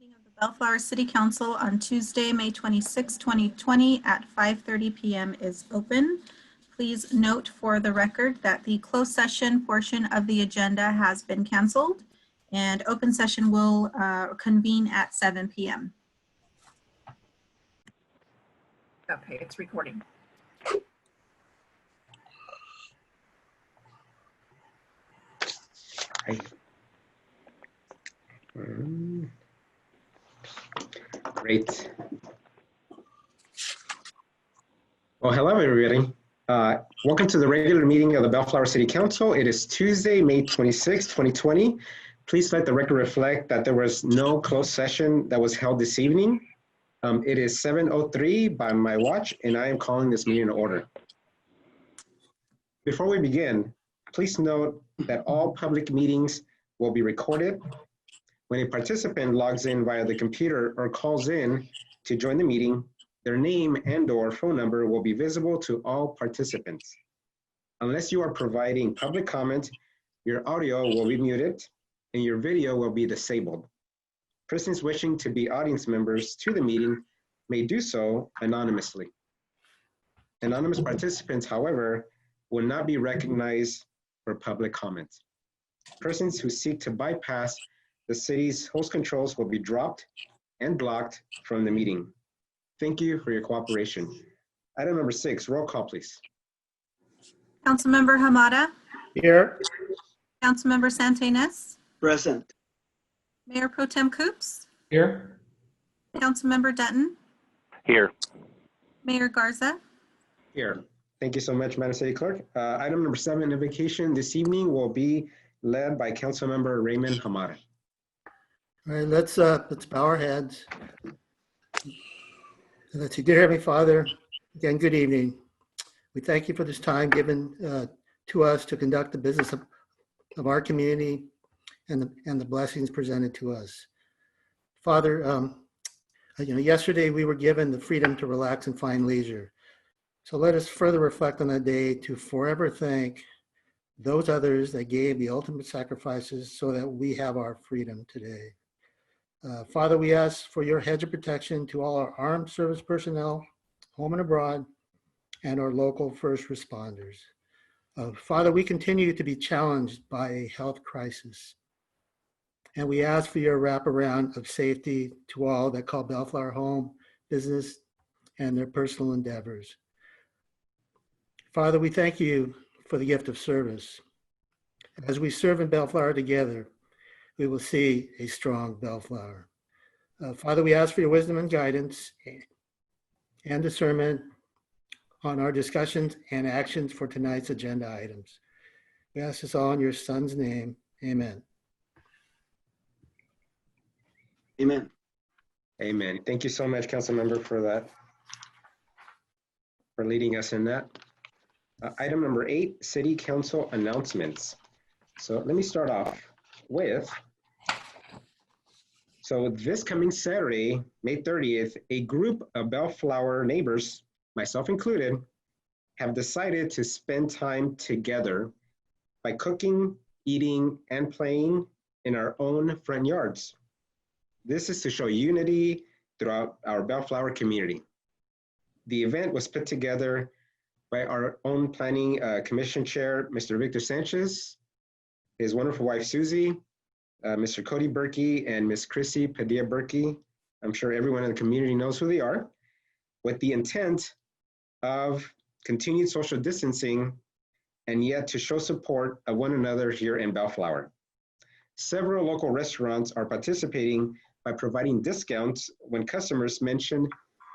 Meeting of the Bellflower City Council on Tuesday, May 26, 2020 at 5:30 p.m. is open. Please note for the record that the closed session portion of the agenda has been canceled and open session will convene at 7 p.m. Okay, it's recording. Right. Great. Well, hello, everybody. Welcome to the regular meeting of the Bellflower City Council. It is Tuesday, May 26, 2020. Please let the record reflect that there was no closed session that was held this evening. It is 7:03 by my watch, and I am calling this meeting to order. Before we begin, please note that all public meetings will be recorded. When a participant logs in via the computer or calls in to join the meeting, their name and/or phone number will be visible to all participants. Unless you are providing public comment, your audio will be muted and your video will be disabled. Persons wishing to be audience members to the meeting may do so anonymously. Anonymous participants, however, will not be recognized for public comment. Persons who seek to bypass the city's host controls will be dropped and blocked from the meeting. Thank you for your cooperation. Item number 6, roll call, please. Councilmember Hamada, Here. Councilmember Santinas, Present. Mayor Pro Tem Coops, Here. Councilmember Dutton, Here. Mayor Garza. Here. Thank you so much, Madam City Clerk. Item number 7, invocation this evening will be led by Councilmember Raymond Hamada. All right, let's bow our heads. Let's see, dear Heavenly Father, again, good evening. We thank you for this time given to us to conduct the business of our community and the blessings presented to us. Father, yesterday we were given the freedom to relax and find leisure. So let us further reflect on that day to forever thank those others that gave the ultimate sacrifices so that we have our freedom today. Father, we ask for your hedge of protection to all our armed service personnel, home and abroad, and our local first responders. Father, we continue to be challenged by a health crisis, and we ask for your wraparound of safety to all that call Bellflower home, business, and their personal endeavors. Father, we thank you for the gift of service. As we serve in Bellflower together, we will see a strong Bellflower. Father, we ask for your wisdom and guidance and discernment on our discussions and actions for tonight's agenda items. We ask this all in your Son's name. Amen. Amen. Amen. Thank you so much, Councilmember, for that, for leading us in that. Item number 8, City Council announcements. So let me start off with, so this coming Saturday, May 30th, a group of Bellflower neighbors, myself included, have decided to spend time together by cooking, eating, and playing in our own front yards. This is to show unity throughout our Bellflower community. The event was put together by our own Planning Commission Chair, Mr. Victor Sanchez, his wonderful wife, Susie, Mr. Cody Berkey, and Miss Chrissy Padilla Berkey. I'm sure everyone in the community knows who they are, with the intent of continued social distancing and yet to show support of one another here in Bellflower. Several local restaurants are participating by providing discounts when customers mention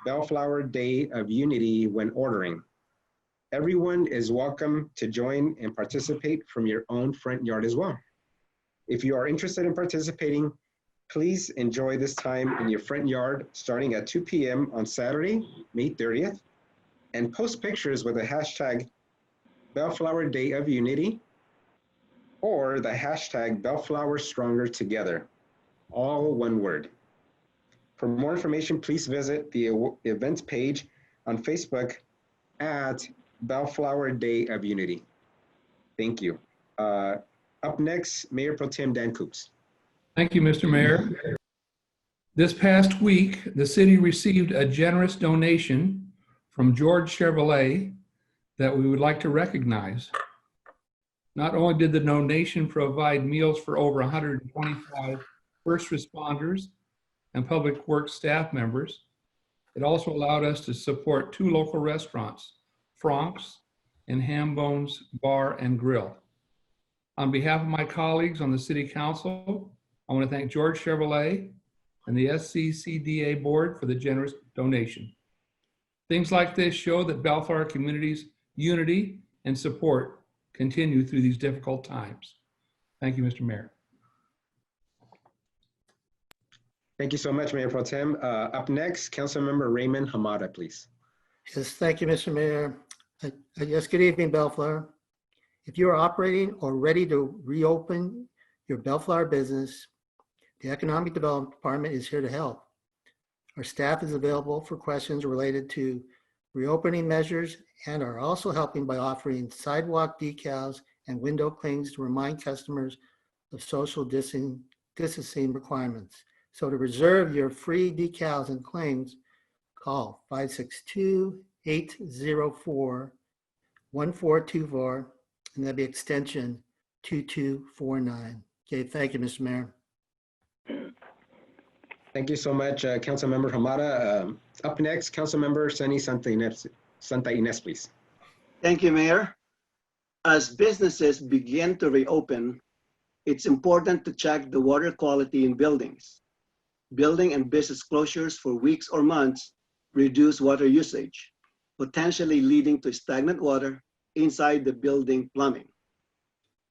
Bellflower Day of Unity when ordering. Everyone is welcome to join and participate from your own front yard as well. If you are interested in participating, please enjoy this time in your front yard starting at 2 p.m. on Saturday, May 30th, and post pictures with the hashtag Bellflower Day of Unity or the hashtag Bellflower Stronger Together, all one word. For more information, please visit the events page on Facebook at Bellflower Day of Unity. Thank you. Up next, Mayor Pro Tem Dan Coops. Thank you, Mr. Mayor. This past week, the city received a generous donation from George Chevrolet that we would like to recognize. Not only did the donation provide meals for over 125 first responders and public works staff members, it also allowed us to support 2 local restaurants, Frank's and Ham Bones Bar and Grill. On behalf of my colleagues on the City Council, I want to thank George Chevrolet and the SCCDA Board for the generous donation. Things like this show that Bellflower community's unity and support continue through these difficult times. Thank you, Mr. Mayor. Thank you so much, Mayor Pro Tem. Up next, Councilmember Raymond Hamada, please. Yes, thank you, Mr. Mayor. Yes, good evening, Bellflower. If you are operating or ready to reopen your Bellflower business, the Economic Development Department is here to help. Our staff is available for questions related to reopening measures and are also helping by offering sidewalk decals and window clings to remind customers of social distancing requirements. So to reserve your free decals and clings, call 562-804-1424, and that'd be extension 2249. Okay, thank you, Mr. Mayor. Thank you so much, Councilmember Hamada. Up next, Councilmember Sunny Santa Ynez, please. Thank you, Mayor. As businesses begin to reopen, it's important to check the water quality in buildings. Building and business closures for weeks or months reduce water usage, potentially leading to stagnant water inside the building plumbing.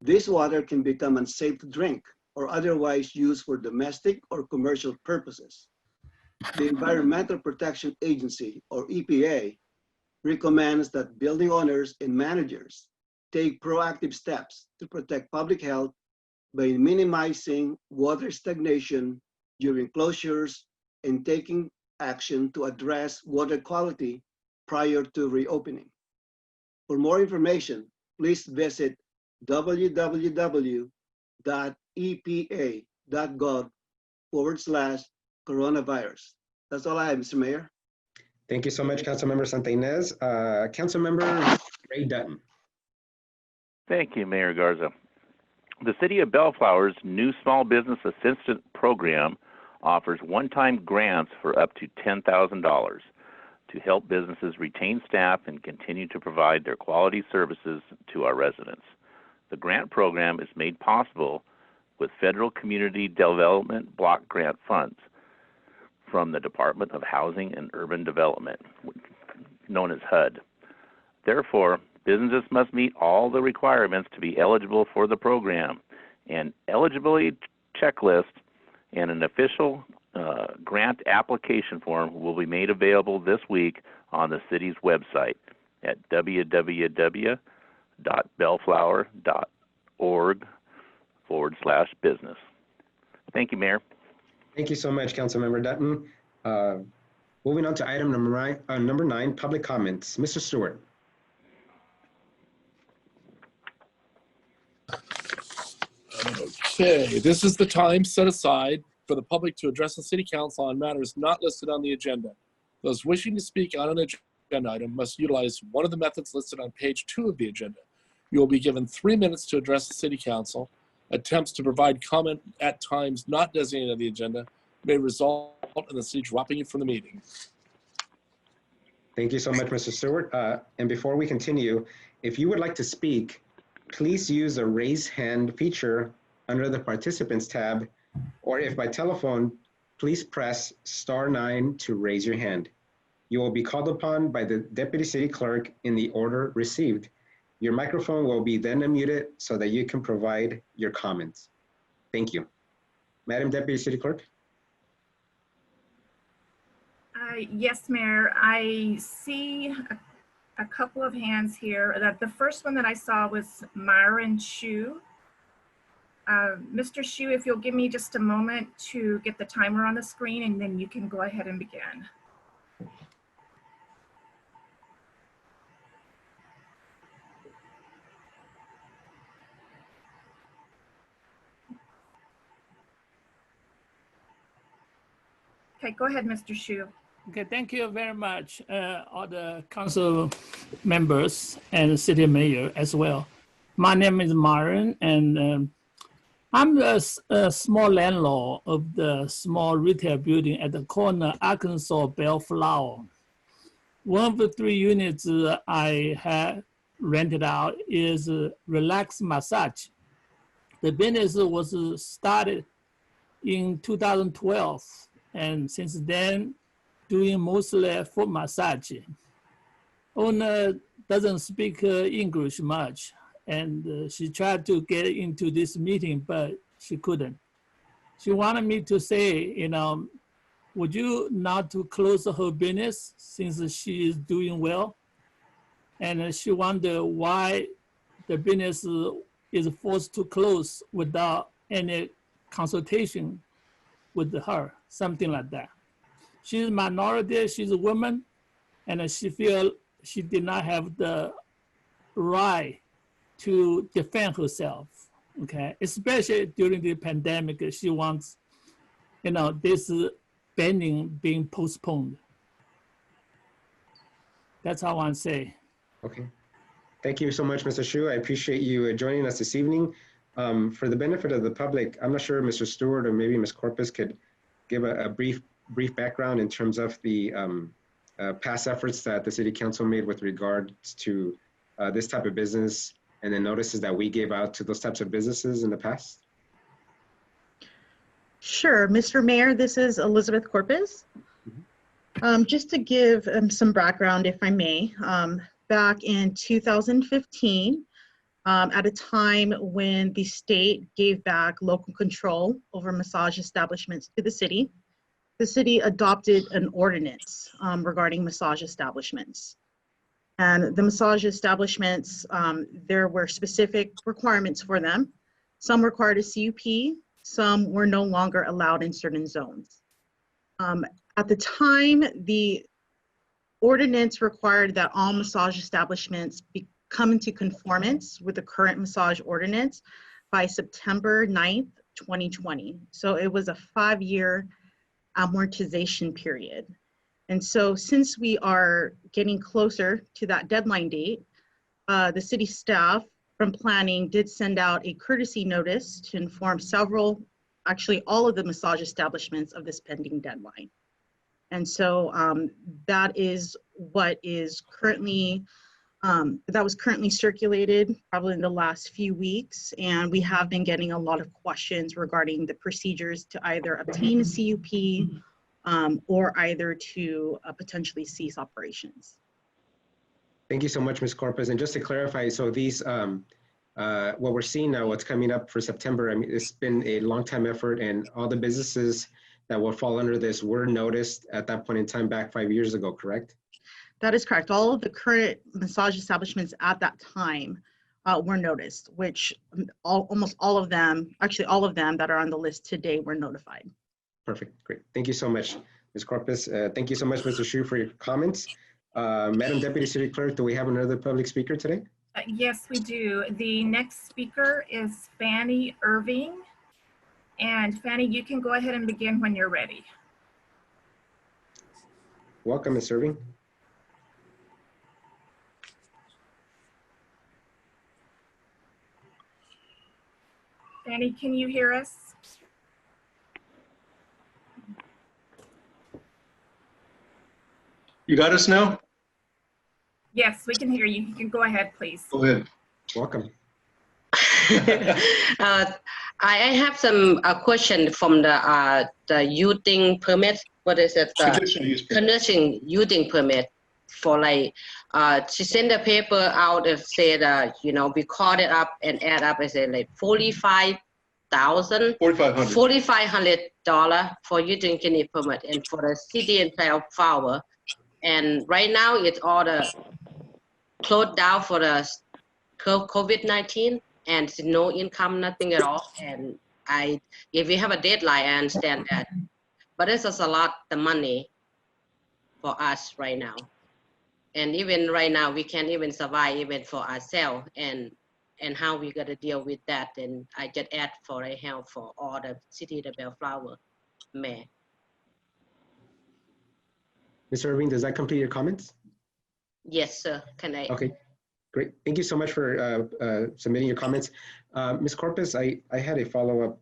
This water can become unsafe to drink or otherwise used for domestic or commercial purposes. The Environmental Protection Agency, or EPA, recommends that building owners and managers take proactive steps to protect public health by minimizing water stagnation during closures and taking action to address water quality prior to reopening. For more information, please visit www.epa.gov/coronavirus. That's all I have, Mr. Mayor. Thank you so much, Councilmember Santa Ynez. Councilmember Ray Dutton. Thank you, Mayor Garza. The City of Bellflower's new Small Business Assistance Program offers one-time grants for up to $10,000 to help businesses retain staff and continue to provide their quality services to our residents. The grant program is made possible with federal community development block grant funds from the Department of Housing and Urban Development, known as HUD. Therefore, businesses must meet all the requirements to be eligible for the program. An eligibility checklist and an official grant application form will be made available this week on the city's website at www.bellflower.org/business. Thank you, Mayor. Thank you so much, Councilmember Dutton. Moving on to item number 9, public comments. Mr. Stewart. Okay, this is the time set aside for the public to address the City Council on matters not listed on the agenda. Those wishing to speak on an agenda item must utilize one of the methods listed on page 2 of the agenda. You will be given 3 minutes to address the City Council. Attempts to provide comment at times not designated on the agenda may result in the city dropping you from the meeting. Thank you so much, Mr. Stewart. And before we continue, if you would like to speak, please use the raise hand feature under the participants tab, or if by telephone, please press *9 to raise your hand. You will be called upon by the Deputy City Clerk in the order received. Your microphone will be then unmuted so that you can provide your comments. Thank you. Madam Deputy City Clerk. Yes, Mayor. I see a couple of hands here. The first one that I saw was Myron Shu. Mr. Shu, if you'll give me just a moment to get the timer on the screen, and then you can go ahead and begin. Okay, go ahead, Mr. Shu. Okay, thank you very much, all the council members and city mayor as well. My name is Myron, and I'm a small landlord of the small retail building at the corner Arkansas Bellflower. One of the 3 units I had rented out is Relax Massage. The business was started in 2012, and since then, doing mostly foot massage. Owner doesn't speak English much, and she tried to get into this meeting, but she couldn't. She wanted me to say, would you not to close her business since she is doing well? And she wondered why the business is forced to close without any consultation with her, something like that. She's a minority, she's a woman, and she feels she did not have the right to defend herself, okay? Especially during the pandemic, she wants, this banning being postponed. That's all I want to say. Okay. Thank you so much, Mr. Shu. I appreciate you joining us this evening. For the benefit of the public, I'm not sure Mr. Stewart or maybe Ms. Corpus could give a brief background in terms of the past efforts that the City Council made with regards to this type of business and the notices that we gave out to those types of businesses in the past. Sure, Mr. Mayor, this is Elizabeth Corpus. Just to give some background, if I may, back in 2015, at a time when the state gave back local control over massage establishments to the city adopted an ordinance regarding massage establishments. And the massage establishments, there were specific requirements for them. Some required a CUP, some were no longer allowed in certain zones. At the time, the ordinance required that all massage establishments come into conformance with the current massage ordinance by September 9th, 2020. So it was a 5-year amortization period. And so since we are getting closer to that deadline date, the city staff from planning did send out a courtesy notice to inform actually all of the massage establishments of this pending deadline. And so that is what is currently, that was currently circulated probably in the last few weeks. And we have been getting a lot of questions regarding the procedures to either obtain a CUP or either to potentially cease operations. Thank you so much, Ms. Corpus. And just to clarify, so these, what we're seeing now, what's coming up for September, I mean, it's been a long time effort, and all the businesses that will fall under this were noticed at that point in time back 5 years ago, correct? That is correct. All of the current massage establishments at that time were noticed, which almost all of them, actually all of them that are on the list today were notified. Perfect, great. Thank you so much, Ms. Corpus. Thank you so much, Mr. Shu, for your comments. Madam Deputy City Clerk, do we have another public speaker today? Yes, we do. The next speaker is Fanny Irving. And Fanny, you can go ahead and begin when you're ready. Welcome, Ms. Irving. Fanny, can you hear us? You got us now? Yes, we can hear you. You can go ahead, please. Go ahead. Welcome. I have some question from the using permit. What is it? Conditional use permit. Conditional using permit for like she sent the paper out and said we called it up and add up and said like $4,500 for using any permit and for the city and Bellflower. And right now it's all the closed down for the COVID-19 and no income, nothing at all. And if we have a deadline, I understand that. But this is a lot of money for us right now. And even right now, we can't even survive even for ourselves and how we got to deal with that. And I just add for a help for all the city of Bellflower, Mayor. Ms. Irving, does that complete your comments? Yes, sir. Can I? Okay, great. Thank you so much for submitting your comments. Ms. Corpus, I had a follow-up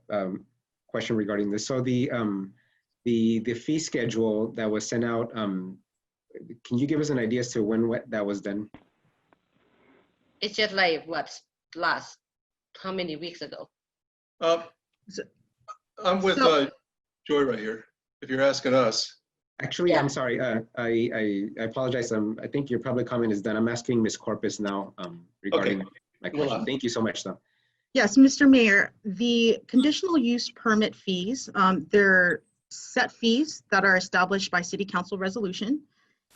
question regarding this. So the fee schedule that was sent out, can you give us an idea as to when that was done? It's just like how many weeks ago? I'm with Joy right here, if you're asking us. Actually, Yeah. I'm sorry. I apologize. I think your public comment is done. I'm asking Ms. Corpus now regarding my question. Thank you so much, though. Yes, Mr. Mayor, the conditional use permit fees, they're set fees that are established by City Council resolution.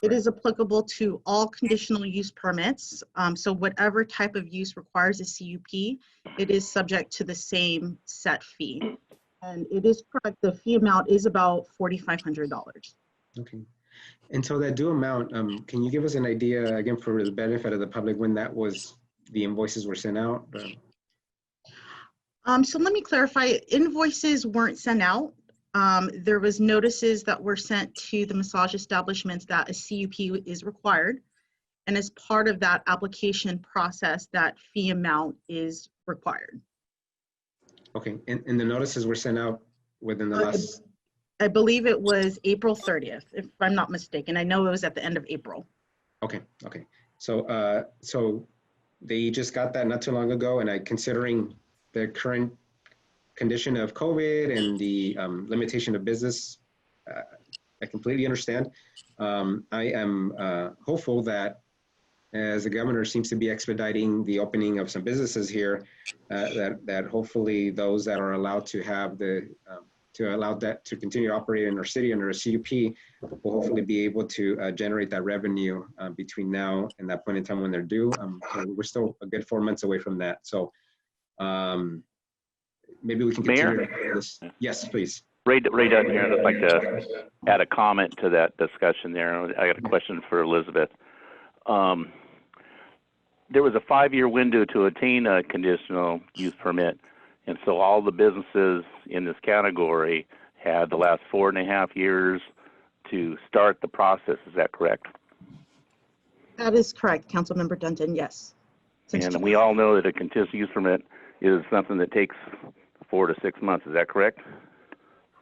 It is applicable to all conditional use permits. So whatever type of use requires a CUP, it is subject to the same set fee. And it is correct, the fee amount is about $4,500. Okay. And so that due amount, can you give us an idea, again, for the benefit of the public, when that was, the invoices were sent out? So let me clarify, invoices weren't sent out. There was notices that were sent to the massage establishments that a CUP is required. And as part of that application process, that fee amount is required. Okay, and the notices were sent out within the last? I believe it was April 30th, if I'm not mistaken. I know it was at the end of April. Okay, okay. So, so they just got that not too long ago, and considering the current condition of COVID and the limitation of business, I completely understand. I am hopeful that as the governor seems to be expediting the opening of some businesses here, that hopefully those that are allowed to have to allow that to continue to operate in our city under a CUP will hopefully be able to generate that revenue between now and that point in time when they're due. So we're still a good 4 months away from that. So maybe we can continue this. Yes, please. Ray down here, I'd like to add a comment to that discussion there. I got a question for Elizabeth. There was a 5-year window to attain a conditional use permit, and so all the businesses in this category had the last 4.5 years to start the process. Is that correct? That is correct, Councilmember Dunton, yes. And we all know that a conditional use permit is something that takes 4 to 6 months. Is that correct?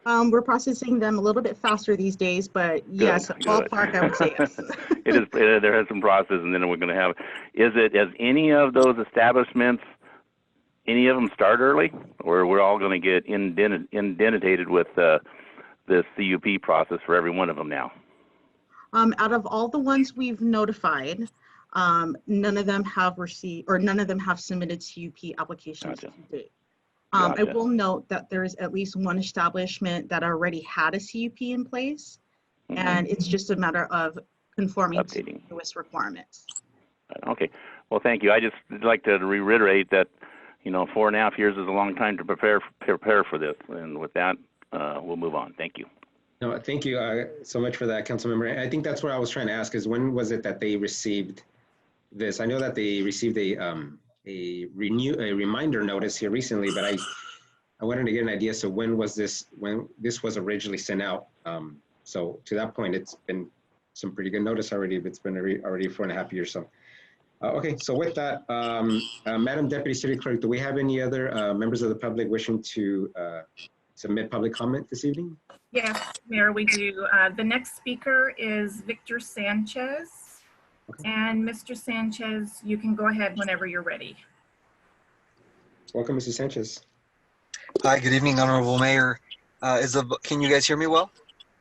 We're processing them a little bit faster these days, but yes, ballpark, I would say yes. There has some process, and then we're going to have. Has any of those establishments, any of them start early, or we're all going to get indented with the CUP process for every one of them now? Out of all the ones we've notified, none of them have received, or none of them have submitted CUP applications to date. I will note that there is at least one establishment that already had a CUP in place, and it's just a matter of conforming to the newest requirements. Okay. Well, thank you. I just like to reiterate that, 4.5 years is a long time to prepare for this. And with that, we'll move on. Thank you. No, thank you so much for that, Councilmember. I think that's what I was trying to ask, is when was it that they received this? I know that they received a reminder notice here recently, but I wanted to get an idea. So when this was originally sent out? So to that point, it's been some pretty good notice already. It's been already 4.5 years. So okay. So with that, Madam Deputy City Clerk, do we have any other members of the public wishing to submit public comment this evening? Yes, Mayor, we do. The next speaker is Victor Sanchez. Okay. And Mr. Sanchez, you can go ahead whenever you're ready. Welcome, Mr. Sanchez. Hi, good evening, Honorable Mayor. Can you guys hear me well?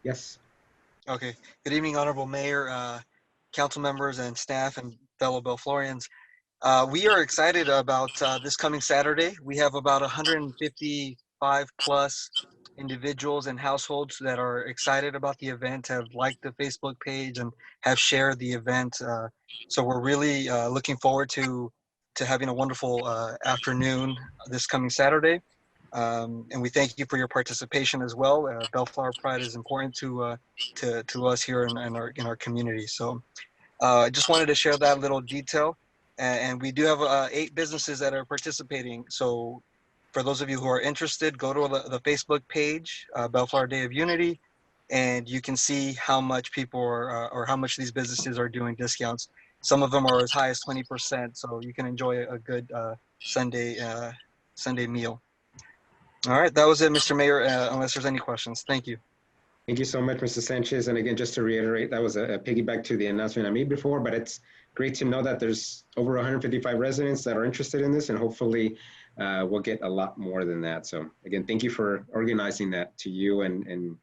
Yes. Okay. Good evening, Honorable Mayor, council members and staff and fellow Bellflorians. We are excited about this coming Saturday. We have about 155 plus individuals and households that are excited about the event, have liked the Facebook page and have shared the event. So we're really looking forward to having a wonderful afternoon this coming Saturday. And we thank you for your participation as well. Bellflower Pride is important to us here in our community. So I just wanted to share that little detail. And we do have 8 businesses that are participating. So for those of you who are interested, go to the Facebook page, Bellflower Day of Unity. and you can see how much people are, or how much these businesses are doing discounts. Some of them are as high as 20%, so you can enjoy a good Sunday meal. All right, that was it, Mr. Mayor, unless there's any questions. Thank you. Thank you so much, Mr. Sanchez. And again, just to reiterate, that was a piggyback to the announcement I made before, but it's great to know that there's over 155 residents that are interested in this, and hopefully we'll get a lot more than that. So again, thank you for organizing that, to you and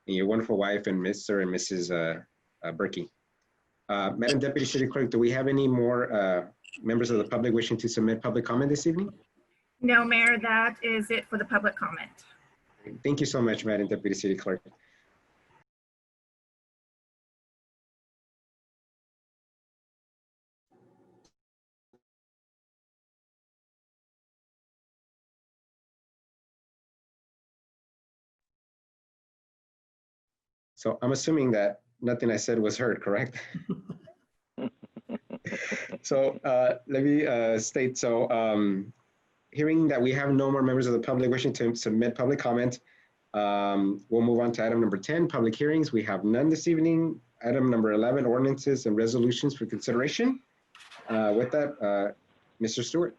your wonderful wife and Mr. and Mrs. Berkey. Madam Deputy City Clerk, do we have any more members of the public wishing to submit public comment this evening? No, Mayor, that is it for the public comment. Thank you so much, Madam Deputy City Clerk. So I'm assuming that nothing I said was heard, correct? So let me state, so hearing that we have no more members of the public wishing to submit public comment, we'll move on to item number 10, public hearings. We have none this evening. Item number 11, ordinances and resolutions for consideration. With that, Mr. Stewart.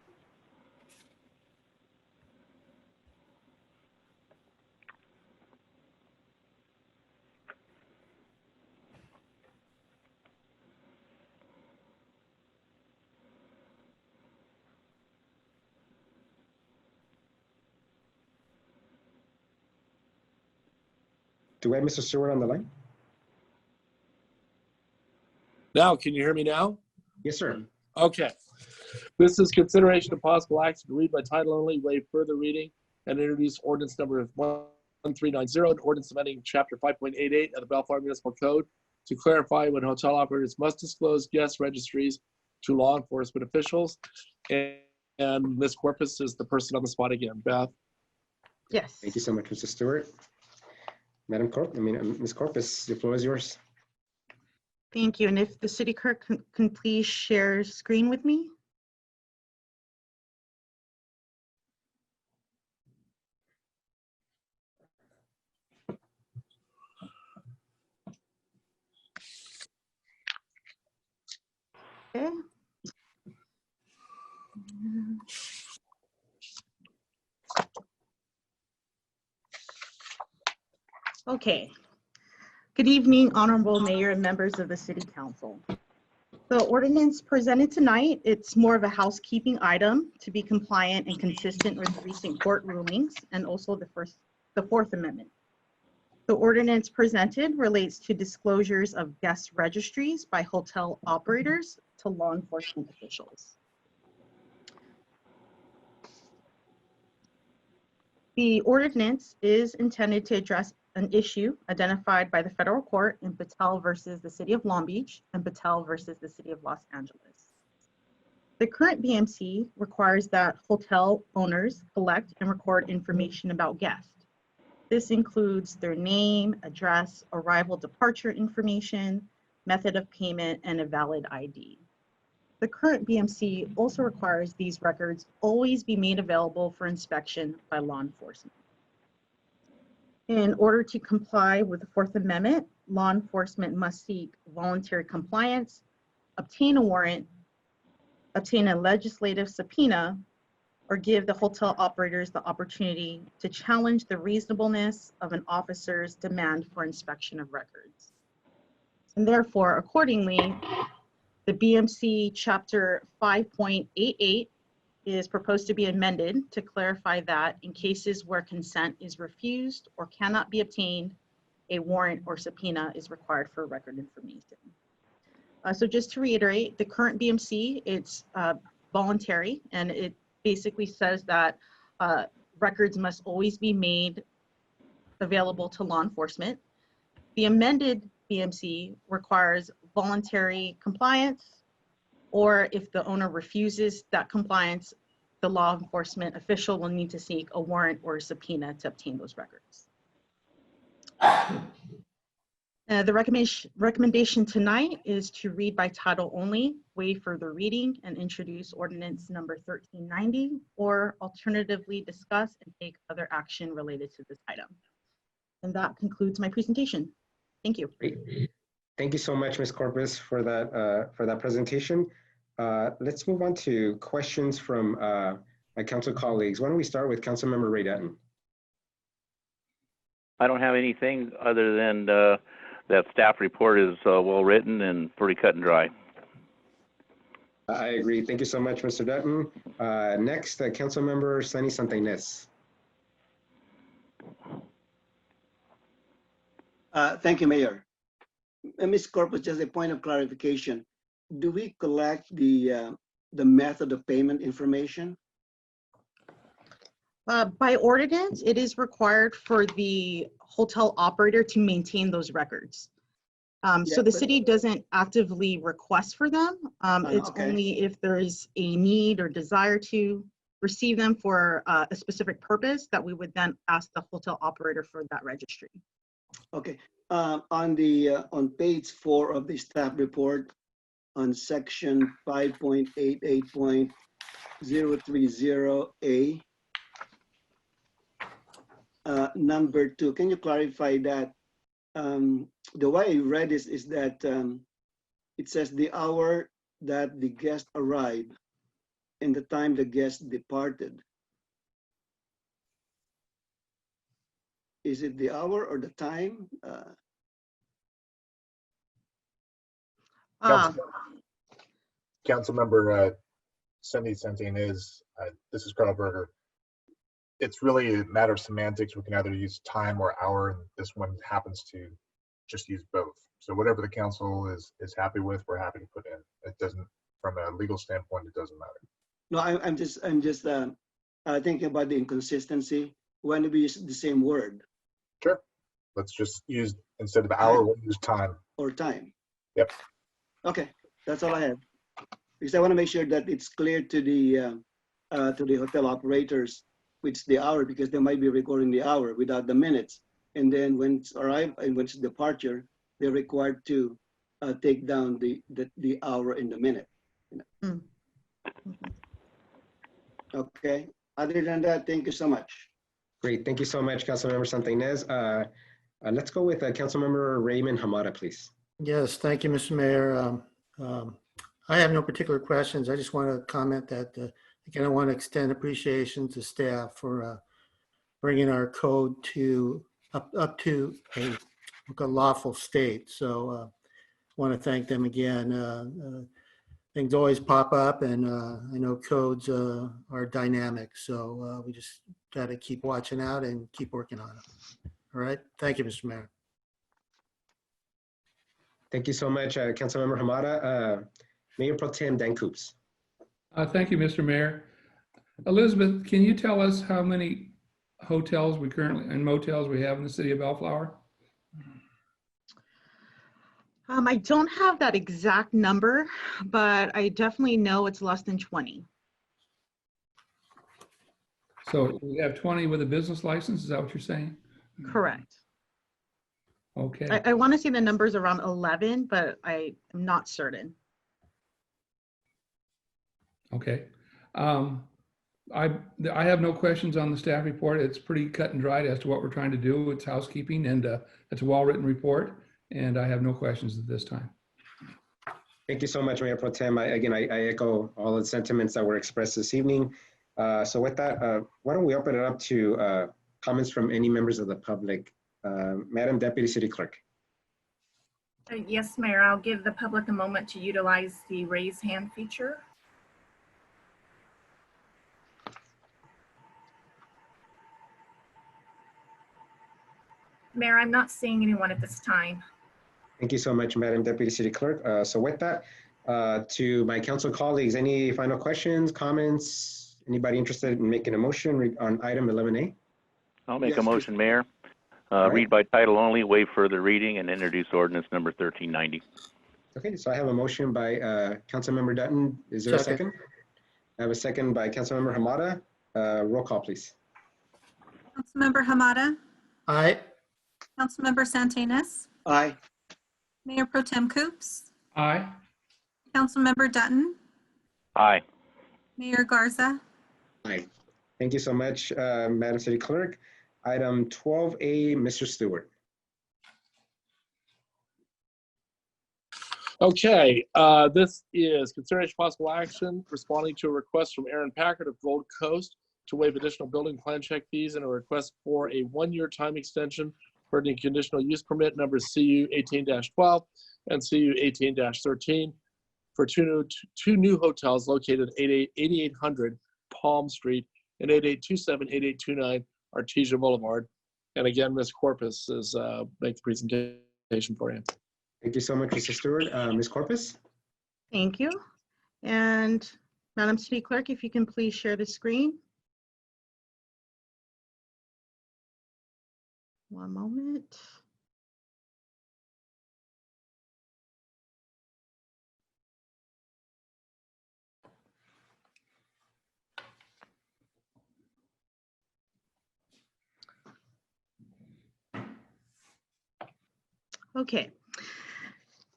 Do we have Mr. Stewart on the line? Now, can you hear me now? Yes, sir. Okay. This is consideration of possible action to read by title only, waive further reading, and introduce ordinance number 1390, an ordinance amending chapter 5.88 of the Bellflower Municipal Code to clarify when hotel operators must disclose guest registries to law enforcement officials. And Ms. Corpus is the person on the spot again. Beth? Yes. Thank you so much, Mr. Stewart. Ms. Corpus, the floor is yours. Thank you. And if the city clerk can please share screen with me. Okay. Okay. Good evening, Honorable Mayor and members of the City Council. The ordinance presented tonight, it's more of a housekeeping item to be compliant and consistent with recent court rulings and also the Fourth Amendment. The ordinance presented relates to disclosures of guest registries by hotel operators to law enforcement officials. The ordinance is intended to address an issue identified by the federal court in Patel versus the City of Long Beach and Patel versus the City of Los Angeles. The current BMC requires that hotel owners collect and record information about guests. This includes their name, address, arrival, departure information, method of payment, and a valid ID. The current BMC also requires these records always be made available for inspection by law enforcement. In order to comply with the Fourth Amendment, law enforcement must seek voluntary compliance, obtain a warrant, obtain a legislative subpoena, or give the hotel operators the opportunity to challenge the reasonableness of an officer's demand for inspection of records. And therefore, accordingly, the BMC Chapter 5.88 is proposed to be amended to clarify that in cases where consent is refused or cannot be obtained, a warrant or subpoena is required for record information. So just to reiterate, the current BMC, it's voluntary, and it basically says that records must always be made available to law enforcement. The amended BMC requires voluntary compliance, or if the owner refuses that compliance, the law enforcement official will need to seek a warrant or a subpoena to obtain those records. The recommendation tonight is to read by title only, waive further reading, and introduce ordinance number 1390, or alternatively discuss and take other action related to this item. And that concludes my presentation. Thank you. Great. Thank you so much, Ms. Corpus, for that presentation. Let's move on to questions from my council colleagues. Why don't we start with Councilmember Ray Dutton? I don't have anything other than that staff report is well written and pretty cut and dry. I agree. Thank you so much, Mr. Dutton. Next, Councilmember Sunny Santa Ynez. Thank you, Mayor. Ms. Corpus, just a point of clarification. Do we collect the method of payment information? By ordinance, it is required for the hotel operator to maintain those records. So the city doesn't actively request for them. It's only if there is a need or desire to receive them for a specific purpose that we would then ask the hotel operator for that registry. Okay. On page 4 of the staff report, on section 5.88.030A, number 2, can you clarify that? The way I read this is that it says the hour that the guest arrived and the time the guest departed. Is it the hour or the time? Councilmember Cindy Santa Ynez, this is Carl Berger. It's really a matter of semantics. We can either use time or hour, and this one happens to just use both. So whatever the council is happy with, we're happy to put in. It doesn't, from a legal standpoint, it doesn't matter. No, I'm just thinking about the inconsistency when we use the same word. Sure. Let's just use, instead of hour, we'll use time. Or time. Yep. Okay, that's all I have. Because I want to make sure that it's clear to the hotel operators which the hour, because they might be recording the hour without the minutes. And then when it's arrived and when it's departure, they're required to take down the hour and the minute. Okay. Other than that, thank you so much. Great. Thank you so much, Councilmember Santa Ynez. Let's go with Councilmember Raymond Hamada, please. Yes, thank you, Mr. Mayor. I have no particular questions. I just want to comment that, again, I want to extend appreciation to staff for bringing our code to up to a lawful state. So I want to thank them again. Things always pop up, and I know codes are dynamic. So we just got to keep watching out and keep working on it. All right. Thank you, Mr. Mayor. Thank you so much, Councilmember Hamada. Mayor Pro Tem Dan Coops. Thank you, Mr. Mayor. Elizabeth, can you tell us how many hotels we currently and motels we have in the city of Bellflower? I don't have that exact number, but I definitely know it's less than 20. So we have 20 with a business license. Is that what you're saying? Correct. Okay. I want to say the number's around 11, but I am not certain. Okay. I have no questions on the staff report. It's pretty cut and dried as to what we're trying to do. It's housekeeping, and it's a well-written report, and I have no questions at this time. Thank you so much, Mayor Pro Tem. I echo all the sentiments that were expressed this evening. So with that, why don't we open it up to comments from any members of the public? Madam Deputy City Clerk. Yes, Mayor, I'll give the public a moment to utilize the raise hand feature. Mayor, I'm not seeing anyone at this time. Thank you so much, Madam Deputy City Clerk. So with that, to my council colleagues, any final questions, comments? Anybody interested in making a motion on item 11A? I'll make a motion, Mayor. Right. Read by title only, waive further reading, and introduce ordinance number 1390. Okay, so I have a motion by Councilmember Dutton. Is there a second? I have a second by Councilmember Hamada. Roll call, please. Councilmember Hamada. Aye. Councilmember Santa Ynez. Aye. Mayor Pro Tem Coops. Aye. Councilmember Dutton. Aye. Mayor Garza. Aye. Thank you so much, Madam City Clerk. Item 12A, Mr. Stewart. Okay, this is consideration possible action responding to a request from Aaron Packard of Gold Coast to waive additional building plan check fees and a request for a one-year time extension for the conditional use permit numbers CU 18-12 and CU 18-13 for two new hotels located at 8800 Palm Street and 8827, 8829 Artesia Boulevard. And again, Ms. Corpus is make the presentation for you. Thank you so much, Mr. Stewart. Ms. Corpus? Thank you. And Madam City Clerk, if you can please share the screen. One moment. Okay.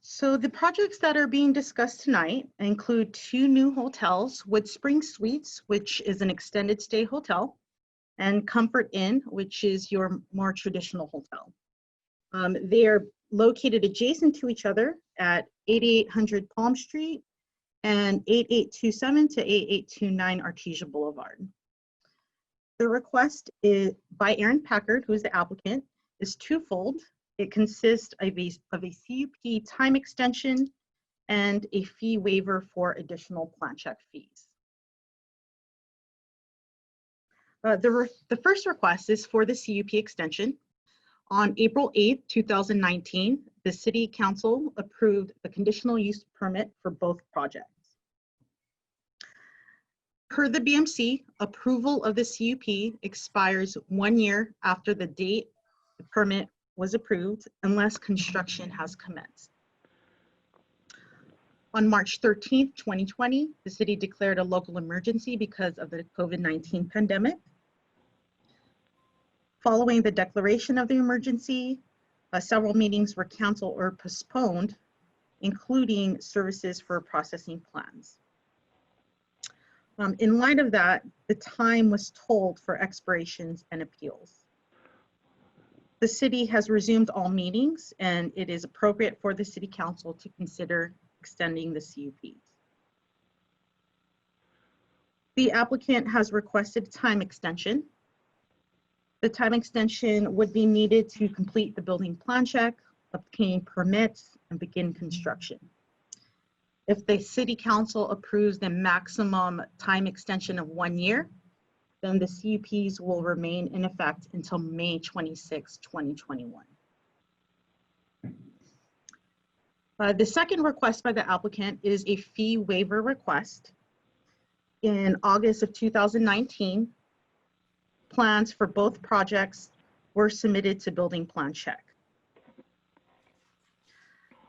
So the projects that are being discussed tonight include two new hotels, Woodspring Suites, which is an extended stay hotel, and Comfort Inn, which is your more traditional hotel. They are located adjacent to each other at 8800 Palm Street and 8827 to 8829 Artesia Boulevard. The request is by Aaron Packard, who is the applicant, is twofold. It consists of a CUP time extension and a fee waiver for additional plan check fees. The first request is for the CUP extension. On April 8th, 2019, the City Council approved the conditional use permit for both projects. Per the BMC, approval of the CUP expires 1 year after the date the permit was approved unless construction has commenced. On March 13th, 2020, the city declared a local emergency because of the COVID-19 pandemic. Following the declaration of the emergency, several meetings were canceled or postponed, including services for processing plans. In light of that, the time was told for expirations and appeals. The city has resumed all meetings, and it is appropriate for the City Council to consider extending the CUPs. The applicant has requested a time extension. The time extension would be needed to complete the building plan check, obtain permits, and begin construction. If the City Council approves the maximum time extension of 1 year, then the CUPs will remain in effect until May 26, 2021. The second request by the applicant is a fee waiver request. In August of 2019, plans for both projects were submitted to building plan check.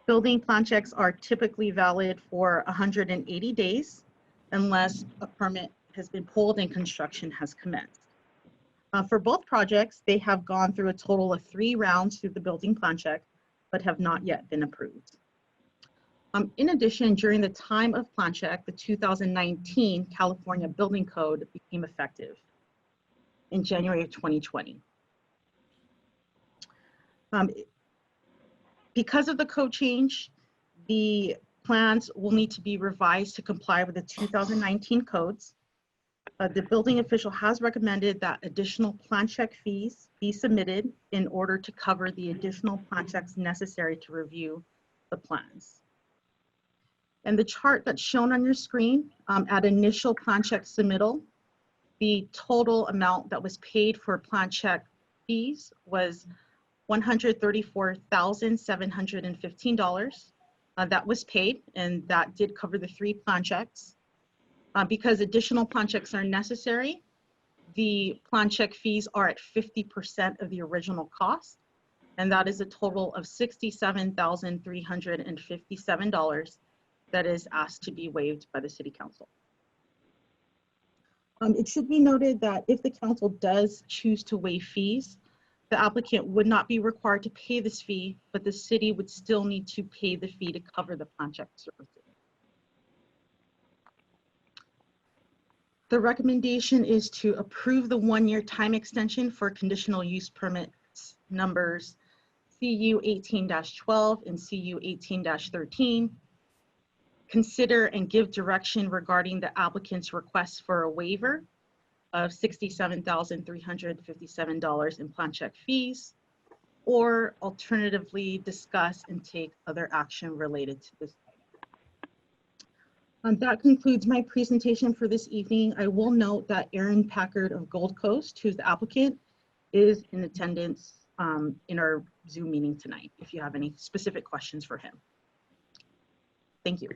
Building plan checks are typically valid for 180 days unless a permit has been pulled and construction has commenced. For both projects, they have gone through a total of 3 rounds through the building plan check, but have not yet been approved. In addition, during the time of plan check, the 2019 California Building Code became effective in January of 2020. Because of the code change, the plans will need to be revised to comply with the 2019 codes. The building official has recommended that additional plan check fees be submitted in order to cover the additional plan checks necessary to review the plans. And the chart that's shown on your screen, at initial plan check submittal, the total amount that was paid for plan check fees was $134,715. That was paid, and that did cover the 3 plan checks. Because additional plan checks are necessary, the plan check fees are at 50% of the original cost, and that is a total of $67,357 that is asked to be waived by the City Council. It should be noted that if the council does choose to waive fees, the applicant would not be required to pay this fee, but the city would still need to pay the fee to cover the plan check services. The recommendation is to approve the 1-year time extension for conditional use permits numbers CU 18-12 and CU 18-13. Consider and give direction regarding the applicant's request for a waiver of $67,357 in plan check fees, or alternatively discuss and take other action related to this. That concludes my presentation for this evening. I will note that Aaron Packard of Gold Coast, who's the applicant, is in attendance in our Zoom meeting tonight, if you have any specific questions for him. Thank you.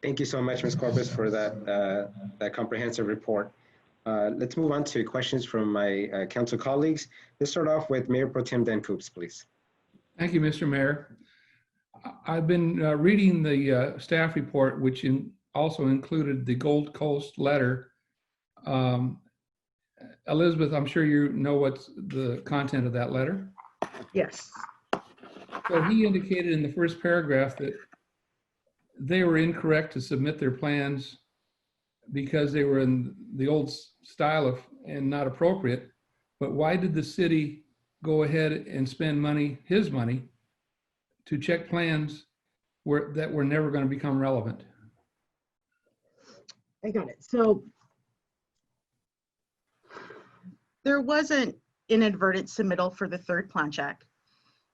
Thank you so much, Ms. Corbis, for that comprehensive report. Let's move on to questions from my council colleagues. Let's start off with Mayor Pro Tem Dan Coops, please. Thank you, Mr. Mayor. I've been reading the staff report, which also included the Gold Coast letter. Elizabeth, I'm sure you know what's the content of that letter. Yes. So he indicated in the first paragraph that they were incorrect to submit their plans because they were in the old style and not appropriate. But why did the city go ahead and spend money, his money, to check plans that were never going to become relevant? I got it. So there was an inadvertent submittal for the third plan check,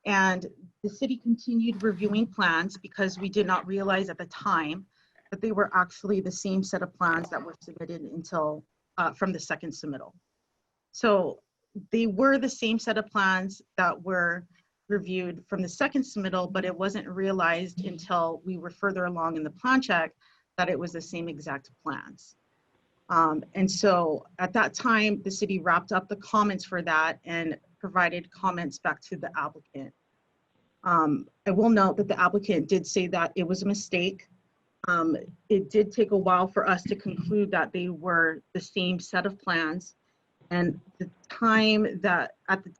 and the city continued reviewing plans because we did not realize at the time that they were actually the same set of plans that were submitted until from the second submittal. So they were the same set of plans that were reviewed from the second submittal, but it wasn't realized until we were further along in the plan check that it was the same exact plans. And so at that time, the city wrapped up the comments for that and provided comments back to the applicant. I will note that the applicant did say that it was a mistake. It did take a while for us to conclude that they were the same set of plans. And at the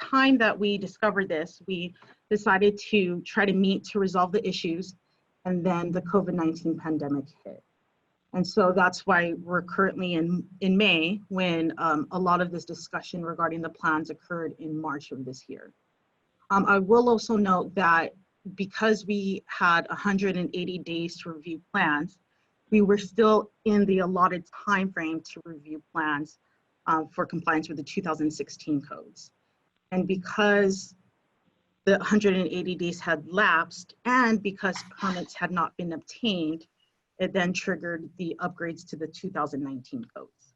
time that we discovered this, we decided to try to meet to resolve the issues, and then the COVID-19 pandemic hit. And so that's why we're currently in May, when a lot of this discussion regarding the plans occurred in March of this year. I will also note that because we had 180 days to review plans, we were still in the allotted time frame to review plans for compliance with the 2016 codes. And because the 180 days had lapsed and because permits had not been obtained, it then triggered the upgrades to the 2019 codes.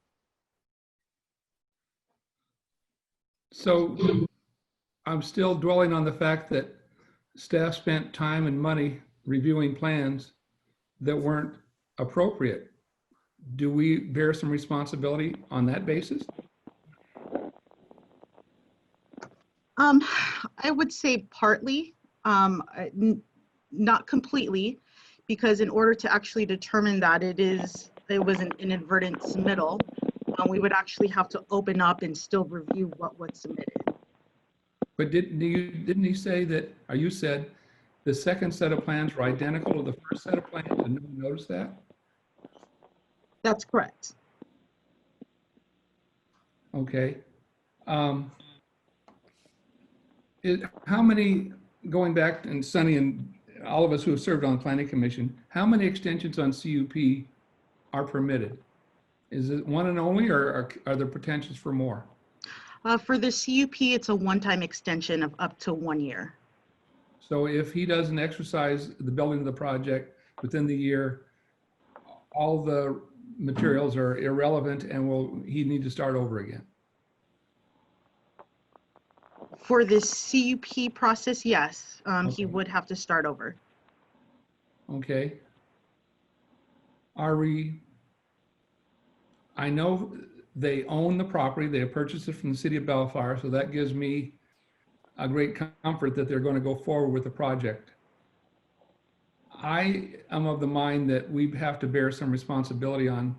So I'm still dwelling on the fact that staff spent time and money reviewing plans that weren't appropriate. Do we bear some responsibility on that basis? I would say partly, not completely, because in order to actually determine that it was an inadvertent submittal, we would actually have to open up and still review what was submitted. But didn't he say that, or you said, the second set of plans were identical to the first set of plans, and no one noticed that? That's correct. Okay. How many, going back, and Sunny and all of us who have served on the Planning Commission, how many extensions on CUP are permitted? Is it one and only, or are there potentials for more? For the CUP, it's a one-time extension of up to 1 year. So if he doesn't exercise the building of the project within the year, all the materials are irrelevant and he'd need to start over again? For the CUP process, yes, Okay. he would have to start over. Okay. I know they own the property, they have purchased it from the city of Bellflower, so that gives me a great comfort that they're going to go forward with the project. I am of the mind that we have to bear some responsibility on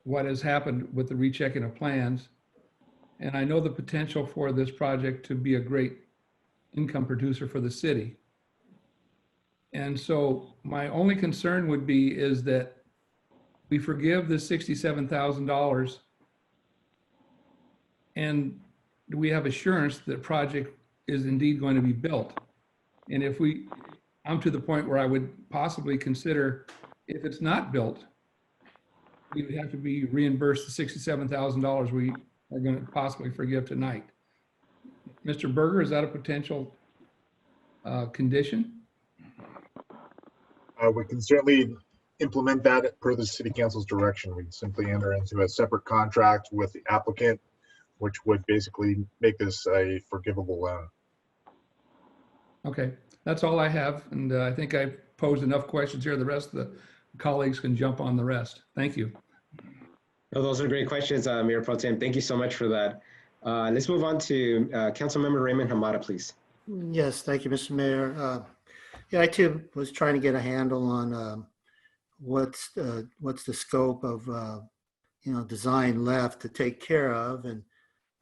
what has happened with the rechecking of plans. And I know the potential for this project to be a great income producer for the city. And so my only concern would be is that we forgive the $67,000, and do we have assurance that the project is indeed going to be built? And if I'm to the point where I would possibly consider, if it's not built, we would have to be reimbursed the $67,000 we are going to possibly forgive tonight. Mr. Berger, is that a potential condition? We can certainly implement that per the city council's direction. We'd simply enter into a separate contract with the applicant, which would basically make this a forgivable loan. Okay, that's all I have. And I think I've posed enough questions here. The rest of the colleagues can jump on the rest. Thank you. No, those are great questions, Mayor Pro Tem. Thank you so much for that. Let's move on to Councilmember Raymond Hamada, please. Yes, thank you, Mr. Mayor. Yeah, I too was trying to get a handle on what's the scope of design left to take care of, and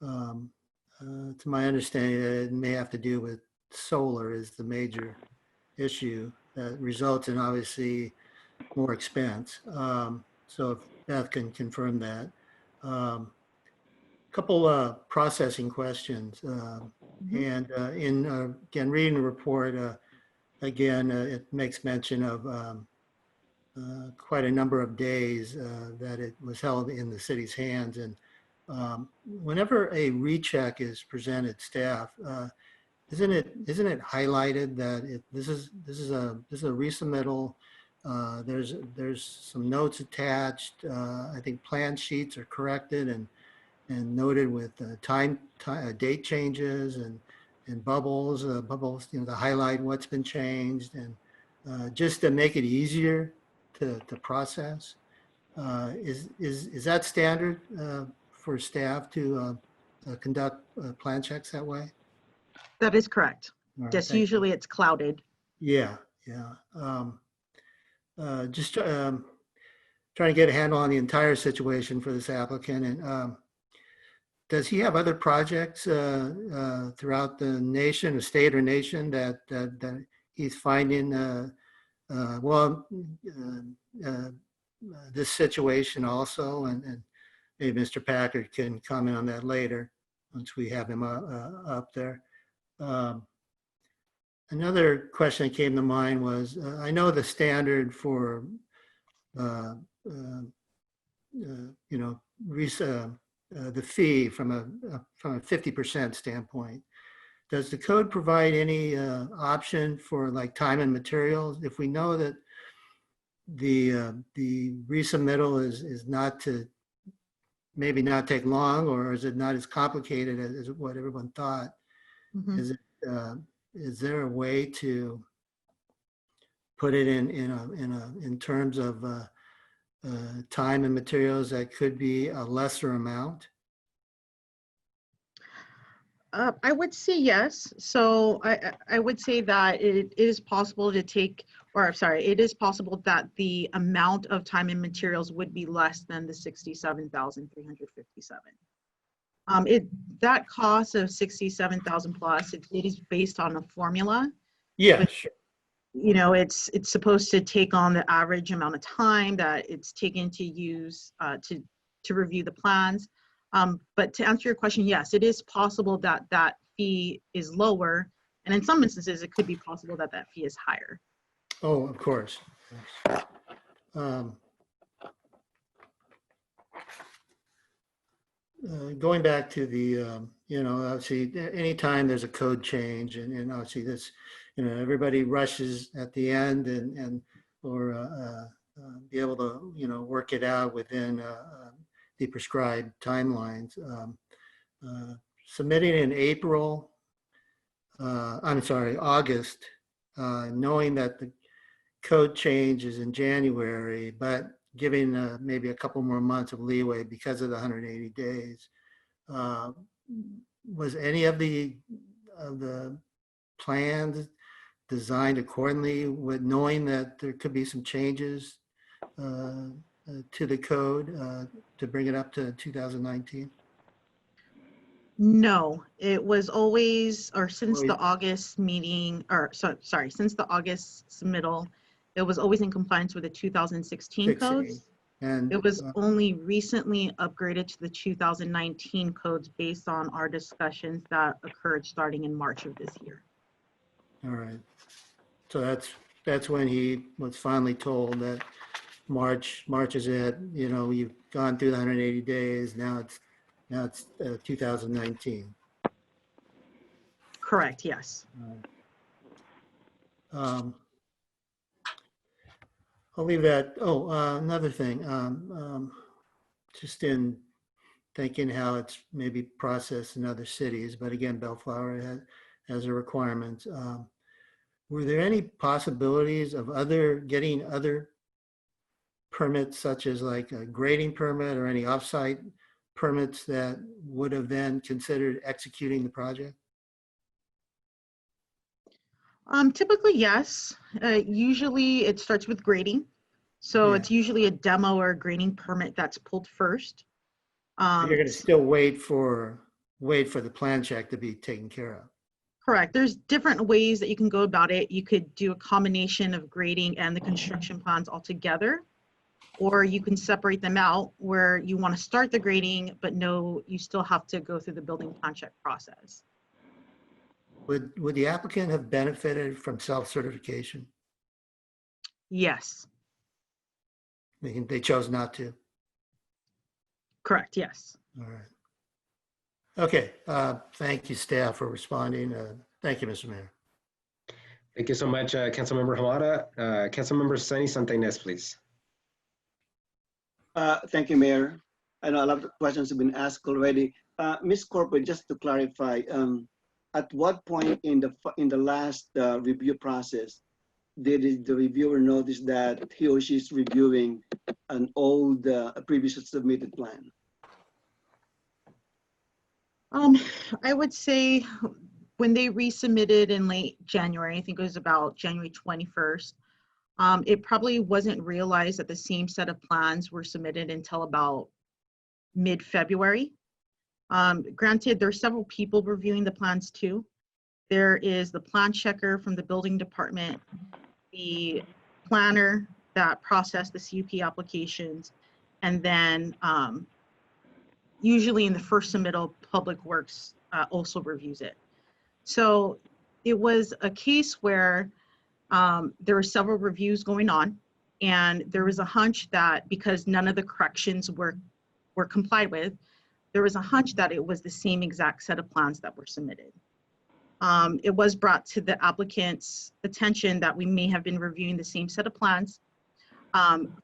to my understanding, it may have to do with solar is the major issue that results in obviously more expense. So if Beth can confirm that. Couple processing questions, and again, reading the report, again, it makes mention of quite a number of days that it was held in the city's hands. And whenever a recheck is presented, staff, isn't it highlighted that this is a resubmittal? There's some notes attached. I think plan sheets are corrected and noted with date changes and bubbles, to highlight what's been changed, and just to make it easier to process. Is that standard for staff to conduct plan checks that way? That is correct. All right, Just thank you. usually it's clouded. Yeah. Just trying to get a handle on the entire situation for this applicant. And does he have other projects throughout the nation, or state or nation, that he's finding this situation also? And maybe Mr. Packard can comment on that later once we have him up there. Another question that came to mind was, I know the standard for the fee from a 50% standpoint. Does the code provide any option for like time and materials? If we know that the resubmittal is not to maybe not take long, or is it not as complicated as what everyone thought? Mm-hmm. Is there a way to put it in terms of time and materials that could be a lesser amount? I would say yes. So I would say that it is possible to take, or sorry, it is possible that the amount of time and materials would be less than the $67,357. That cost of $67,000 plus, it is based on a formula. Yeah, but, sure. It's supposed to take on the average amount of time that it's taken to use to review the plans. But to answer your question, yes, it is possible that that fee is lower, and in some instances, it could be possible that that fee is higher. Oh, of course. Going back to the, obviously, anytime there's a code change, and obviously this, everybody rushes at the end or be able to, work it out within the prescribed timelines. Submitting in August, knowing that the code change is in January, but giving maybe a couple more months of leeway because of the 180 days. Was any of the plans designed accordingly, with knowing that there could be some changes to the code to bring it up to 2019? No, it was always, or since the August meeting, or since the August submittal, it was always in compliance with the 2016 codes. And It was only recently upgraded to the 2019 codes based on our discussions that occurred starting in March of this year. all right. So that's when he was finally told that March is it. You know, you've gone through the 180 days. Now it's 2019. Correct, yes. I'll leave that. Oh, another thing. Just in thinking how it's maybe processed in other cities, but again, Bellflower has a requirement. Were there any possibilities of getting other permits, such as like a grading permit or any offsite permits that would have then considered executing the project? Typically, yes. Usually it starts with grading. So Yeah. it's usually a demo or a grading permit that's pulled first. You're going to still wait for the plan check to be taken care of. Correct. There's different ways that you can go about it. You could do a combination of grading and the construction plans all together, or you can separate them out where you want to start the grading, but no, you still have to go through the building plan check process. Would the applicant have benefited from self-certification? Yes. They chose not to. Correct, yes. All right. Okay. Thank you, staff, for responding. Thank you, Mr. Mayor. Thank you so much, Councilmember Hamada. Councilmember Sunny Santanes, please. Thank you, Mayor. I know a lot of questions have been asked already. Ms. Corporate, just to clarify, at what point in the last review process did the reviewer notice that he or she is reviewing an old, previously submitted plan? I would say when they resubmitted in late January, I think it was about January 21st, it probably wasn't realized that the same set of plans were submitted until about mid-February. Granted, there are several people reviewing the plans too. There is the plan checker from the building department, the planner that processed the CUP applications, and then usually in the first submittal, Public Works also reviews it. So it was a case where there were several reviews going on, and there was a hunch that because none of the corrections were complied with, there was a hunch that it was the same exact set of plans that were submitted. It was brought to the applicant's attention that we may have been reviewing the same set of plans.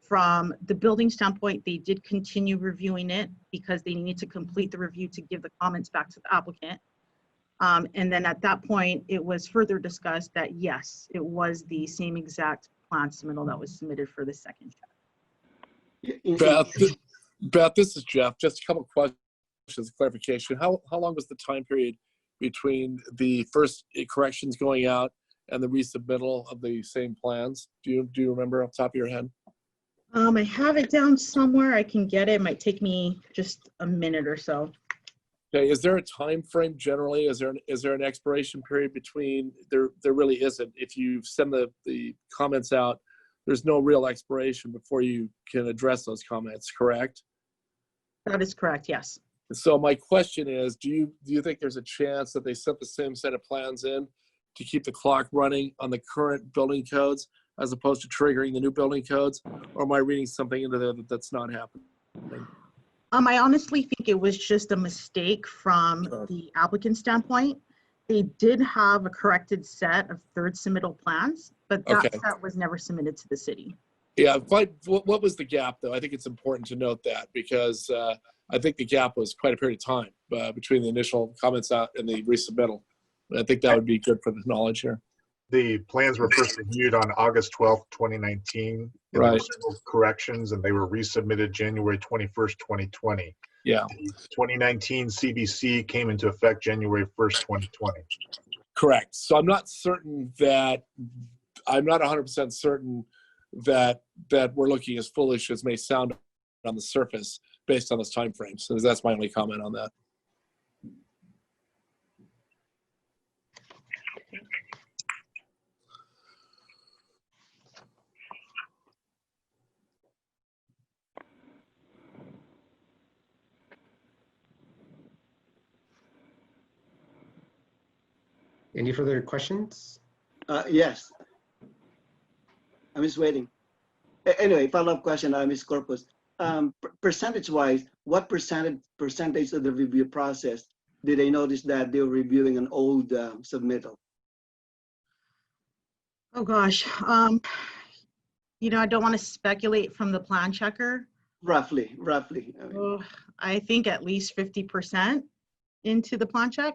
From the building standpoint, they did continue reviewing it because they needed to complete the review to give the comments back to the applicant. And then at that point, it was further discussed that yes, it was the same exact plan submittal that was submitted for the second check. Beth, this is Jeff. Just a couple of questions, clarification. How long was the time period between the first corrections going out and the resubmittal of the same plans? Do you remember off the top of your head? I have it down somewhere. I can get it. It might take me just a minute or so. Okay, is there a time frame generally? Is there an expiration period between? There really isn't. If you send the comments out, there's no real expiration before you can address those comments, correct? That is correct, yes. So my question is, do you think there's a chance that they sent the same set of plans in to keep the clock running on the current building codes as opposed to triggering the new building codes? Or am I reading something into there that's not happening? I honestly think it was just a mistake from the applicant standpoint. They did have a corrected set of third submittal plans, but that set was never submitted to the city. Yeah, what was the gap though? I think it's important to note that because I think the gap was quite a period of time between the initial comments out and the resubmittal. I think that would be good for the knowledge here. The plans were first reviewed on August 12th, 2019. There were several corrections, and they were resubmitted January 21st, 2020. Yeah. The 2019 CBC came into effect January 1st, 2020. Correct. So I'm not certain that, I'm not 100% certain that we're looking as foolish as may sound on the surface based on those timeframes. So that's my only comment on that. Any further questions? Yes, I'm just waiting. Anyway, follow-up question, Ms. Corpus. Percentage-wise, what percentage of the review process did they notice that they were reviewing an old submittal? Oh gosh, you know, I don't want to speculate from the plan checker. Roughly. Oh, I think at least 50% into the plan check.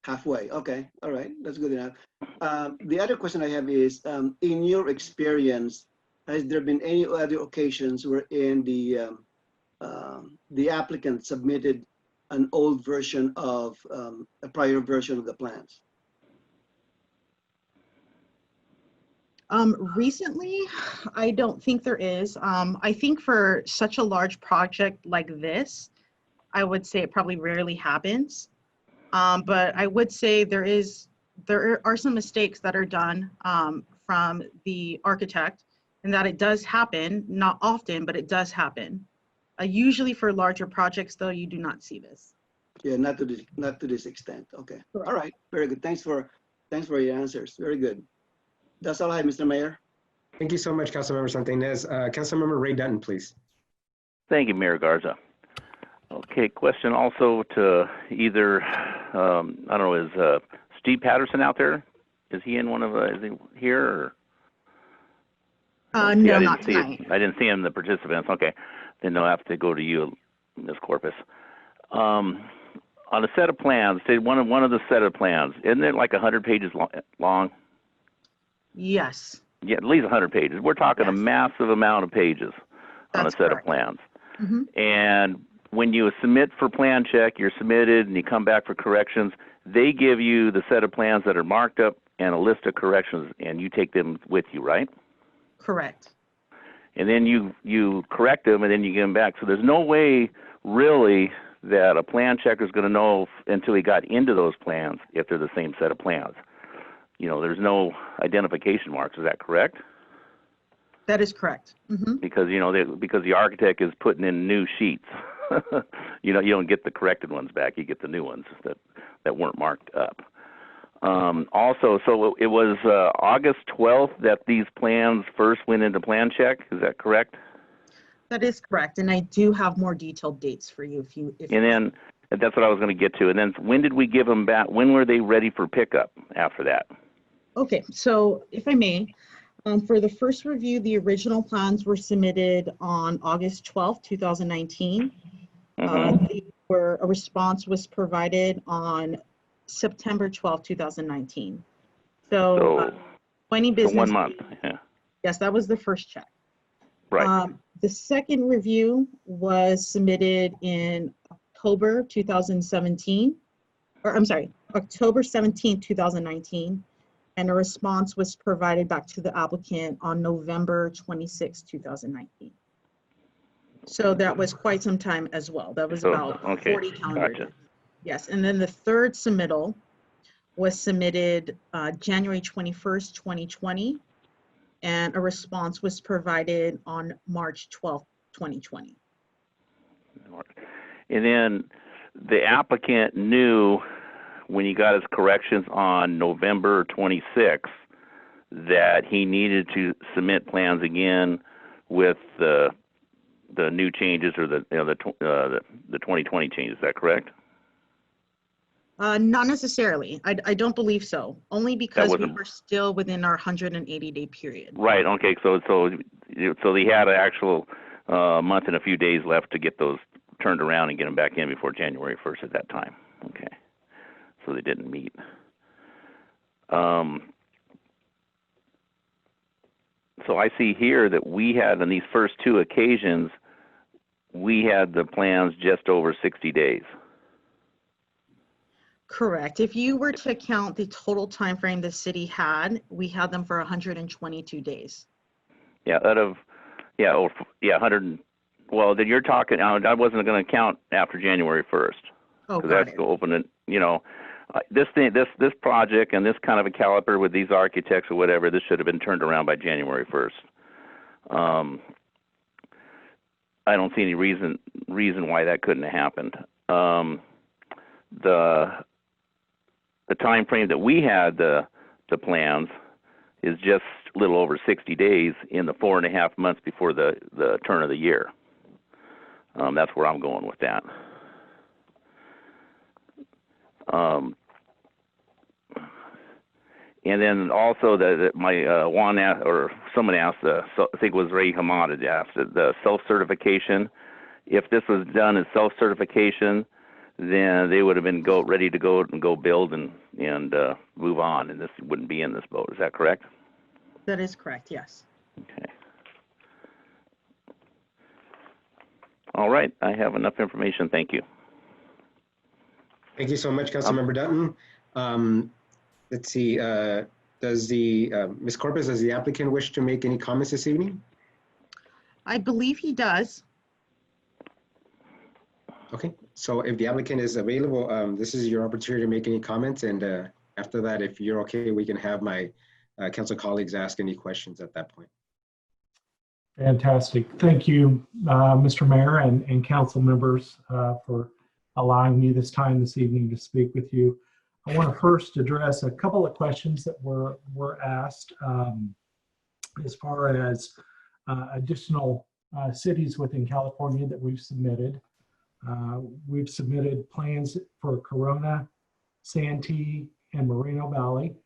Halfway. Okay. All right. That's good enough. The other question I have is, in your experience, has there been any other occasions wherein the applicant submitted an old version of a prior version of the plans? Recently, I don't think there is. I think for such a large project like this, I would say it probably rarely happens. But I would say there are some mistakes that are done from the architect, and that it does happen, not often, but it does happen. Usually for larger projects, though, you do not see this. Yeah, not to this extent. Okay. All right. Very good. Thanks for your answers. Very good. That's all I have, Mr. Mayor. Thank you so much, Councilmember Santinez. Councilmember Ray Dutton, please. Thank you, Mayor Garza. Okay, question also to either, I don't know, is Steve Patterson out there? Is he in one of is he here? Or? No, not tonight. I didn't see him in the participants. Okay, then I'll have to go to you, Ms. Corpus. On a set of plans, say one of the set of plans, isn't it like 100 pages long? Yes. Yeah, at least 100 pages. We're talking a massive amount of pages on a set of plans. And when you submit for plan check, you're submitted and you come back for corrections, they give you the set of plans that are marked up and a list of corrections, and you take them with you, right? Correct. And then you correct them and then you give them back. So there's no way really that a plan checker is going to know until he got into those plans if they're the same set of plans. You know, there's no identification marks. Is that correct? That is correct. Because, you know, because the architect is putting in new sheets. You know, you don't get the corrected ones back. You get the new ones that weren't marked up. Also, so it was August 12th that these plans first went into plan check. Is that correct? That is correct. And I do have more detailed dates for you if And then that's what I was going to get to. And then when did we give them back? When were they ready for pickup after that? Okay, so if I may, for the first review, the original plans were submitted on August 12th, 2019. A response was provided on September 12th, 2019. So 20 business so 1 month, yeah. Yes, that was the first check. Right. The second review was submitted in October 2017, or I'm sorry, October 17th, 2019. And a response was provided back to the applicant on November 26, 2019. So that was quite some time as well. That was about 40 calendar days. Yes, and then the third submittal was submitted January 21st, 2020, and a response was provided on March 12th, 2020. And then the applicant knew when he got his corrections on November 26th that he needed to submit plans again with the new changes or the 2020 changes. Is that correct? Not necessarily. I don't believe so. Only because we were still within our 180-day period. Right. Okay. So he had an actual month and a few days left to get those turned around and get them back in before January 1st at that time. Okay. So they didn't meet. So I see here that we had on these first two occasions, we had the plans just over 60 days. Correct. If you were to count the total time frame the city had, we had them for 122 days. Yeah, out of 100. Well, then you're talking. I wasn't going to count after January 1st. Oh, got that's it. To open it. You know, this project and this kind of a caliber with these architects or whatever, this should have been turned around by January 1st. I don't see any reason why that couldn't have happened. the time frame that we had the plans is just a little over 60 days in the 4.5 months before the turn of the year. That's where I'm going with that. And then also someone asked, so I think it was Ray Hamada asked, the self-certification. If this was done as self-certification, then they would have been ready to go and go build and move on, and this wouldn't be in this boat. Is that correct? That is correct, yes. Okay. All right, I have enough information. Thank you. Thank you so much, Councilmember Dutton. Let's see, does Ms. Corpus, does the applicant wish to make any comments this evening? I believe he does. Okay, so if the applicant is available, this is your opportunity to make any comments. And after that, if you're okay, we can have my council colleagues ask any questions at that point. Fantastic. Thank you, Mr. Mayor and council members for allowing me this time this evening to speak with you. I want to first address a couple of questions that were asked as far as additional cities within California that we've submitted. We've submitted plans for Corona, Santee, and Moreno Valley.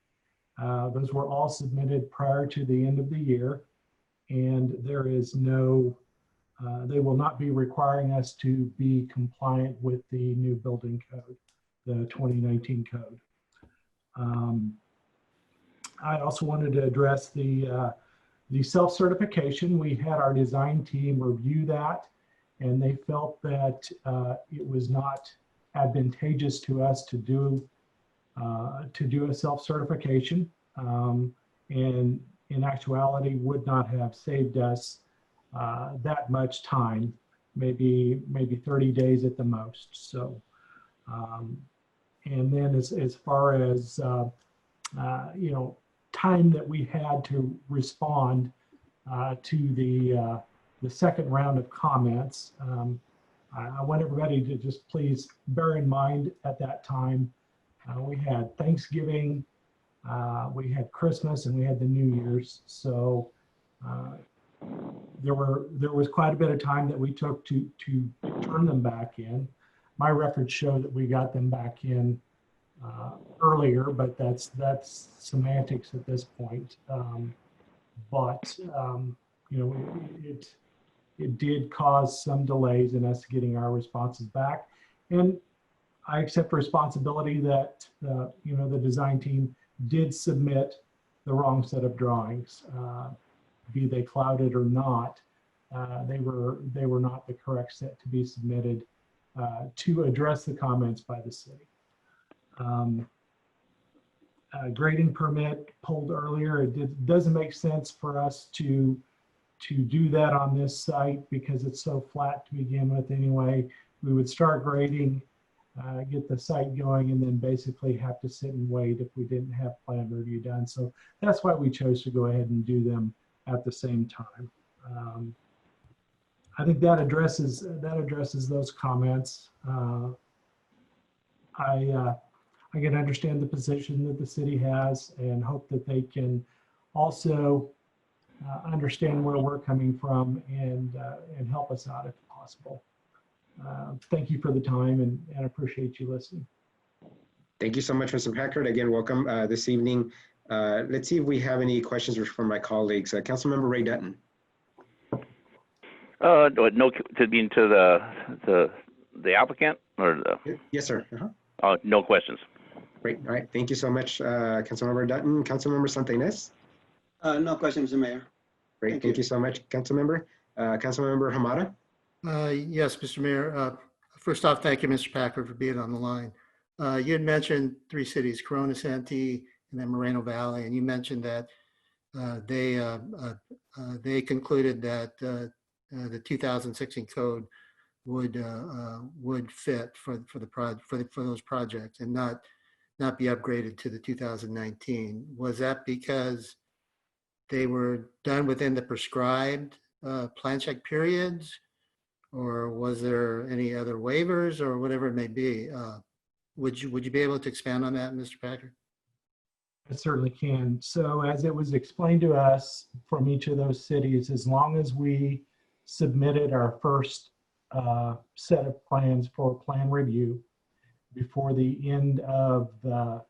Those were all submitted prior to the end of the year, and there is no, they will not be requiring us to be compliant with the new building code, the 2019 code. I also wanted to address the self-certification. We had our design team review that, and they felt that it was not advantageous to us to do a self-certification, and in actuality would not have saved us that much time, maybe 30 days at the most. So, and then as far as time that we had to respond to the second round of comments, I want everybody to just please bear in mind at that time we had Thanksgiving, we had Christmas, and we had the New Year's. So there was quite a bit of time that we took to turn them back in. My records show that we got them back in earlier, but that's semantics at this point. It did cause some delays in us getting our responses back, and I accept responsibility that the design team did submit the wrong set of drawings, be they clouded or not. They were not the correct set to be submitted to address the comments by the city. Grading permit pulled earlier. It doesn't make sense for us to do that on this site because it's so flat to begin with anyway. We would start grading, get the site going, and then basically have to sit and wait if we didn't have plan review done. So that's why we chose to go ahead and do them at the same time. I think that addresses those comments. I can understand the position that the city has and hope that they can also understand where we're coming from and help us out if possible. Thank you for the time and appreciate you listening. Thank you so much, Mr. Packard. Again, welcome this evening. Let's see if we have any questions from my colleagues. Councilmember Ray Dutton. No, to be into the applicant or the. Yes, sir. No questions. Great. All right. Thank you so much, Councilmember Dutton. Councilmember Santana. No questions, Mr. Mayor. Great. Thank you so much, Councilmember. Councilmember Hamada. Yes, Mr. Mayor. First off, thank you, Mr. Packard, for being on the line. You had mentioned 3 cities, Corona, Santee, and then Moreno Valley, and you mentioned that they concluded that the 2016 code would fit for those projects and not be upgraded to the 2019. Was that because they were done within the prescribed plan check periods, or was there any other waivers or whatever it may be? would you be able to expand on that, Mr. Packer? I certainly can. So as it was explained to us from each of those cities, as long as we submitted our first set of plans for plan review before the end of the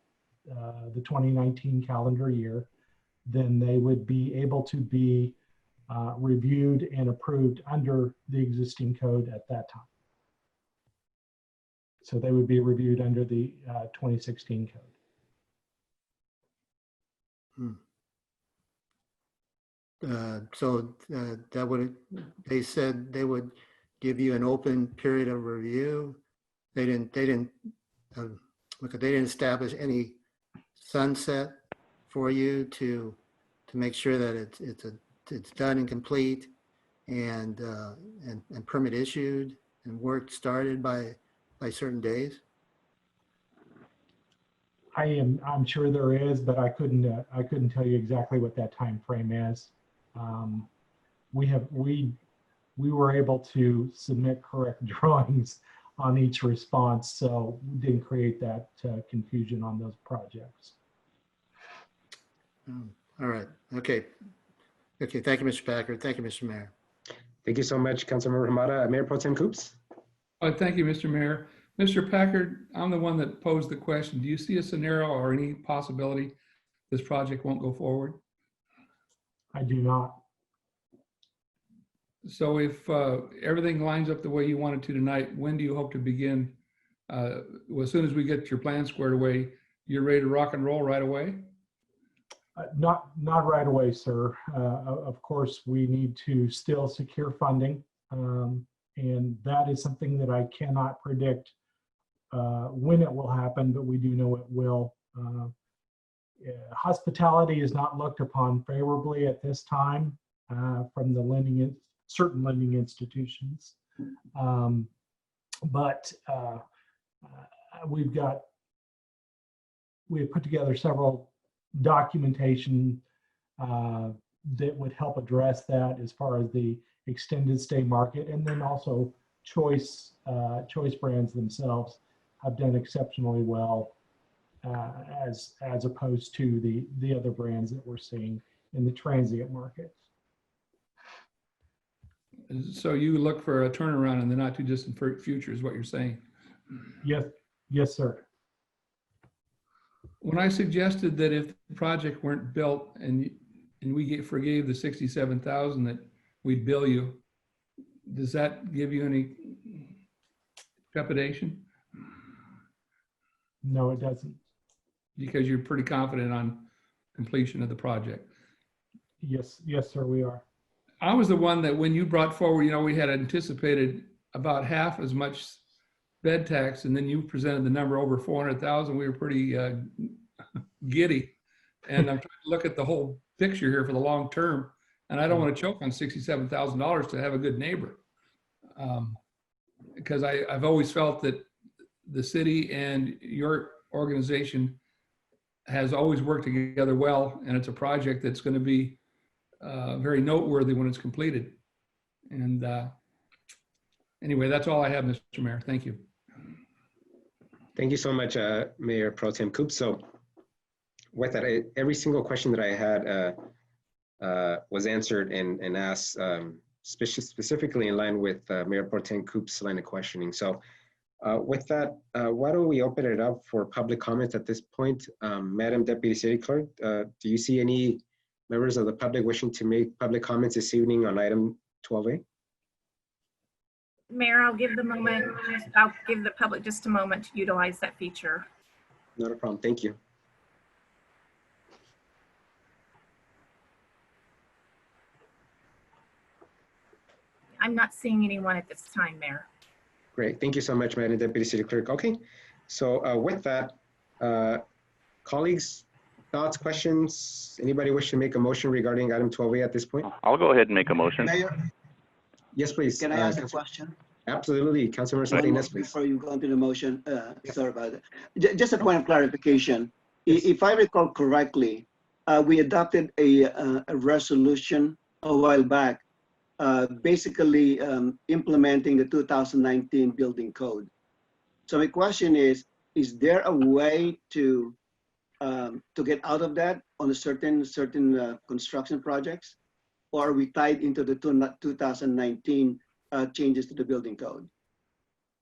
2019 calendar year, then they would be able to be reviewed and approved under the existing code at that time. So they would be reviewed under the 2016 code. That would, they said they would give you an open period of review. They didn't establish any sunset for you to make sure that it's done and complete and permit issued and work started by certain days. I'm sure there is, but I couldn't tell you exactly what that time frame is. We were able to submit correct drawings on each response, so we didn't create that confusion on those projects. All right. Okay. Thank you, Mr. Packer. Thank you, Mr. Mayor. Thank you so much, Councilmember Hamada. Mayor Pro Tem Coops. Thank you, Mr. Mayor. Mr. Packard, I'm the one that posed the question. Do you see a scenario or any possibility this project won't go forward? I do not. So if everything lines up the way you want it to tonight, when do you hope to begin? Well, as soon as we get your plan squared away, you're ready to rock and roll right away? Not right away, sir. Of course, we need to still secure funding, and that is something that I cannot predict when it will happen, but we do know it will. Hospitality is not looked upon favorably at this time from the certain lending institutions, but we have put together several documentation that would help address that as far as the extended stay market, and then also choice brands themselves have done exceptionally well as opposed to the other brands that we're seeing in the transient market. So you look for a turnaround in the not too distant future is what you're saying? Yes, sir. When I suggested that if the project weren't built and we forgave the $67,000 that we'd bill you, does that give you any trepidation? No, it doesn't. Because you're pretty confident on completion of the project. Yes, sir, we are. I was the one that when you brought forward, we had anticipated about half as much bed tax, and then you presented the number over 400,000. We were pretty giddy. And I'm trying to look at the whole picture here for the long term, and I don't want to choke on $67,000 to have a good neighbor. Because I've always felt that the city and your organization has always worked together well, and it's a project that's going to be very noteworthy when it's completed. And anyway, that's all I have, Mr. Mayor. Thank you. Thank you so much, Mayor Pro Tem Coops. So with that, every single question that I had was answered and asked specifically in line with Mayor Pro Tem Coops' line of questioning. So with that, why don't we open it up for public comments at this point? Madam Deputy City Clerk, do you see any members of the public wishing to make public comments this evening on item 12A? Mayor, I'll give the public just a moment to utilize that feature. Not a problem. Thank you. I'm not seeing anyone at this time, Mayor. Great. Thank you so much, Madam Deputy City Clerk. Okay. So with that, colleagues, thoughts, questions? Anybody wish to make a motion regarding item 12A at this point? I'll go ahead and make a motion. Mayor, Yes, please. can I ask a question? Absolutely. Councilmember Salinas, please. Before you go into the motion, sorry about that. Just a point of clarification. If I recall correctly, we adopted a resolution a while back, basically implementing the 2019 building code. So my question is, is there a way to get out of that on a certain construction projects? Or are we tied into the 2019 changes to the building code?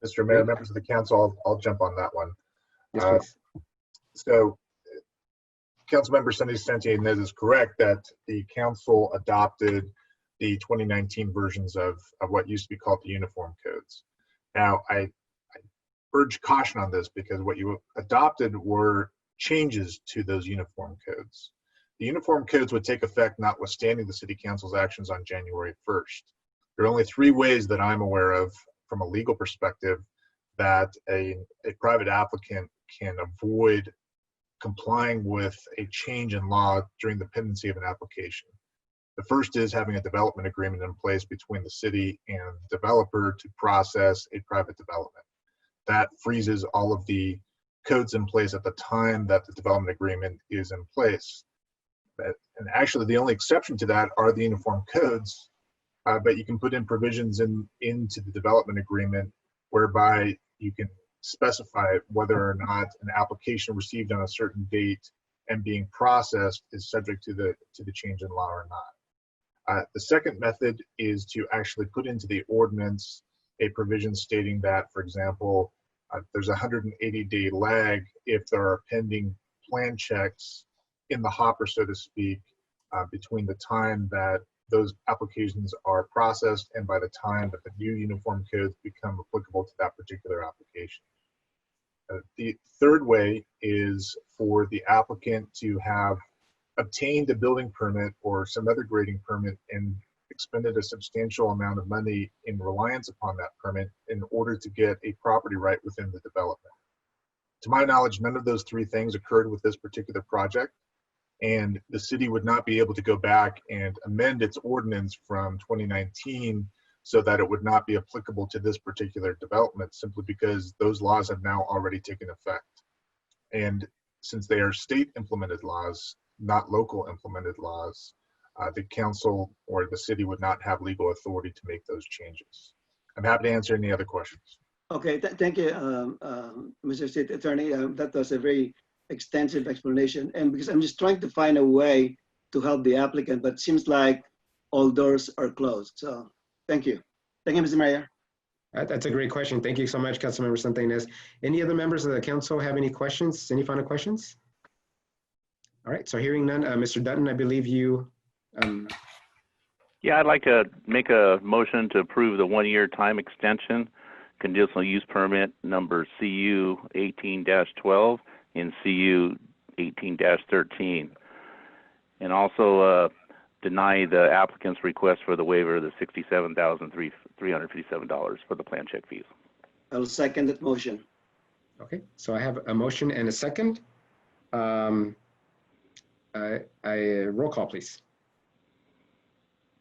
Mr. Mayor, members of the council, I'll jump on that one. Yes, please. So Councilmember Sanchez is correct that the council adopted the 2019 versions of what used to be called the uniform codes. Now, I urge caution on this because what you adopted were changes to those uniform codes. The uniform codes would take effect notwithstanding the city council's actions on January 1st. There are only 3 ways that I'm aware of from a legal perspective that a private applicant can avoid complying with a change in law during the pendency of an application. The first is having a development agreement in place between the city and the developer to process a private development. That freezes all of the codes in place at the time that the development agreement is in place. And actually the only exception to that are the uniform codes, but you can put in provisions into the development agreement whereby you can specify whether or not an application received on a certain date and being processed is subject to the change in law or not. The second method is to actually put into the ordinance a provision stating that, for example, there's a 180-day lag if there are pending plan checks in the hopper, so to speak, between the time that those applications are processed and by the time that the new uniform codes become applicable to that particular application. The third way is for the applicant to have obtained a building permit or some other grading permit and expended a substantial amount of money in reliance upon that permit in order to get a property right within the development. To my knowledge, none of those 3 things occurred with this particular project, and the city would not be able to go back and amend its ordinance from 2019 so that it would not be applicable to this particular development simply because those laws have now already taken effect. And since they are state implemented laws, not local implemented laws, the council or the city would not have legal authority to make those changes. I'm happy to answer any other questions. Okay, thank you, Mr. State Attorney. That was a very extensive explanation. And because I'm just trying to find a way to help the applicant, but it seems like all doors are closed. So thank you. Thank you, Mr. Mayor. That's a great question. Thank you so much, Councilmember Santa. Any other members of the council have any questions? Any final questions? All right, so hearing none, Mr. Dutton, I believe you. Yeah, I'd like to make a motion to approve the 1-year time extension, conditional use permit number CU 18-12 and CU 18-13, and also deny the applicant's request for the waiver of the $67,357 for the plan check fees. I'll second that motion. Okay, so I have a motion and a second. Roll call, please.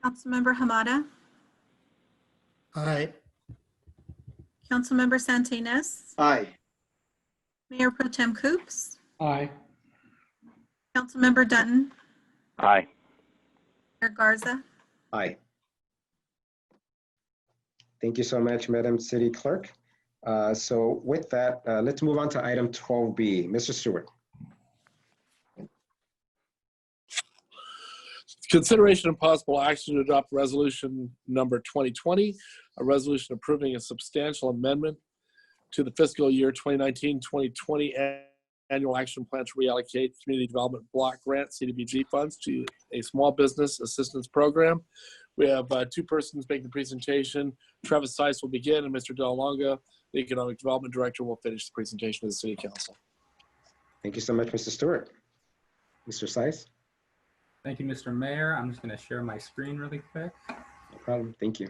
Councilmember Hamada, Aye. Councilmember Santinas, Aye. Mayor Pro Tem Coops, Aye. Councilmember Dutton, Aye. Mayor Garza. Aye. Thank you so much, Madam City Clerk. So with that, let's move on to item 12B. Mr. Stewart. Consideration and possible action to adopt resolution number 2020, a resolution approving a substantial amendment to the fiscal year 2019-2020 annual action plan to reallocate community development block grant CDBG funds to a small business assistance program. We have 2 persons making the presentation. Travis Seiss will begin, and Mr. Del Longa, the Economic Development Director, will finish the presentation of the City Council. Thank you so much, Mr. Stewart. Mr. Seiss. Thank you, Mr. Mayor. I'm just going to share my screen really quick. No problem. Thank you.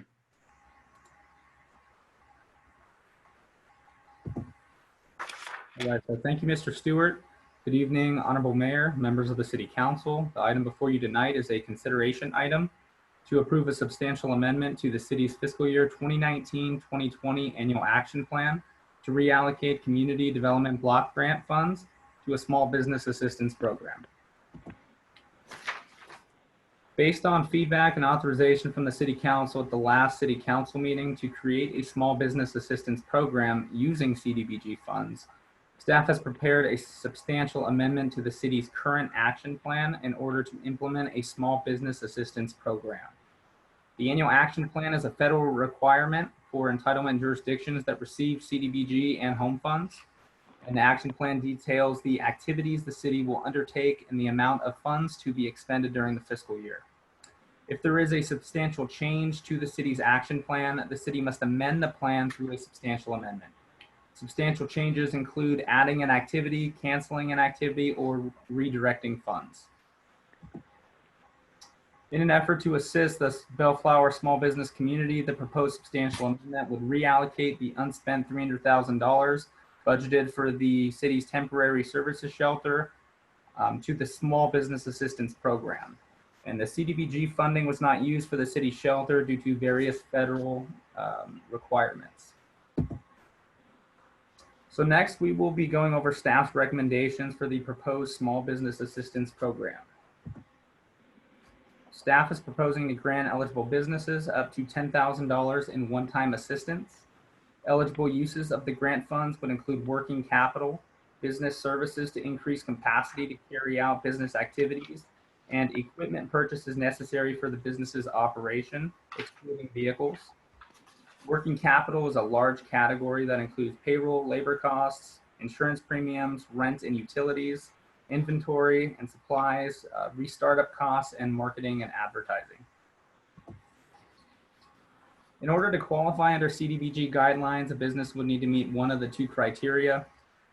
All right, so thank you, Mr. Stewart. Good evening, Honorable Mayor, members of the City Council. The item before you tonight is a consideration item to approve a substantial amendment to the city's fiscal year 2019-2020 annual action plan to reallocate community development block grant funds to a small business assistance program. Based on feedback and authorization from the City Council at the last City Council meeting to create a small business assistance program using CDBG funds, Staff has prepared a substantial amendment to the city's current action plan in order to implement a small business assistance program. The annual action plan is a federal requirement for entitlement jurisdictions that receive CDBG and home funds. And the action plan details the activities the city will undertake and the amount of funds to be expended during the fiscal year. If there is a substantial change to the city's action plan, the city must amend the plan through a substantial amendment. Substantial changes include adding an activity, canceling an activity, or redirecting funds. In an effort to assist the Bellflower small business community, the proposed substantial amendment would reallocate the unspent $300,000 budgeted for the city's temporary services shelter to the small business assistance program. And the CDBG funding was not used for the city shelter due to various federal requirements. So next, we will be going over staff's recommendations for the proposed small business assistance program. Staff is proposing to grant eligible businesses up to $10,000 in one-time assistance. Eligible uses of the grant funds would include working capital, business services to increase capacity to carry out business activities, and equipment purchases necessary for the business's operation, excluding vehicles. Working capital is a large category that includes payroll, labor costs, insurance premiums, rent and utilities, inventory and supplies, restartup costs, and marketing and advertising. In order to qualify under CDBG guidelines, a business would need to meet one of the two criteria.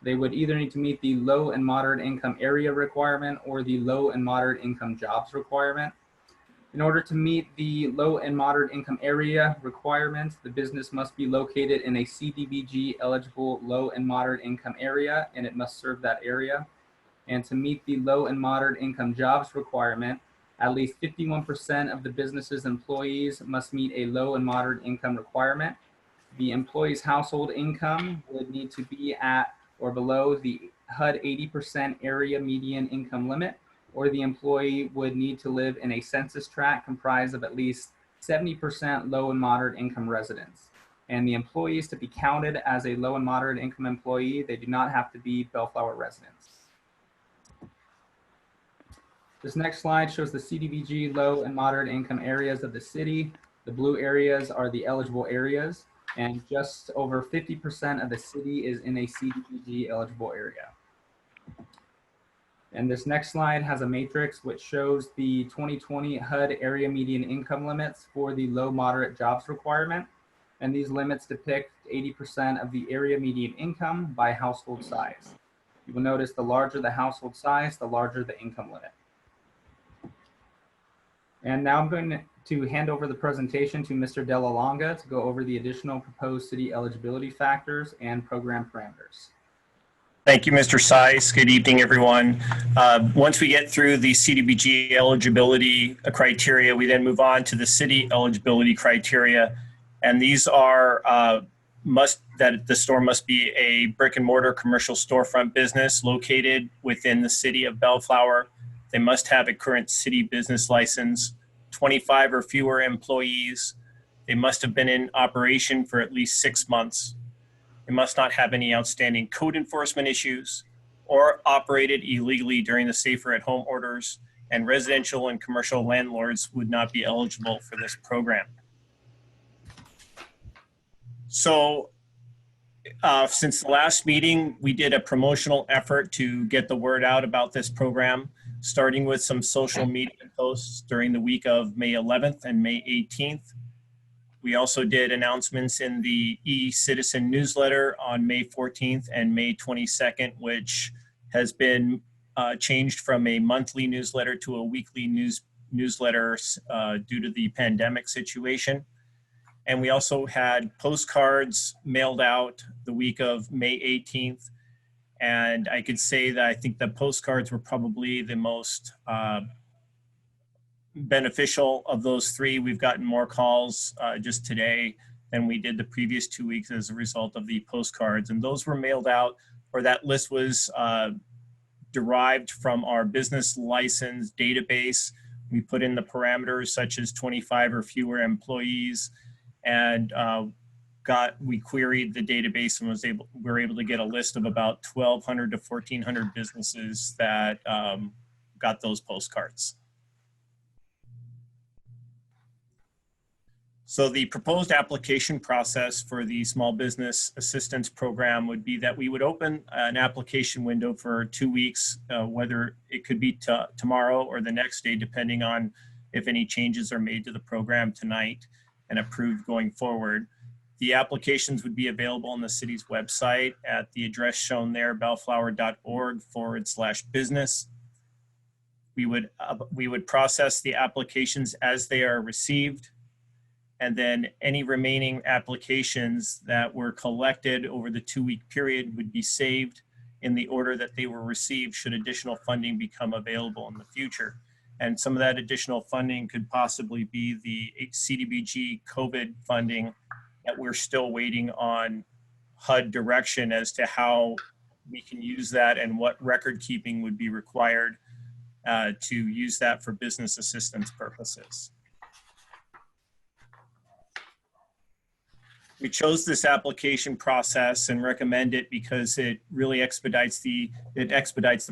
They would either need to meet the low and moderate income area requirement or the low and moderate income jobs requirement. In order to meet the low and moderate income area requirement, the business must be located in a CDBG eligible low and moderate income area, and it must serve that area. And to meet the low and moderate income jobs requirement, at least 51% of the business's employees must meet a low and moderate income requirement. The employee's household income would need to be at or below the HUD 80% area median income limit, or the employee would need to live in a census tract comprised of at least 70% low and moderate income residents. And the employees to be counted as a low and moderate income employee, they do not have to be Bellflower residents. This next slide shows the CDBG low and moderate income areas of the city. The blue areas are the eligible areas, and just over 50% of the city is in a CDBG eligible area. And this next slide has a matrix which shows the 2020 HUD area median income limits for the low moderate jobs requirement. And these limits depict 80% of the area median income by household size. You will notice the larger the household size, the larger the income limit. And now I'm going to hand over the presentation to Mr. Della Longa to go over the additional proposed city eligibility factors and program parameters. Thank you, Mr. Seiss. Good evening, everyone. Once we get through the CDBG eligibility criteria, we then move on to the city eligibility criteria. And these are that the store must be a brick and mortar commercial storefront business located within the city of Bellflower. They must have a current city business license, 25 or fewer employees. They must have been in operation for at least 6 months. They must not have any outstanding code enforcement issues or operated illegally during the Safer at Home orders, and residential and commercial landlords would not be eligible for this program. So since the last meeting, we did a promotional effort to get the word out about this program, starting with some social media posts during the week of May 11th and May 18th. We also did announcements in the e-Citizen newsletter on May 14th and May 22nd, which has been changed from a monthly newsletter to a weekly newsletter due to the pandemic situation. And we also had postcards mailed out the week of May 18th. And I could say that I think the postcards were probably the most beneficial of those three. We've gotten more calls just today than we did the previous 2 weeks as a result of the postcards. And those were mailed out, or that list was derived from our business license database. We put in the parameters such as 25 or fewer employees. And we queried the database and were able to get a list of about 1,200 to 1,400 businesses that got those postcards. So the proposed application process for the Small Business Assistance Program would be that we would open an application window for 2 weeks, whether it could be tomorrow or the next day, depending on if any changes are made to the program tonight and approved going forward. The applications would be available on the city's website at the address shown there, bellflower.org/business. We would process the applications as they are received, and then any remaining applications that were collected over the 2-week period would be saved in the order that they were received should additional funding become available in the future. And some of that additional funding could possibly be the CDBG COVID funding that we're still waiting on HUD direction as to how we can use that and what record keeping would be required to use that for business assistance purposes. We chose this application process and recommend it because it really expedites the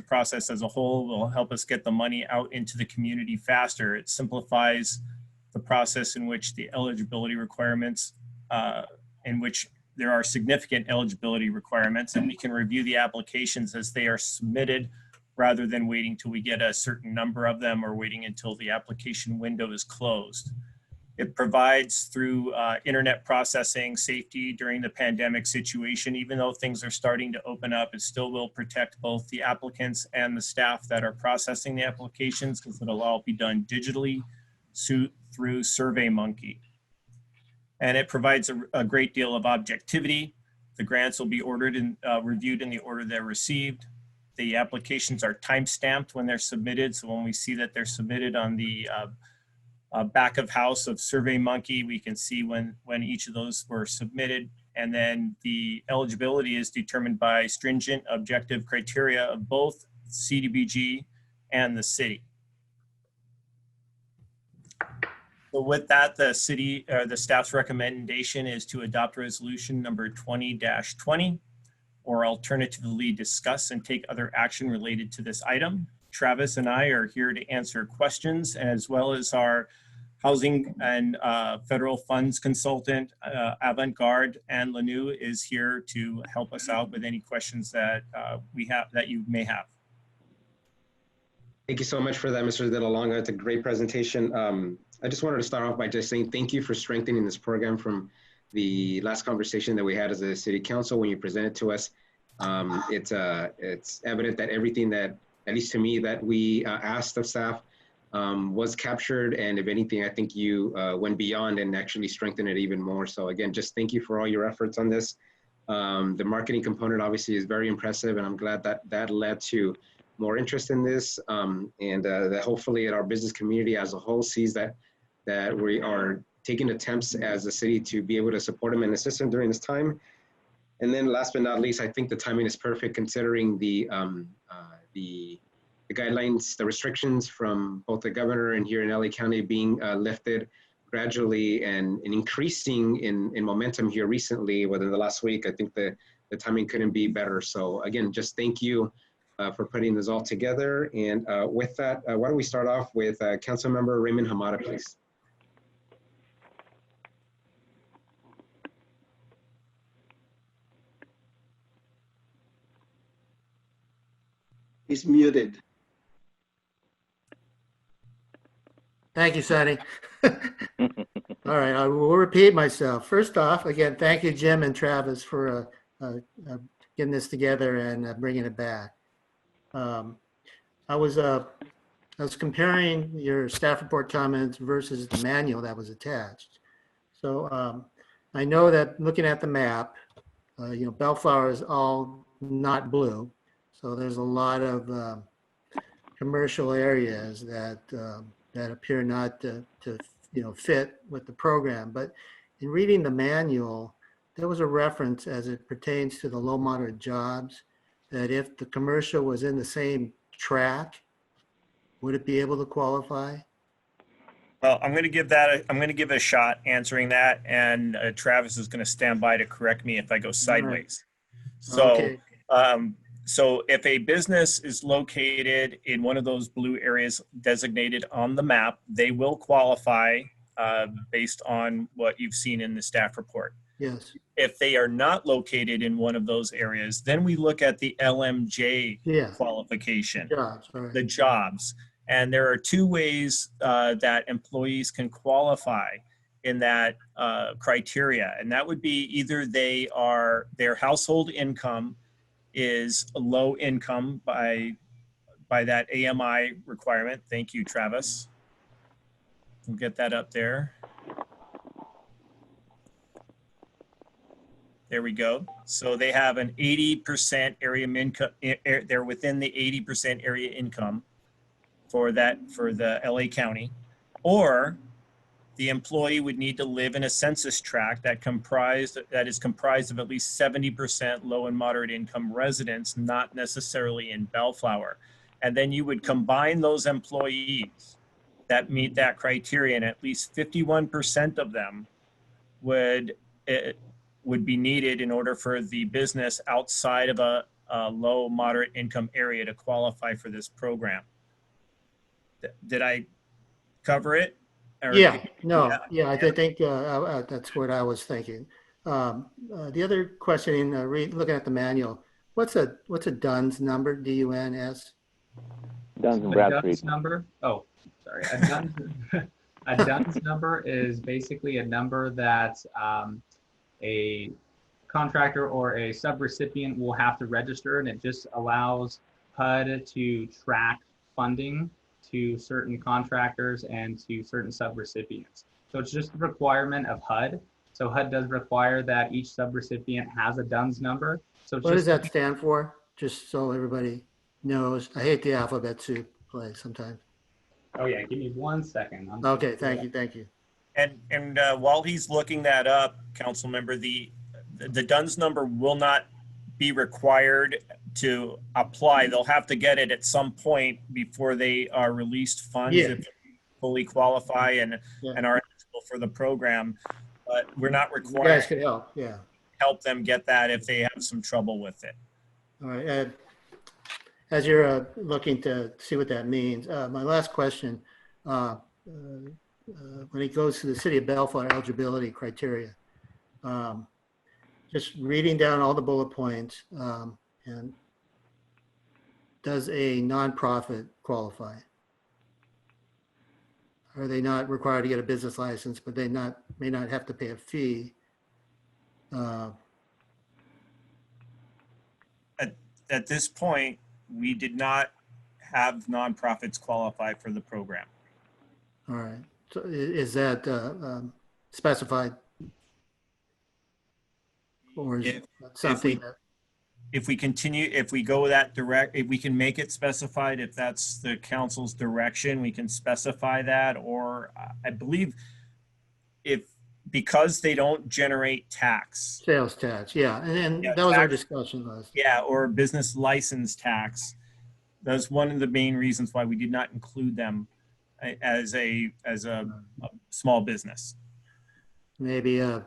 process as a whole. Will help us get the money out into the community faster. It simplifies the process in which the eligibility requirements, in which there are significant eligibility requirements, and we can review the applications as they are submitted rather than waiting till we get a certain number of them or waiting until the application window is closed. It provides through internet processing safety during the pandemic situation. Even though things are starting to open up, it still will protect both the applicants and the staff that are processing the applications, because it'll all be done digitally through SurveyMonkey. And it provides a great deal of objectivity. The grants will be ordered and reviewed in the order they're received. The applications are time-stamped when they're submitted. So when we see that they're submitted on the back of house of SurveyMonkey, we can see when each of those were submitted. And then the eligibility is determined by stringent objective criteria of both CDBG and the city. So with that, the staff's recommendation is to adopt resolution number 20-20, or alternatively discuss and take other action related to this item. Travis and I are here to answer questions, as well as our housing and federal funds consultant, Avant-Garde and Lanu is here to help us out with any questions that you may have. Thank you so much for that, Mr. De La Longa. It's a great presentation. I just wanted to start off by just saying thank you for strengthening this program from the last conversation that we had as a city council when you presented to us. It's evident that everything that, at least to me, that we asked of staff was captured. And if anything, I think you went beyond and actually strengthened it even more. So again, just thank you for all your efforts on this. The marketing component obviously is very impressive, and I'm glad that that led to more interest in this, and that hopefully our business community as a whole sees that we are taking attempts as a city to be able to support them and assist them during this time. And then last but not least, I think the timing is perfect considering the guidelines, the restrictions from both the governor and here in LA County being lifted gradually and increasing in momentum here recently within the last week. I think the timing couldn't be better. So again, just thank you for putting this all together. And with that, why don't we start off with Councilmember Raymond Hamada, please. He's muted. Thank you, Sonny. All right, I will repeat myself. First off, again, thank you, Jim and Travis, for getting this together and bringing it back. I was comparing your staff report comments versus the manual that was attached. So I know that looking at the map, Bellflower is all not blue. So there's a lot of commercial areas that appear not to fit with the program. But in reading the manual, there was a reference as it pertains to the low moderate jobs, that if the commercial was in the same track, would it be able to qualify? Well, I'm going to give it a shot answering that, and Travis is going to stand by to correct me if I go sideways. So, Okay. so if a business is located in one of those blue areas designated on the map, they will qualify based on what you've seen in the staff report. Yes. If they are not located in one of those areas, then we look at the LMJ qualification, Jobs, all right. the jobs. And there are two ways that employees can qualify in that criteria. And that would be either their household income is low income by that AMI requirement. Thank you, Travis. We'll get that up there. There we go. So they have an 80% area income. They're within the 80% area income for the LA County, or the employee would need to live in a census tract that is comprised of at least 70% low and moderate income residents, not necessarily in Bellflower. And then you would combine those employees that meet that criteria, and at least 51% of them would be needed in order for the business outside of a low moderate income area to qualify for this program. Did I cover it? Or Yeah, no, yeah, I think that's what I was thinking. The other question, looking at the manual, what's a DUNS number, D-U-N-S? Duns and A Bradstreet. DUNS number? Oh, sorry. A DUNS number is basically a number that a contractor or a subrecipient will have to register, and it just allows HUD to track funding to certain contractors and to certain subrecipients. So it's just a requirement of HUD. So HUD does require that each subrecipient has a DUNS number. So What does that stand for? Just so everybody knows. I hate the alphabet soup play sometimes. Oh yeah, give me 1 second. Okay, thank you. And while he's looking that up, council member, the DUNS number will not be required to apply. They'll have to get it at some point before they are released funds if they fully qualify and are eligible for the program. But we're not required. You guys could help, help them get that if they have some trouble with it. All right, Ed, as you're looking to see what that means, my last question, when it goes to the City of Bellflower eligibility criteria, just reading down all the bullet points, and does a nonprofit qualify? Are they not required to get a business license, but they may not have to pay a fee? At this point, we did not have nonprofits qualify for the program. All right. So is that specified? Or is it something if we continue, if we go that direct, if we can make it specified, if that's the council's direction, we can specify that. Or I believe because they don't generate tax. Sales tax, yeah. And that was our discussion last. Yeah, or business license tax. That's one of the main reasons why we did not include them as a small business. Maybe a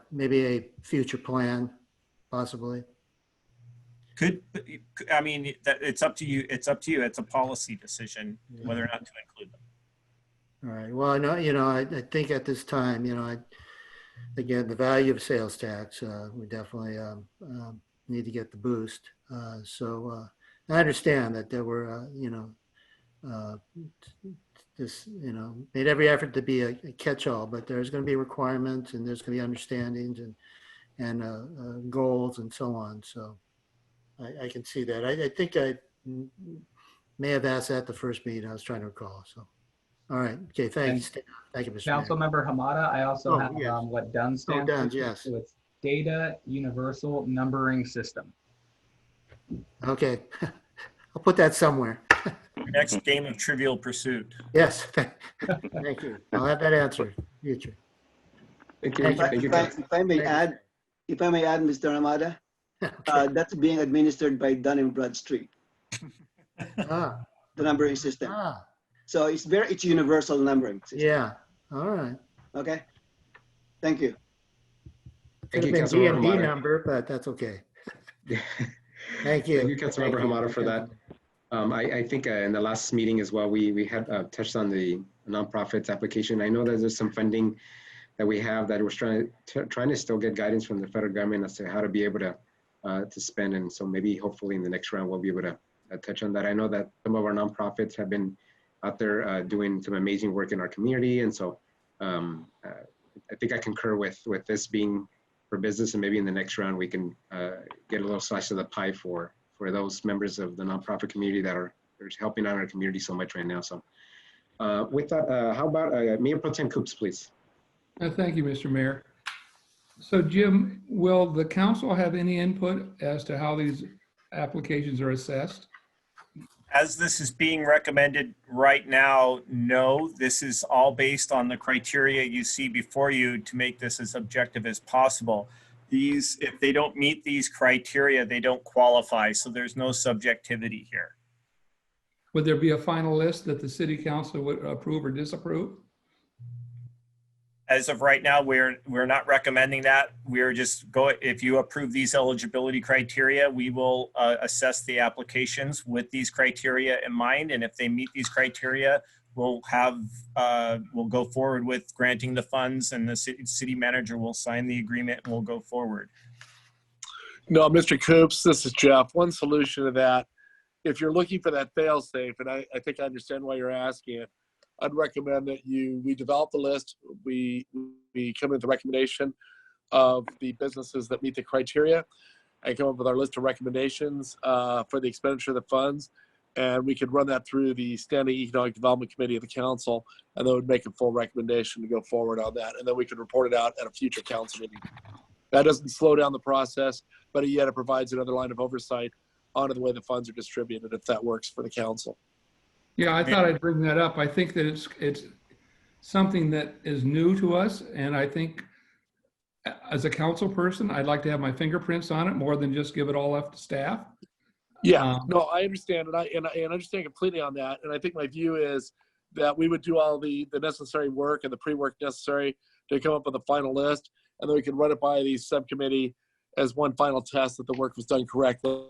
future plan, possibly. I mean, it's up to you. It's up to you. It's a policy decision whether or not to include them. All right. Well, I think at this time, again, the value of sales tax, we definitely need to get the boost. So I understand that there were, made every effort to be a catch-all, but there's going to be requirements and there's going to be understandings and goals and so on. So I can see that. I think I may have asked that the first meeting. I was trying to recall. So, all right. Okay. Thanks. Thank you, Mr. Councilmember Hamada, I also have yes. what DUNS stands for. DUNS, yes. So it's Data Universal Numbering System. Okay. I'll put that somewhere. Next game of Trivial Pursuit. Yes. Thank you. I'll have that answer. Future. Thank you. If I may add, Mr. Hamada, that's being administered by Dun & Bradstreet. The numbering system. So it's universal numbering system. Yeah. All right. Okay, thank you. Could Thank have you, been Councilmember DMD Hamada. number, but that's okay. Thank you. Thank you, Councilmember Hamada, for that. I think in the last meeting as well, we had touched on the nonprofits application. I know that there's some funding that we have that we're trying to still get guidance from the federal government as to how to be able to spend. And so maybe hopefully in the next round, we'll be able to touch on that. I know that some of our nonprofits have been out there doing some amazing work in our community. And so I think I concur with this being for business, and maybe in the next round, we can get a little slice of the pie for those members of the nonprofit community that are helping out our community so much right now. So with that, how about Mayor Pro Tem Coops, please? Thank you, Mr. Mayor. So Jim, will the council have any input as to how these applications are assessed? As this is being recommended right now, no, this is all based on the criteria you see before you to make this as objective as possible. These, if they don't meet these criteria, they don't qualify. So there's no subjectivity here. Would there be a final list that the city council would approve or disapprove? As of right now, we're not recommending that. We're just if you approve these eligibility criteria, we will assess the applications with these criteria in mind. And if they meet these criteria, we'll go forward with granting the funds, and the city manager will sign the agreement and we'll go forward. No, Mr. Coops, this is Jeff. One solution to that, if you're looking for that fail safe, and I think I understand why you're asking it, I'd recommend that we develop the list. We come with the recommendation of the businesses that meet the criteria, and come up with our list of recommendations for the expenditure of the funds. And we could run that through the Standing Economic Development Committee of the council, and they would make a full recommendation to go forward on that. And then we could report it out at a future council meeting. That doesn't slow down the process, but yet it provides another line of oversight onto the way the funds are distributed, if that works for the council. Yeah, I thought I'd bring that up. I think that it's something that is new to us, and I think as a council person, I'd like to have my fingerprints on it more than just give it all up to staff. Yeah, no, I understand, and I understand completely on that. And I think my view is that we would do all the necessary work and the pre-work necessary to come up with a final list, and then we can run it by the subcommittee as one final test that the work was done correctly.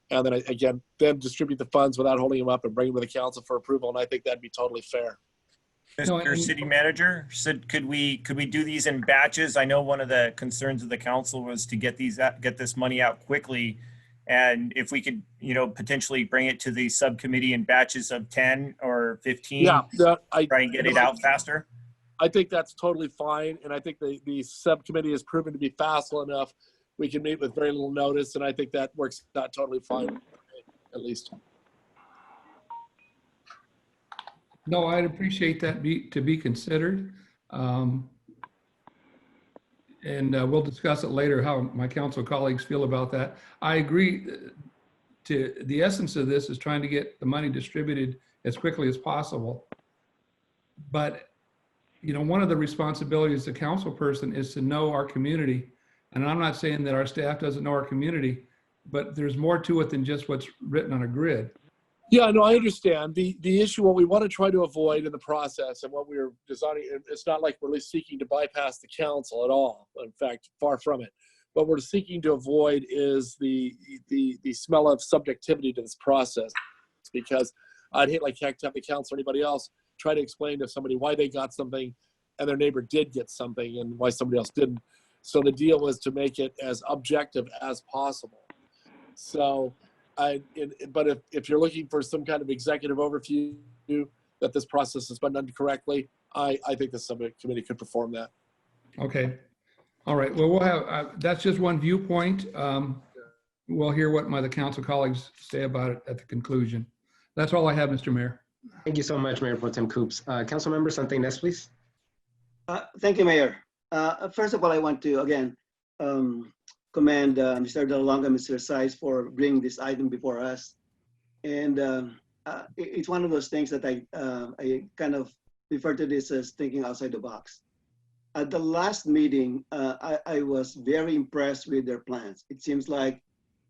And then again, then distribute the funds without holding them up and bring them to the council for approval. And I think that'd be totally fair. Mr. City Manager said, could we do these in batches? I know one of the concerns of the council was to get this money out quickly. And if we could, potentially bring it to the subcommittee in batches of 10 or 15, try and get it out faster. I think that's totally fine. And I think the subcommittee has proven to be facile enough. We can meet with very little notice, and I think that works out totally fine, at least. No, I'd appreciate that to be considered. And we'll discuss it later, how my council colleagues feel about that. I agree to the essence of this is trying to get the money distributed as quickly as possible. But, one of the responsibilities as a council person is to know our community. And I'm not saying that our staff doesn't know our community, but there's more to it than just what's written on a grid. Yeah, no, I understand. The issue, what we want to try to avoid in the process, and what we're designing, it's not like we're really seeking to bypass the council at all. In fact, far from it. What we're seeking to avoid is the smell of subjectivity to this process. It's because I'd hate like heck to have the council or anybody else try to explain to somebody why they got something and their neighbor did get something and why somebody else didn't. So the deal was to make it as objective as possible. So, but if you're looking for some kind of executive overview that this process has been done correctly, I think the subcommittee could perform that. Okay. All right. Well, we'll have, that's just one viewpoint. We'll hear what the council colleagues say about it at the conclusion. That's all I have, Mr. Mayor. Thank you so much, Mayor Pro Tem Coops. Council member Santinas, please. Thank you, Mayor. First of all, I want to again commend Mr. Delonga and Mr. Sais for bringing this item before us. And it's one of those things that I kind of refer to this as thinking outside the box. At the last meeting, I was very impressed with their plans. It seems like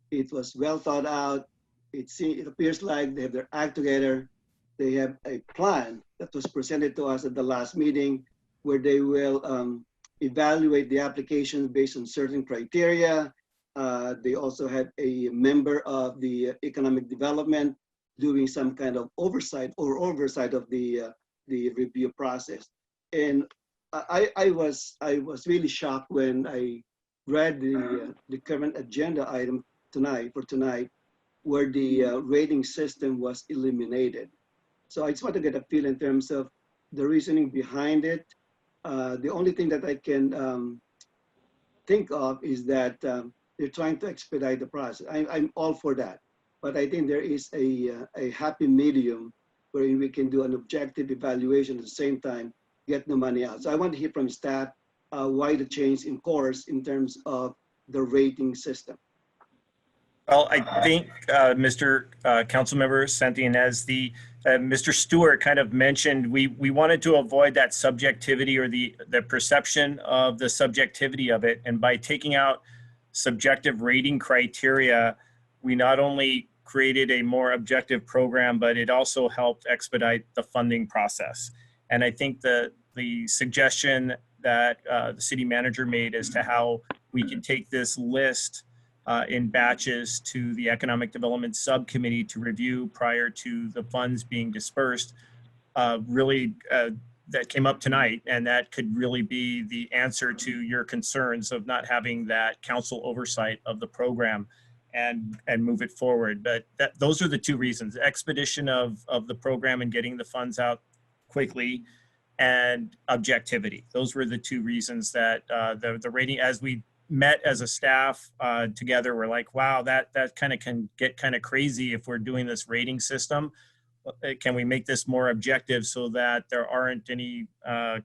it was well thought out. It appears like they have their act together. they have a plan that was presented to us at the last meeting where they will evaluate the applications based on certain criteria. They also have a member of the economic development doing some kind of oversight of the review process. And I was really shocked when I read the current agenda item for tonight, where the rating system was eliminated. So I just want to get a feel in terms of the reasoning behind it. The only thing that I can think of is that they're trying to expedite the process. I'm all for that, but I think there is a happy medium where we can do an objective evaluation at the same time, get the money out. So I want to hear from staff why the change in course in terms of the rating system. Well, I think, Mr. Councilmember Santianes, Mr. Stewart kind of mentioned we wanted to avoid that subjectivity or the perception of the subjectivity of it. And by taking out subjective rating criteria, we not only created a more objective program, but it also helped expedite the funding process. And I think the suggestion that the city manager made as to how we can take this list in batches to the Economic Development Subcommittee to review prior to the funds being dispersed, really that came up tonight, and that could really be the answer to your concerns of not having that council oversight of the program and move it forward. But those are the two reasons: expedition of the program and getting the funds out quickly, and objectivity. Those were the two reasons that the rating, as we met as a staff together, we're like, wow, that kind of can get kind of crazy if we're doing this rating system. Can we make this more objective so that there aren't any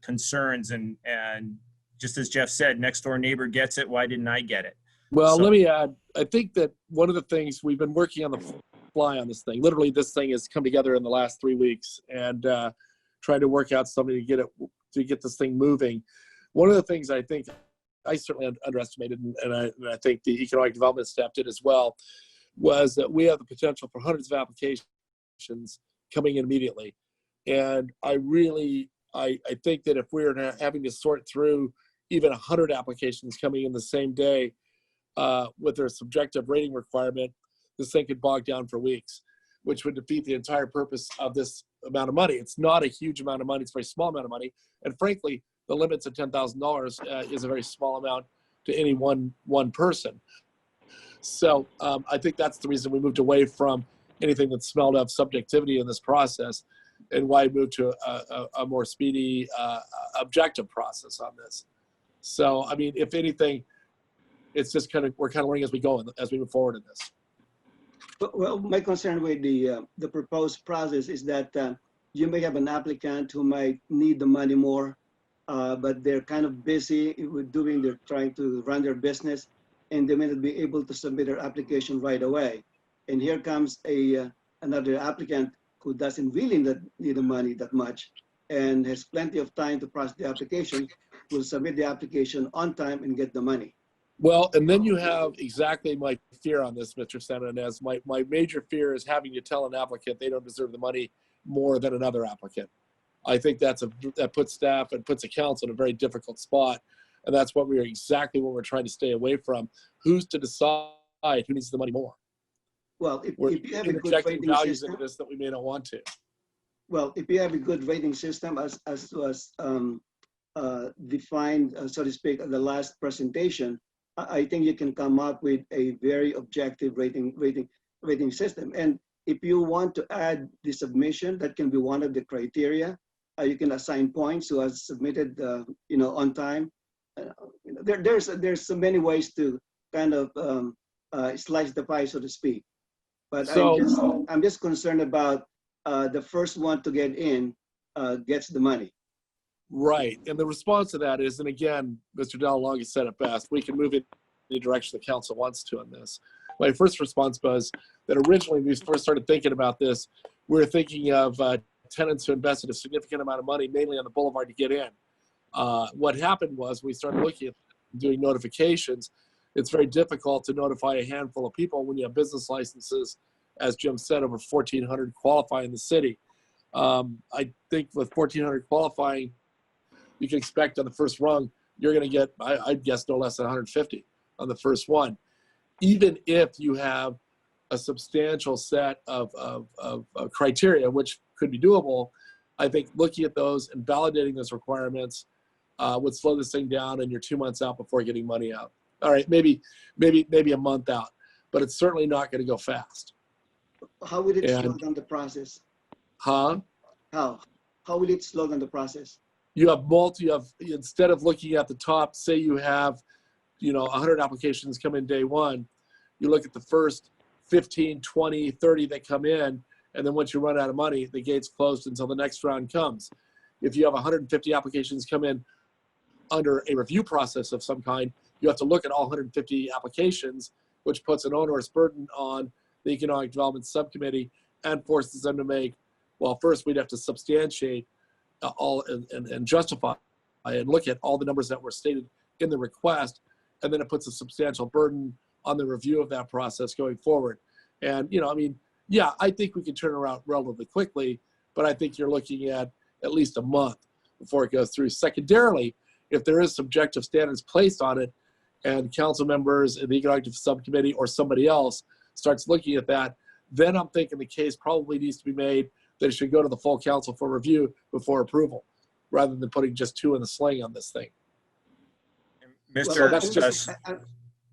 concerns? And just as Jeff said, next door neighbor gets it, why didn't I get it? Well, So- let me add, I think that one of the things we've been working on the fly on this thing, literally this thing has come together in the last 3 weeks, and trying to work out something to get this thing moving. One of the things I think I certainly underestimated, and I think the economic development staff did as well, was that we have the potential for hundreds of applications coming in immediately. And I think that if we're having to sort through even 100 applications coming in the same day with their subjective rating requirement, this thing could bog down for weeks, which would defeat the entire purpose of this amount of money. It's not a huge amount of money. It's a very small amount of money. And frankly, the limits of $10,000 is a very small amount to any one person. So I think that's the reason we moved away from anything that smelled of subjectivity in this process, and why we moved to a more speedy, objective process on this. So, I mean, if anything, it's just we're kind of learning as we go, as we move forward in this. Well, my concern with the proposed process is that you may have an applicant who might need the money more, but they're kind of busy with they're trying to run their business, and they may not be able to submit their application right away. And here comes another applicant who doesn't really need the money that much and has plenty of time to process the application, will submit the application on time and get the money. Well, and then you have exactly my fear on this, Mr. Santianes. My major fear is having to tell an applicant they don't deserve the money more than another applicant. I think that puts staff and puts a council in a very difficult spot. And that's what exactly what we're trying to stay away from. Who's to decide who needs the money more? Well, if you have a good injecting rating values system, into this that we may not want to. well, if you have a good rating system, as was defined, so to speak, at the last presentation, I think you can come up with a very objective rating system. And if you want to add the submission, that can be one of the criteria. You can assign points who has submitted, on time. There's so many ways to kind of slice the pie, so to speak. But I'm just concerned about the first one to get in gets the money. Right. And the response to that is, and again, Mr. Delalonga said it best, we can move in the direction the council wants to on this. My first response was that originally when we first started thinking about this, we were thinking of tenants who invested a significant amount of money, mainly on the boulevard, to get in. What happened was we started looking at doing notifications. It's very difficult to notify a handful of people when you have business licenses, as Jim said, over 1,400 qualify in the city. I think with 1,400 qualifying, you can expect on the first rung, you're going to get, I'd guess, no less than 150 on the first one. Even if you have a substantial set of criteria, which could be doable, I think looking at those and validating those requirements would slow this thing down, and you're 2 months out before getting money out. All right, maybe a month out, but it's certainly not going to go fast. How will it slow down the process? Huh? How will it slow down the process? You have instead of looking at the top, say you have, 100 applications come in day one, you look at the first 15, 20, 30 that come in, and then once you run out of money, the gate's closed until the next round comes. If you have 150 applications come in under a review process of some kind, you have to look at all 150 applications, which puts an onerous burden on the Economic Development Subcommittee and forces them to make, well, first we'd have to substantiate all and justify and look at all the numbers that were stated in the request, and then it puts a substantial burden on the review of that process going forward. And, yeah, I think we can turn around relatively quickly, but I think you're looking at least a month before it goes through. Secondarily, if there is subjective standards placed on it and council members in the Economic Subcommittee or somebody else starts looking at that, then I'm thinking the case probably needs to be made that it should go to the full council for review before approval, rather than putting just 2 in the sling on this thing. Well,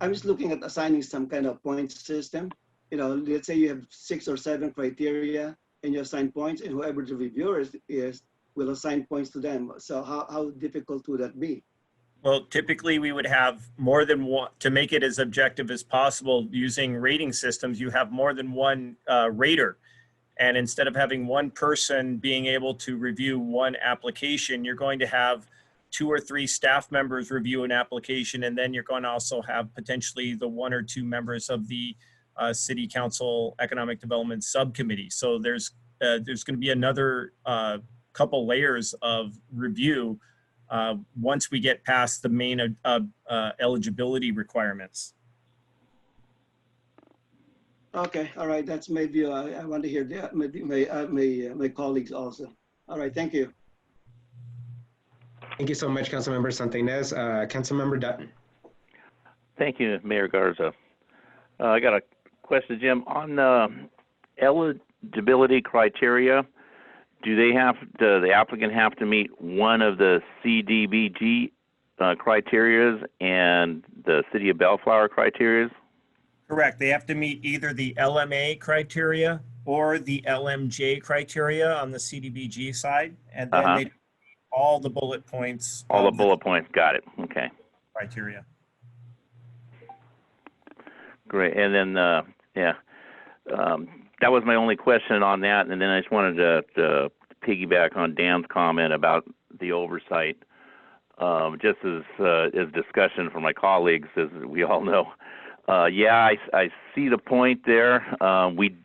I was looking at assigning some kind of point system. Let's say you have 6 or 7 criteria and you assign points, and whoever the reviewer is will assign points to them. So how difficult would that be? Well, typically we would have more than one, to make it as objective as possible using rating systems, you have more than one rater. And instead of having one person being able to review one application, you're going to have 2 or 3 staff members review an application, and then you're going to also have potentially the 1 or 2 members of the City Council Economic Development Subcommittee. So there's going to be another couple layers of review once we get past the main eligibility requirements. Okay, all right. That's maybe I want to hear that. Maybe my colleagues also. All right, thank you. Thank you so much, Councilmember Santinez. Councilmember Dutton. Thank you, Mayor Garza. I got a question, Jim. On the eligibility criteria, do the applicant have to meet one of the CDBG criterias and the City of Bellflower criterias? Correct. They have to meet either the LMA criteria or the LMJ criteria on the CDBG side, and then they all the bullet points. All the bullet points. Got it. Okay. Criteria. Great. And then, that was my only question on that. And then I just wanted to piggyback on Dan's comment about the oversight. Just as discussion for my colleagues, as we all know. I see the point there. We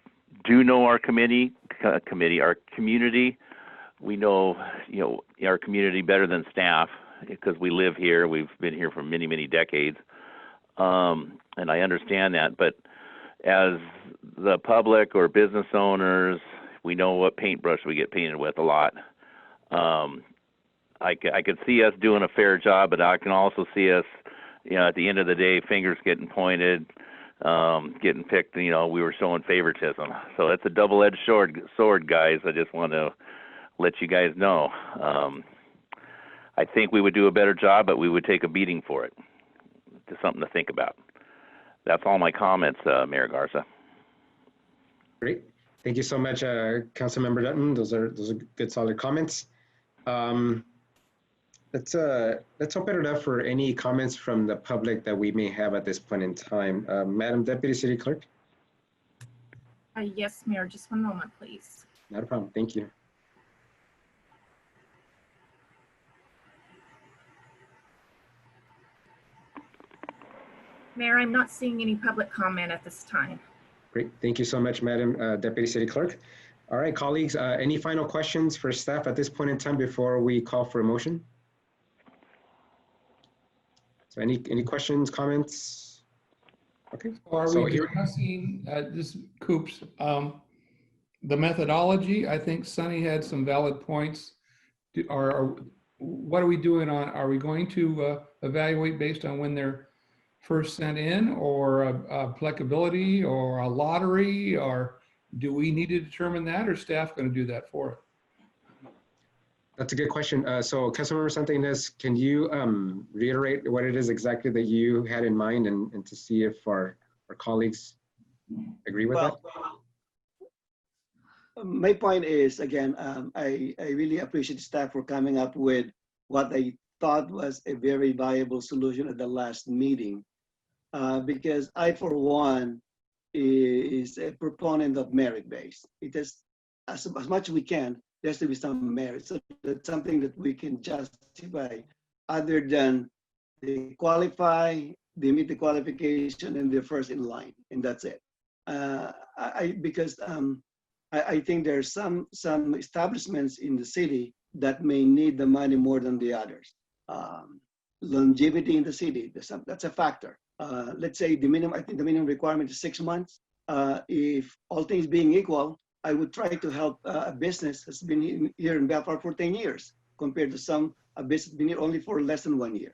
do know our our community. We know, our community better than staff because we live here. We've been here for many, many decades. And I understand that. But as the public or business owners, we know what paintbrush we get painted with a lot. I could see us doing a fair job, but I can also see us, at the end of the day, fingers getting pointed, getting picked. We were showing favoritism. So it's a double-edged sword, guys. I just want to let you guys know. I think we would do a better job, but we would take a beating for it. Just something to think about. That's all my comments, Mayor Garza. Great. Thank you so much, Councilmember Dutton. Those are good, solid comments. Let's open it up for any comments from the public that we may have at this point in time. Madam Deputy City Clerk. Yes, Mayor. Just one moment, please. Not a problem. Thank you. Mayor, I'm not seeing any public comment at this time. Great. Thank you so much, Madam Deputy City Clerk. All right, colleagues, any final questions for staff at this point in time before we call for a motion? So any questions, comments? Okay. Are so we discussing, this Coops, the methodology, I think Sunny had some valid points. What are we doing on, are we going to evaluate based on when they're first sent in, or applicability, or a lottery, or do we need to determine that, or staff going to do that for it? That's a good question. So Councilmember Santinas, can you reiterate what it is exactly that you had in mind, and to see if our colleagues agree with that? My point is, again, I really appreciate staff for coming up with what I thought was a very viable solution at the last meeting, because I, for one, is a proponent of merit-based. It is, as much as we can, there has to be some merit. So that's something that we can justify other than they qualify, they meet the qualification, and they're first in line, and that's it. Because I think there's some establishments in the city that may need the money more than the others. Longevity in the city, that's a factor. Let's say the minimum, I think the minimum requirement is 6 months. If all things being equal, I would try to help a business that's been here in Bellflower for 10 years compared to a business been here only for less than 1 year,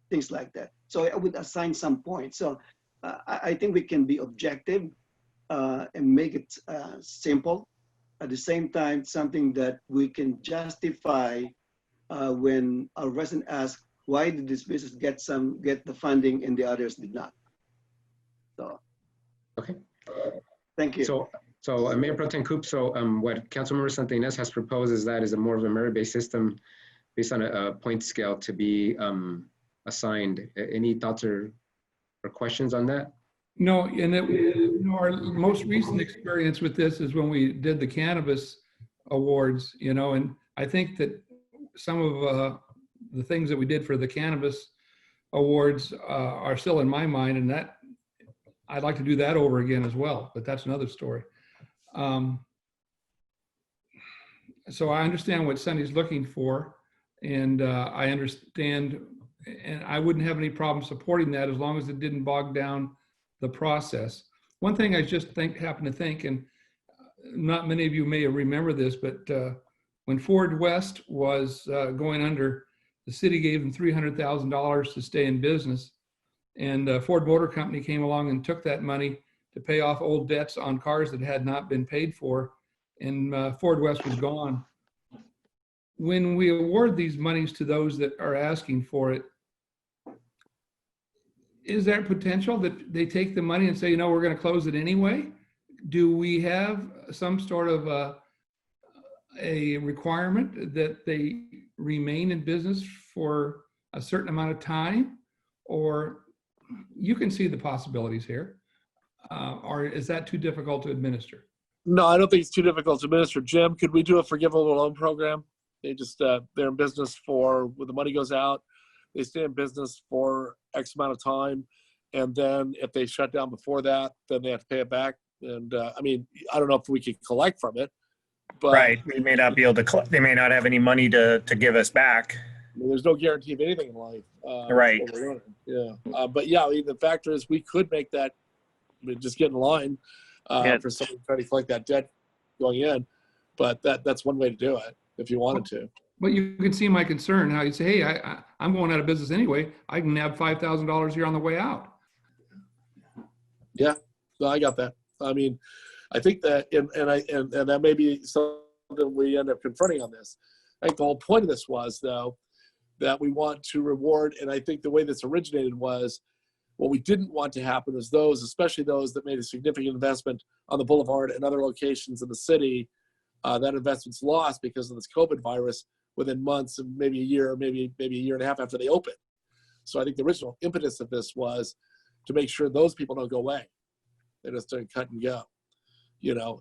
things like that. So I would assign some points. So I think we can be objective and make it simple. At the same time, something that we can justify when our resident asks, why did this business get the funding and the others did not? So, okay. Thank you. So Mayor Pro Tem Coop, so what Councilmember Santinas has proposed is that is a more of a merit-based system based on a point scale to be assigned. Any thoughts or questions on that? No, and our most recent experience with this is when we did the cannabis awards, and I think that some of the things that we did for the cannabis awards are still in my mind, and that I'd like to do that over again as well, but that's another story. So I understand what Sunny's looking for, and I understand, and I wouldn't have any problem supporting that as long as it didn't bog down the process. One thing I just happen to think, and not many of you may remember this, but when Ford West was going under, the city gave them $300,000 to stay in business, and Ford Motor Company came along and took that money to pay off old debts on cars that had not been paid for, and Ford West was gone. When we award these monies to those that are asking for it, is there potential that they take the money and say, we're going to close it anyway? Do we have some sort of a requirement that they remain in business for a certain amount of time? Or you can see the possibilities here. Or is that too difficult to administer? No, I don't think it's too difficult to administer. Jim, could we do a forgivable loan program? They just, they're in business for, when the money goes out, they stay in business for X amount of time. And then if they shut down before that, then they have to pay it back. And I mean, I don't know if we can collect from it, but right. We may not be able to, they may not have any money to give us back. I mean, there's no guarantee of anything in life. Right. Yeah. But yeah, I mean, the factor is we could make that, I mean, just get in line for someone trying to collect that debt going in. But that's one way to do it if you wanted to. But you can see my concern, how you say, hey, I'm going out of business anyway. I can have $5,000 here on the way out. Yeah, no, I got that. I mean, I think that, and that may be something we end up confronting on this. I think the whole point of this was, though, that we want to reward, and I think the way this originated was, what we didn't want to happen is those, especially those that made a significant investment on the boulevard and other locations in the city, that investment's lost because of this COVID virus within months and maybe a year, maybe a year and a half after they open. So I think the original impetus of this was to make sure those people don't go away. They just don't cut and go,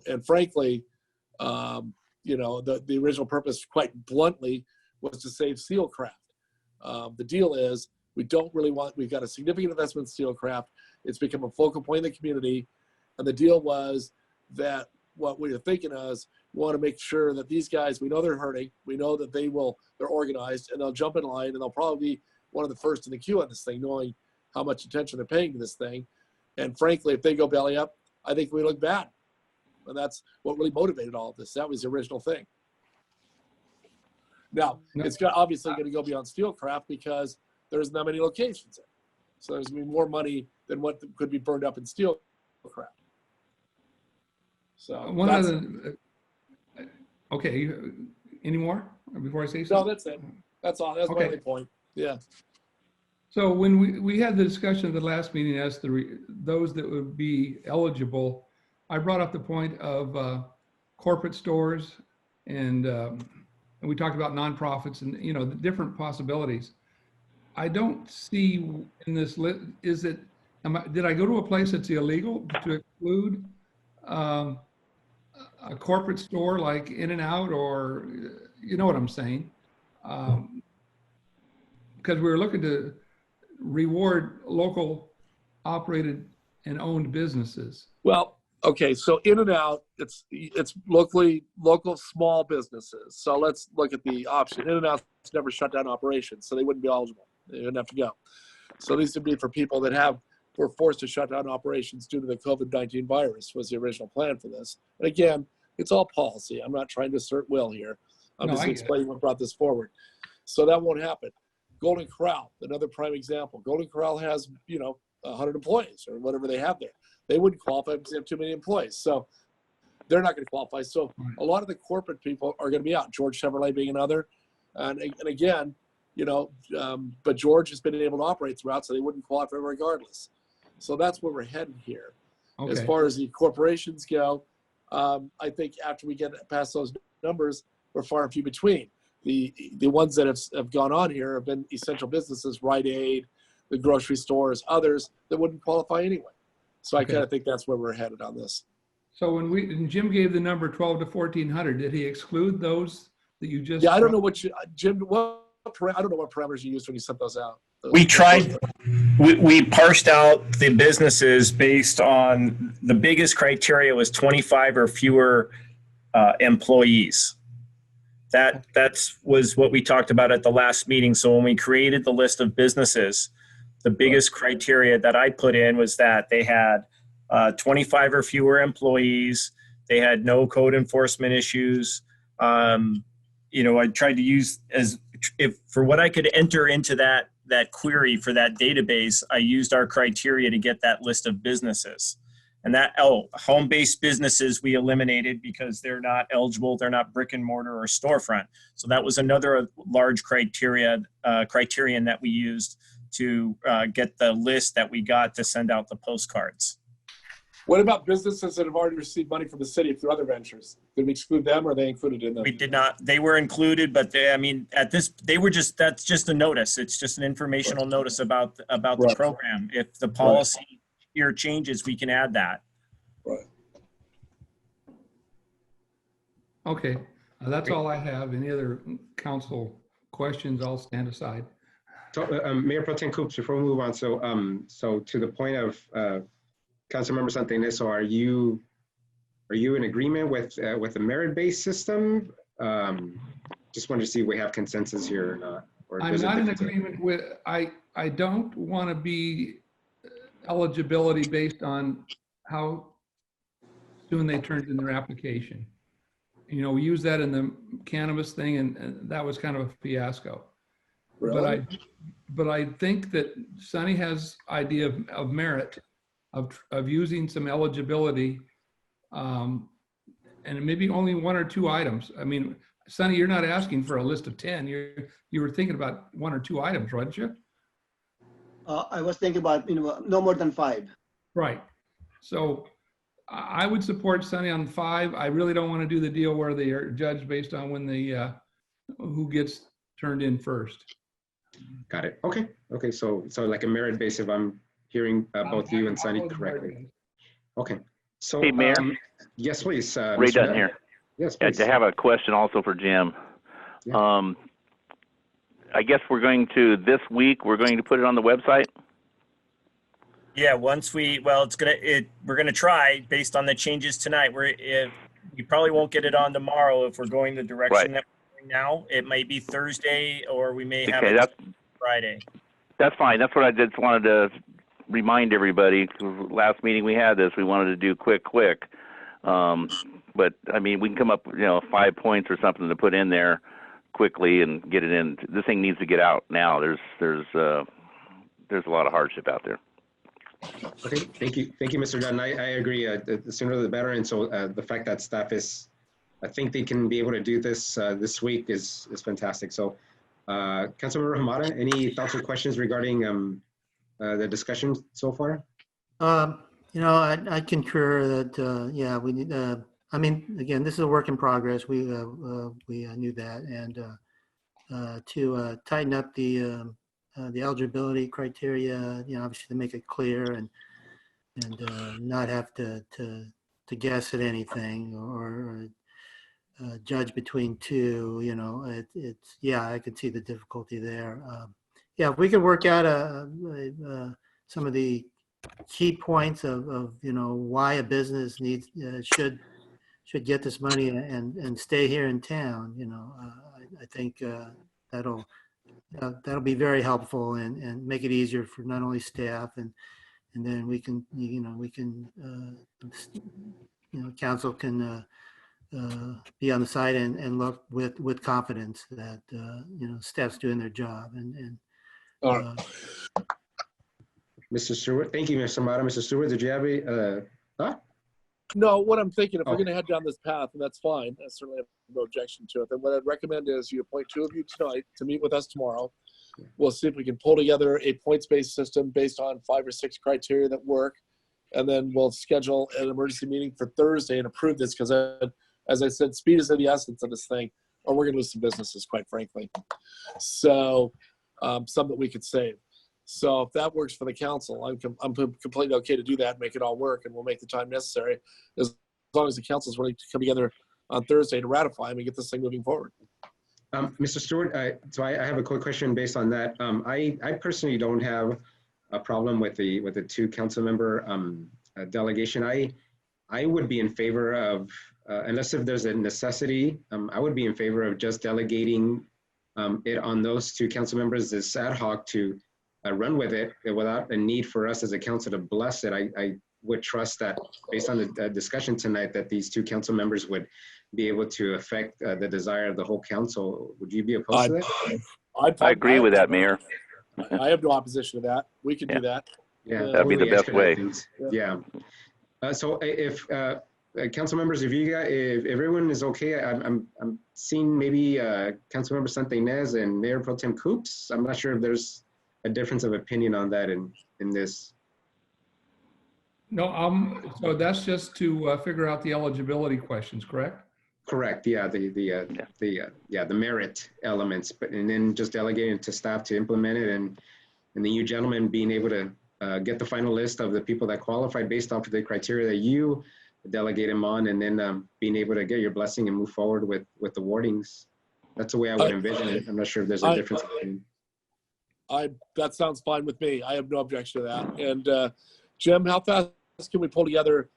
and frankly, the original purpose, quite bluntly, was to save Steelcraft. The deal is we've got a significant investment in Steelcraft. It's become a focal point in the community. And the deal was that what we were thinking is we want to make sure that these guys, we know they're hurting. We know that they're organized and they'll jump in line and they'll probably be one of the first in the queue on this thing, knowing how much attention they're paying to this thing. And frankly, if they go belly up, I think we look bad. And that's what really motivated all of this. That was the original thing. Now, it's obviously going to go beyond Steelcraft because there's not many locations there. So there's going to be more money than what could be burned up in Steelcraft. So One other, okay, any more before I say something? No, that's it. That's all. That's my Okay. only point. Yeah. So when we had the discussion at the last meeting as to those that would be eligible, I brought up the point of corporate stores and we talked about nonprofits and, you know, the different possibilities. I don't see in this list, did I go to a place that's illegal to exclude a corporate store like In-N-Out or, you know what I'm saying? Because we were looking to reward local operated and owned businesses. Well, okay. So In-N-Out, it's local small businesses. So let's look at the option. In-N-Out's never shut down operations, so they wouldn't be eligible. They wouldn't have to go. So these would be for people that were forced to shut down operations due to the COVID-19 virus was the original plan for this. And again, it's all policy. I'm not trying to assert will here. I'm just explaining what brought this forward. So that won't happen. Golden Corral, another prime example. Golden Corral has, 100 employees or whatever they have there. They wouldn't qualify because they have too many employees. So they're not going to qualify. So a lot of the corporate people are going to be out. George Chevrolet being another. And again, but George has been able to operate throughout, so they wouldn't qualify regardless. So that's where we're heading here. Okay. As far as the corporations go, I think after we get past those numbers, we're far and few between. The ones that have gone on here have been essential businesses, Rite Aid, the grocery stores, others that wouldn't qualify anyway. So I kind of think that's where we're headed on this. So when Jim gave the number 12 to 1,400, did he exclude those that you just? Yeah, I don't know Jim, I don't know what parameters you used when you sent those out. We parsed out the businesses based on the biggest criteria was 25 or fewer employees. That was what we talked about at the last meeting. So when we created the list of businesses, the biggest criteria that I put in was that they had 25 or fewer employees. They had no code enforcement issues. I tried to use for what I could enter into that query for that database, I used our criteria to get that list of businesses. And home-based businesses we eliminated because they're not eligible, they're not brick and mortar or storefront. So that was another large criterion that we used to get the list that we got to send out the postcards. What about businesses that have already received money from the city through other ventures? Did we exclude them or are they included in them? We did not. They were included, but that's just a notice. It's just an informational notice about the program. If the policy here changes, we can add that. Right. Okay, that's all I have. Any other council questions? I'll stand aside. So, Mayor Pro Tem Coops, before we move on, so to the point of Councilmember Santineso, are you in agreement with the merit-based system? Just wanted to see if we have consensus here or not. Or I'm not in agreement with. I don't want to be eligibility based on how soon they turned in their application. We used that in the cannabis thing, and that was kind of a fiasco. Really? But I think that Sonny has idea of merit. Of using some eligibility, and maybe only 1 or 2 items. I mean, Sonny, you're not asking for a list of 10. You were thinking about 1 or 2 items, weren't you? I was thinking about no more than 5. Right. So I would support Sonny on 5. I really don't want to do the deal where they are judged based on when who gets turned in first. Got it. Okay. So like a merit base if I'm hearing both you and Sonny correctly. Okay. So, hey, Mayor. Yes, please. Ray Dutton here. Yes, please. I have a question also for Jim. Yeah. I guess this week, we're going to put it on the website? Yeah, we're gonna try based on the changes tonight. We probably won't get it on tomorrow if we're going the direction that we're going now. It may be Thursday or we may have it Friday. That's fine. That's what I just wanted to remind everybody. Last meeting we had this, we wanted to do quick. But I mean, we can come up, 5 points or something to put in there quickly and get it in. This thing needs to get out now. There's a lot of hardship out there. Okay, thank you, Mr. Dunn. I agree. The sooner the better. And so the fact that staff I think they can be able to do this this week is fantastic. So, Councilmember Hamada, any thoughts or questions regarding the discussion so far? I concur that, yeah, we need, I mean, again, this is a work in progress. We knew that. And to tighten up the eligibility criteria, obviously to make it clear and not have to guess at anything or judge between two, it's, yeah, I could see the difficulty there. Yeah, if we could work out some of the key points of why a business needs should get this money and stay here in town. I think that'll be very helpful and make it easier for not only staff and then we can council can be on the side and look with confidence that staff's doing their job and. All right. Mr. Stewart, thank you, Mr. Mata. Mr. Stewart, did you have a thought? No, what I'm thinking, if we're going to head down this path, and that's fine, I certainly have no objection to it, then what I'd recommend is you appoint 2 of you tonight to meet with us tomorrow. We'll see if we can pull together a points-based system based on 5 or 6 criteria that work, and then we'll schedule an emergency meeting for Thursday and approve this, because as I said, speed is of the essence of this thing, or we're going to lose some businesses, quite frankly. So, some that we could save. So if that works for the council, I'm completely okay to do that, make it all work, and we'll make the time necessary as long as the council's willing to come together on Thursday to ratify and get this thing moving forward. Mr. Stewart, so I have a quick question based on that. I personally don't have a problem with the 2 council member delegation. I would be in favor of, unless if there's a necessity, I would be in favor of just delegating it on those 2 council members as ad hoc to run with it without a need for us as a council to bless it. I would trust that based on the discussion tonight that these 2 council members would be able to affect the desire of the whole council. Would you be opposed to that? I agree with that, Mayor. I have no opposition to that. We can do that. Yeah, that'd be the best way. Yeah. So if council members, if everyone is okay, I'm seeing maybe Council Member Santa-Ynez and Mayor Pro Tem Coops. I'm not sure if there's a difference of opinion on that in this. No, so that's just to figure out the eligibility questions, correct? Correct. Yeah, the merit elements, and then just delegating to staff to implement it, and then you gentlemen being able to get the final list of the people that qualified based off of the criteria that you delegate them on, and then being able to get your blessing and move forward with the wardings. That's the way I would envision it. I'm not sure if there's a difference. That sounds fine with me. I have no objection to that. And Jim, how fast can we pull together,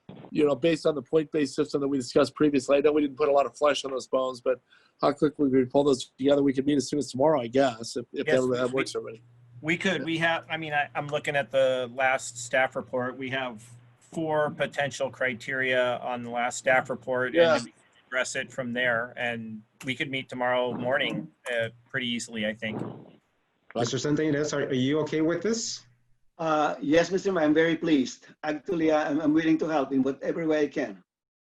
based on the point-based system that we discussed previously? I know we didn't put a lot of flesh on those bones, but how quickly we pull those together? We could meet as soon as tomorrow, I guess, if that works already. We could. We have, I'm looking at the last staff report. We have 4 potential criteria on the last staff report, and we can address it from there. And we could meet tomorrow morning pretty easily, I think. Mr. Santa-Ynez, are you okay with this? Yes, Mr. Mayor, I'm very pleased. Actually, I'm willing to help in whatever way I can.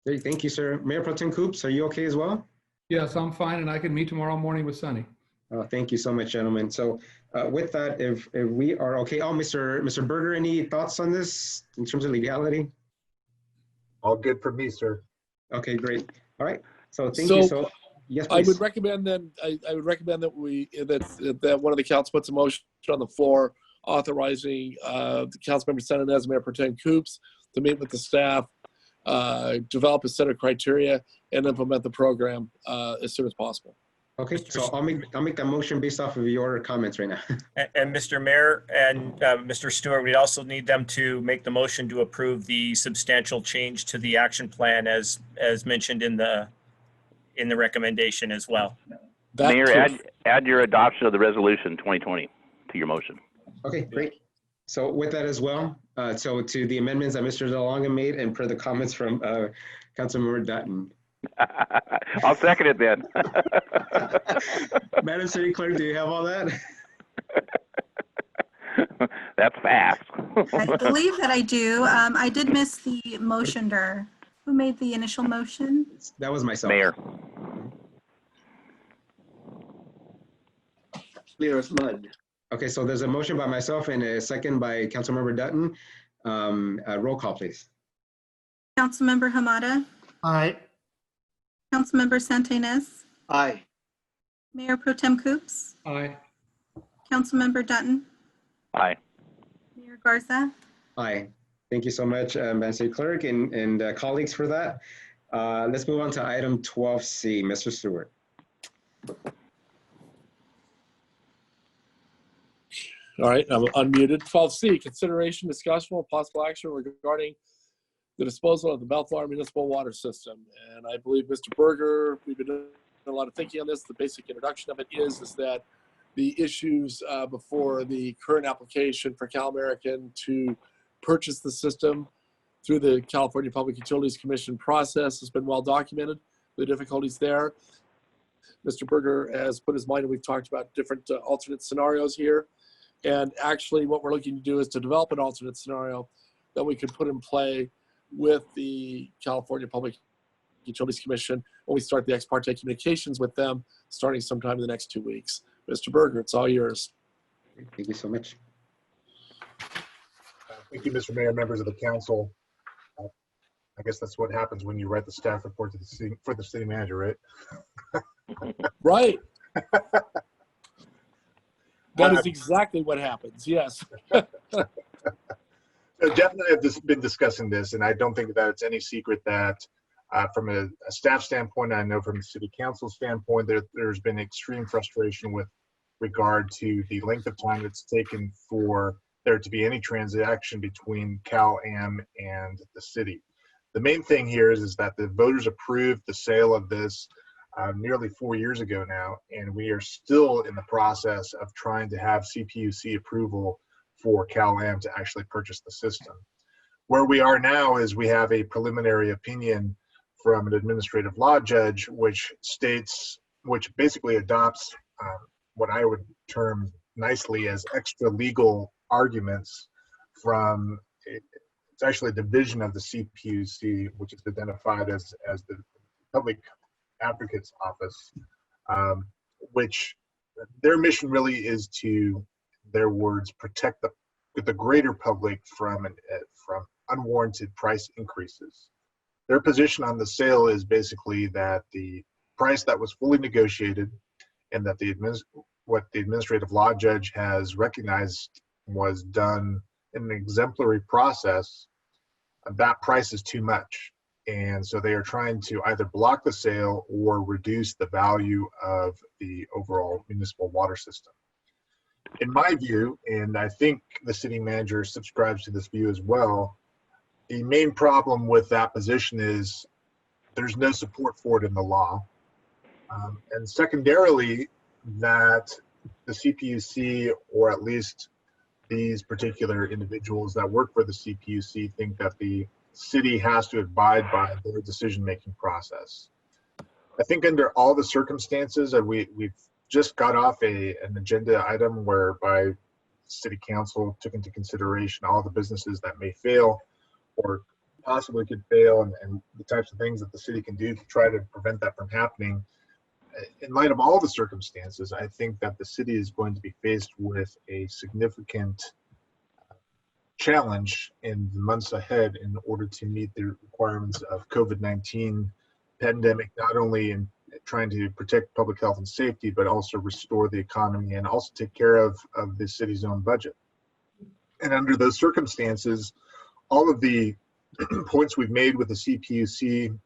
Great, thank you, sir. Mayor Pro Tem Coops, are you okay as well? Yes, I'm fine, and I can meet tomorrow morning with Sunny. Thank you so much, gentlemen. So with that, if we are okay, Mr. Berger, any thoughts on this in terms of legality? All good for me, sir. Okay, great. All right. So thank you. So yes, please. I would recommend then. I would recommend that that one of the council puts a motion on the floor authorizing the Councilmember Santa-Ynez, Mayor Pro Tem Coops to meet with the staff, develop a set of criteria, and implement the program as soon as possible. Okay, so I'll make that motion based off of your comments right now. And Mr. Mayor and Mr. Stewart, we'd also need them to make the motion to approve the substantial change to the action plan as mentioned in the recommendation as well. Mayor, add your adoption of the resolution 2020 to your motion. Okay, great. So with that as well, so to the amendments that Mr. DeLonga made and per the comments from Councilmember Dutton. I'll second it then. Madam City Clerk, do you have all that? That's fast. I believe that I do. I did miss the motioner. Who made the initial motion? That was myself. Mayor. Clear as mud. Okay, so there's a motion by myself and a second by Councilmember Dutton. Roll call, please. Councilmember Hamada, Aye. Councilmember Santinas, Aye. Mayor Pro Tem Coops, Aye. Councilmember Dutton, Aye. Mayor Garza. Aye. Thank you so much, Madam City Clerk and colleagues for that. Let's move on to item 12C. Mr. Stewart. All right, I'm unmuted. 12C, consideration, discussion, and possible action regarding the disposal of the Bellflower municipal water system. And I believe Mr. Berger, we've been doing a lot of thinking on this. The basic introduction of it is that the issues before the current application for Cal American to purchase the system through the California Public Utilities Commission process has been well documented, the difficulties there. Mr. Berger has put his mind, and we've talked about different alternate scenarios here. And actually what we're looking to do is to develop an alternate scenario that we could put in play with the California Public Utilities Commission when we start the ex parte communications with them starting sometime in the next 2 weeks. Mr. Berger, it's all yours. Thank you so much. Thank you, Mr. Mayor, members of the council. I guess that's what happens when you write the staff report to the city, for the city manager, right? Right. That is exactly what happens, yes. So definitely have been discussing this, and I don't think that it's any secret that from a staff standpoint, I know from a city council standpoint, there's been extreme frustration with regard to the length of time it's taken for there to be any transaction between Cal-Am and the city. The main thing here is that the voters approved the sale of this nearly 4 years ago now, and we are still in the process of trying to have CPUC approval for Cal-Am to actually purchase the system. Where we are now is we have a preliminary opinion from an administrative law judge, which basically adopts what I would term nicely as extra legal arguments from, it's actually a division of the CPUC, which is identified as the Public Advocate's Office, which their mission really is to, their words, protect the greater public from unwarranted price increases. Their position on the sale is basically that the price that was fully negotiated and that what the administrative law judge has recognized was done in an exemplary process, that price is too much. And so they are trying to either block the sale or reduce the value of the overall municipal water system. In my view, and I think the city manager subscribes to this view as well, the main problem with that position is there's no support for it in the law. And secondarily, that the CPUC, or at least these particular individuals that work for the CPUC, think that the city has to abide by their decision-making process. I think under all the circumstances, we've just got off an agenda item whereby city council took into consideration all the businesses that may fail or possibly could fail, and the types of things that the city can do to try to prevent that from happening. In light of all the circumstances, I think that the city is going to be faced with a significant challenge in the months ahead in order to meet the requirements of COVID-19 pandemic, not only in trying to protect public health and safety, but also restore the economy and also take care of the city's own budget. And under those circumstances, all of the points we've made with the CPUC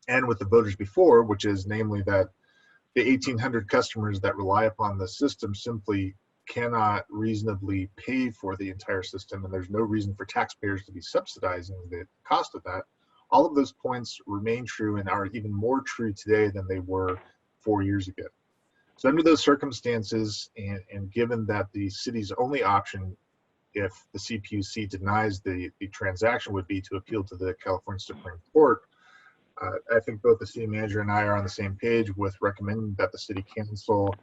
and with the voters before, which is namely that the 1,800 customers that rely upon the system simply cannot reasonably pay for the entire system, and there's no reason for taxpayers to be subsidizing the cost of that. All of those points remain true and are even more true today than they were 4 years ago. So under those circumstances, and given that the city's only option if the CPUC denies the transaction would be to appeal to the California Supreme Court, I think both the city manager and I are on the same page with recommending that the city council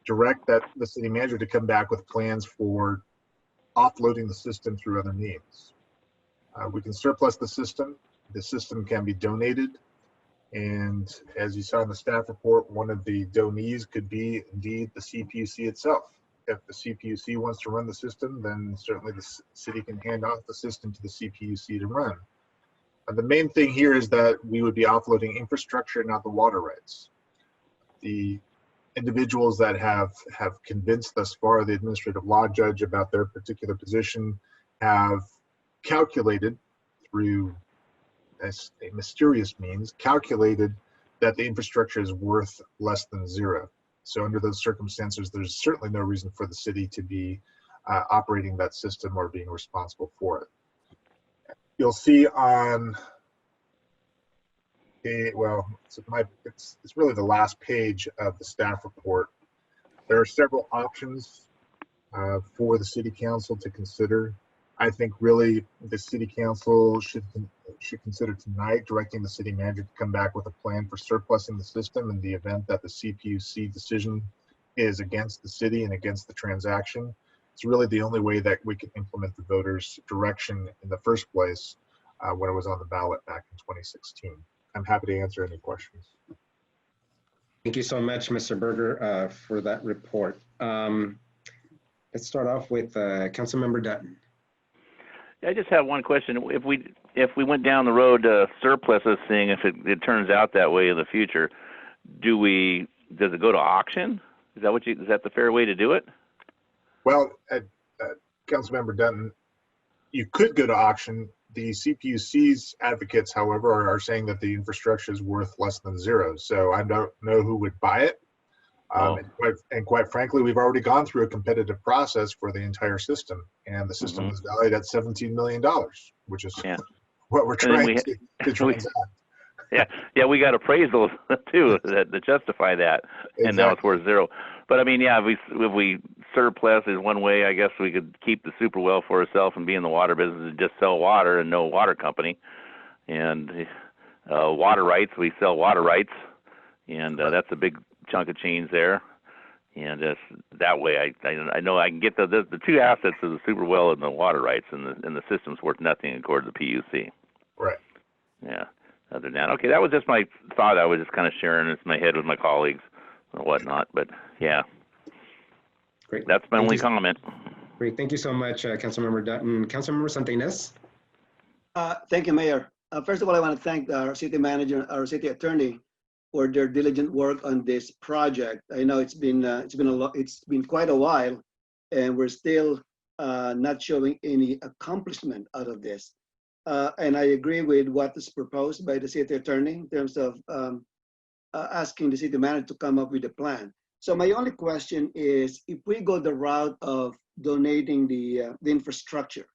direct that the city manager to come back with plans for offloading the system through other means. We can surplus the system. The system can be donated. And as you saw in the staff report, one of the donees could be indeed the CPUC itself. If the CPUC wants to run the system, then certainly the city can hand off the system to the CPUC to run. The main thing here is that we would be offloading infrastructure, not the water rights. The individuals that have convinced thus far the administrative law judge about their particular position have calculated through a mysterious means, calculated that the infrastructure is worth less than zero. So under those circumstances, there's certainly no reason for the city to be operating that system or being responsible for it. You'll see on it's really the last page of the staff report. There are several options for the city council to consider. I think really the city council should consider tonight directing the city manager to come back with a plan for surplusing the system in the event that the CPUC decision is against the city and against the transaction. It's really the only way that we can implement the voters' direction in the first place when it was on the ballot back in 2016. I'm happy to answer any questions. Thank you so much, Mr. Berger, for that report. Let's start off with Councilmember Dutton. I just have one question. If we went down the road to surplus this thing, if it turns out that way in the future, does it go to auction? Is that the fair way to do it? Well, Councilmember Dutton, you could go to auction. The CPUC's advocates, however, are saying that the infrastructure is worth less than zero. So I don't know who would buy it. And quite frankly, we've already gone through a competitive process for the entire system, and the system is valued at $17 million, which is what we're trying to transact. Yeah, we got appraisals too that justify that, and now it's worth zero. But I mean, yeah, if we surplus is one way. I guess we could keep the super well for ourselves and be in the water business and just sell water and no water company. And water rights, we sell water rights, and that's a big chunk of change there. And just that way, I know I can get the two assets of the super well and the water rights, and the system's worth nothing according to the PUC. Right. Yeah. Other than that, okay, that was just my thought. I was just kind of sharing this in my head with my colleagues or whatnot. But yeah, great. That's my only comment. Great. Thank you so much, Councilmember Dutton. Councilmember Santinez. Thank you, Mayor. First of all, I want to thank our city manager, our city attorney, for their diligent work on this project. I know it's been quite a while, and we're still not showing any accomplishment out of this. And I agree with what is proposed by the city attorney in terms of asking the city manager to come up with a plan. So my only question is, if we go the route of donating the infrastructure,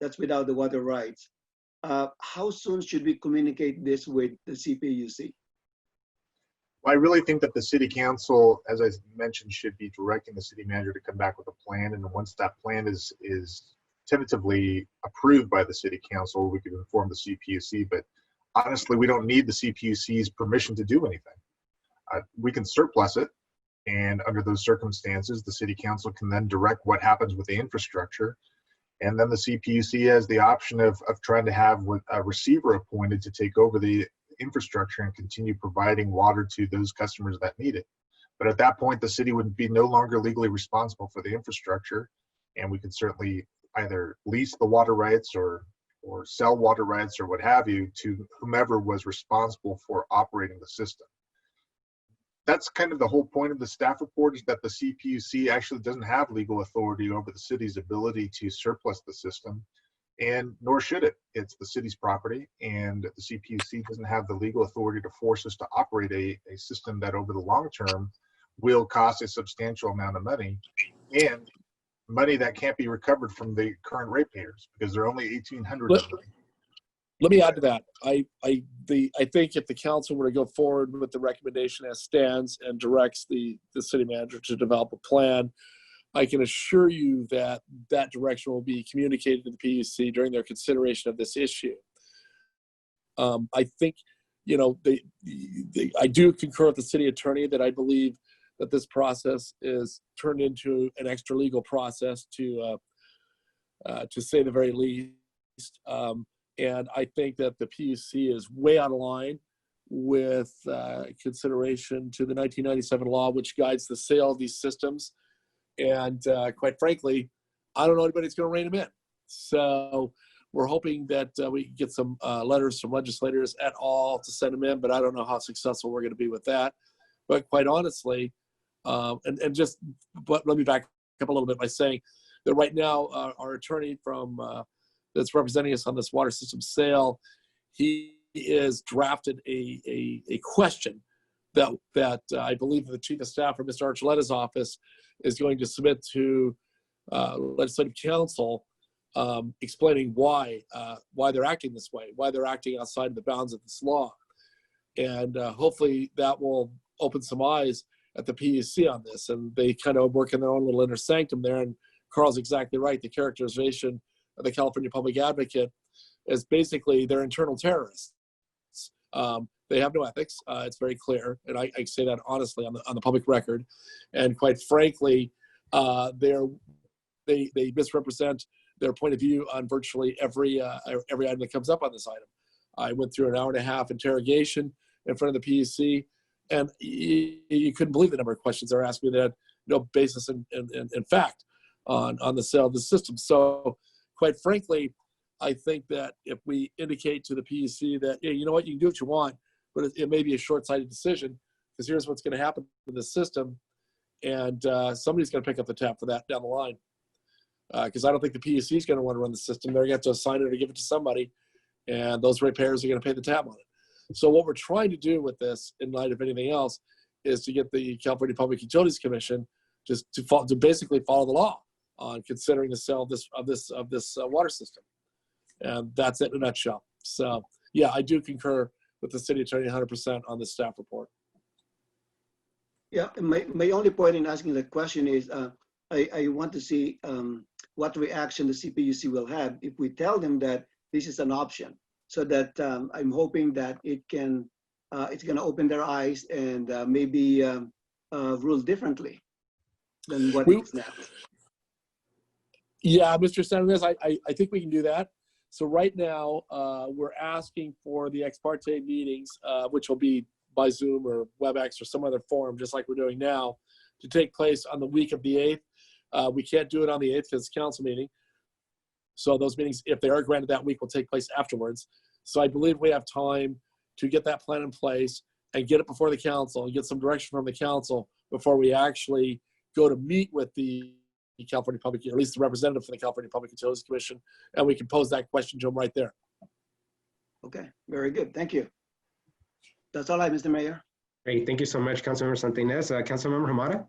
that's without the water rights, how soon should we communicate this with the CPUC? I really think that the city council, as I mentioned, should be directing the city manager to come back with a plan. And once that plan is tentatively approved by the city council, we can inform the CPUC. But honestly, we don't need the CPUC's permission to do anything. We can surplus it. And under those circumstances, the city council can then direct what happens with the infrastructure. And then the CPUC has the option of trying to have a receiver appointed to take over the infrastructure and continue providing water to those customers that need it. But at that point, the city would be no longer legally responsible for the infrastructure, and we could certainly either lease the water rights or sell water rights or what have you to whomever was responsible for operating the system. That's kind of the whole point of the staff report, is that the CPUC actually doesn't have legal authority over the city's ability to surplus the system, and nor should it. It's the city's property, and the CPUC doesn't have the legal authority to force us to operate a system that over the long term will cost a substantial amount of money, and money that can't be recovered from the current ratepayers, because there are only 1,800 of them. Let me add to that. I think if the council were to go forward with the recommendation as stands and directs the city manager to develop a plan, I can assure you that that direction will be communicated to the PUC during their consideration of this issue. I think you know, I do concur with the city attorney that I believe that this process is turned into an extra legal process to say the very least. And I think that the PUC is way out of line with consideration to the 1997 law, which guides the sale of these systems. And quite frankly, I don't know anybody that's going to rein them in. So we're hoping that we can get some letters from legislators at all to send them in, but I don't know how successful we're going to be with that. But quite honestly, but let me back up a little bit by saying that right now, our attorney from that's representing us on this water system sale, he is drafted a question that I believe the chief of staff from Mr. Archuleta's office is going to submit to legislative council, explaining why they're acting this way, why they're acting outside of the bounds of this law. And hopefully that will open some eyes at the PUC on this. And they kind of work in their own little inner sanctum there. And Carl's exactly right. The characterization of the California Public Advocate is basically they're internal terrorists. They have no ethics. It's very clear. And I say that honestly on the public record. And quite frankly, they misrepresent their point of view on virtually every item that comes up on this item. I went through an 1.5 hour interrogation in front of the PUC, and you couldn't believe the number of questions they're asking me that had no basis in fact on the sale of the system. So quite frankly, I think that if we indicate to the PUC that, yeah, you know what, you can do what you want, but it may be a short-sighted decision, because here's what's going to happen to the system, and somebody's going to pick up the tab for that down the line. Because I don't think the PUC is going to want to run the system. They're going to have to assign it or give it to somebody, and those ratepayers are going to pay the tab on it. So what we're trying to do with this, in light of anything else, is to get the California Public Utilities Commission just to basically follow the law on considering the sale of this water system. And that's it in a nutshell. So yeah, I do concur with the city attorney 100% on the staff report. Yeah, my only point in asking the question is I want to see what reaction the CPUC will have if we tell them that this is an option. So that I'm hoping that it's going to open their eyes and maybe rule differently than what it is now. Yeah, Mr. Sanchez, I think we can do that. So right now, we're asking for the ex parte meetings, which will be by Zoom or WebEx or some other forum, just like we're doing now, to take place on the week of the 8th. We can't do it on the 8th because it's a council meeting. So those meetings, if they are granted that week, will take place afterwards. So I believe we have time to get that plan in place and get it before the council and get some direction from the council before we actually go to meet with the California Public, or at least the representative from the California Public Utilities Commission, and we can pose that question to them right there. Okay, very good. Thank you. That's all I have, Mr. Mayor. Great, thank you so much, Councilmember Santinez. Councilmember Hamada?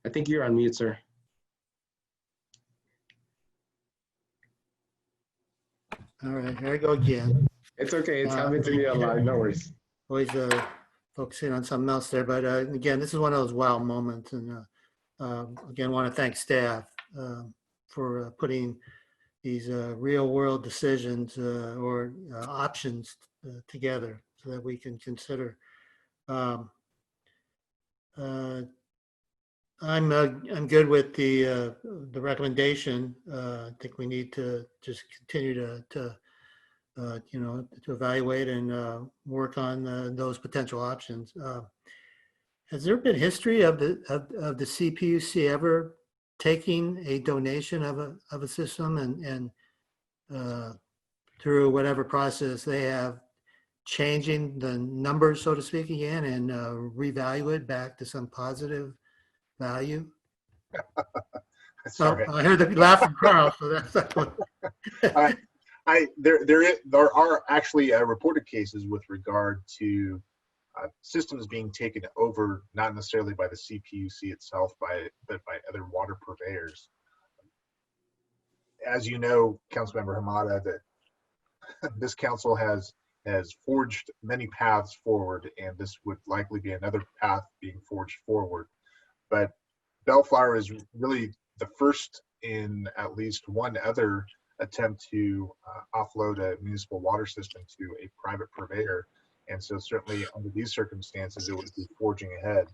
I think you're on mute, sir. All right, here I go again. It's okay, it's happened to me a lot, no worries. Always focusing on something else there, but again, this is one of those wow moments, and again, want to thank staff for putting these real world decisions or options together so that we can consider. I'm good with the recommendation. I think we need to just continue to evaluate and work on those potential options. Has there been history of the CPUC ever taking a donation of a system and through whatever process they have, changing the numbers, so to speak, again, and revalue it back to some positive value? I heard the laugh from Carl, so that's what. There are actually reported cases with regard to systems being taken over, not necessarily by the CPUC itself, but by other water purveyors. As you know, Councilmember Hamada, that this council has forged many paths forward, and this would likely be another path being forged forward. But Bellflower is really the first in at least one other attempt to offload a municipal water system to a private purveyor. And so certainly under these circumstances, it would be forging ahead.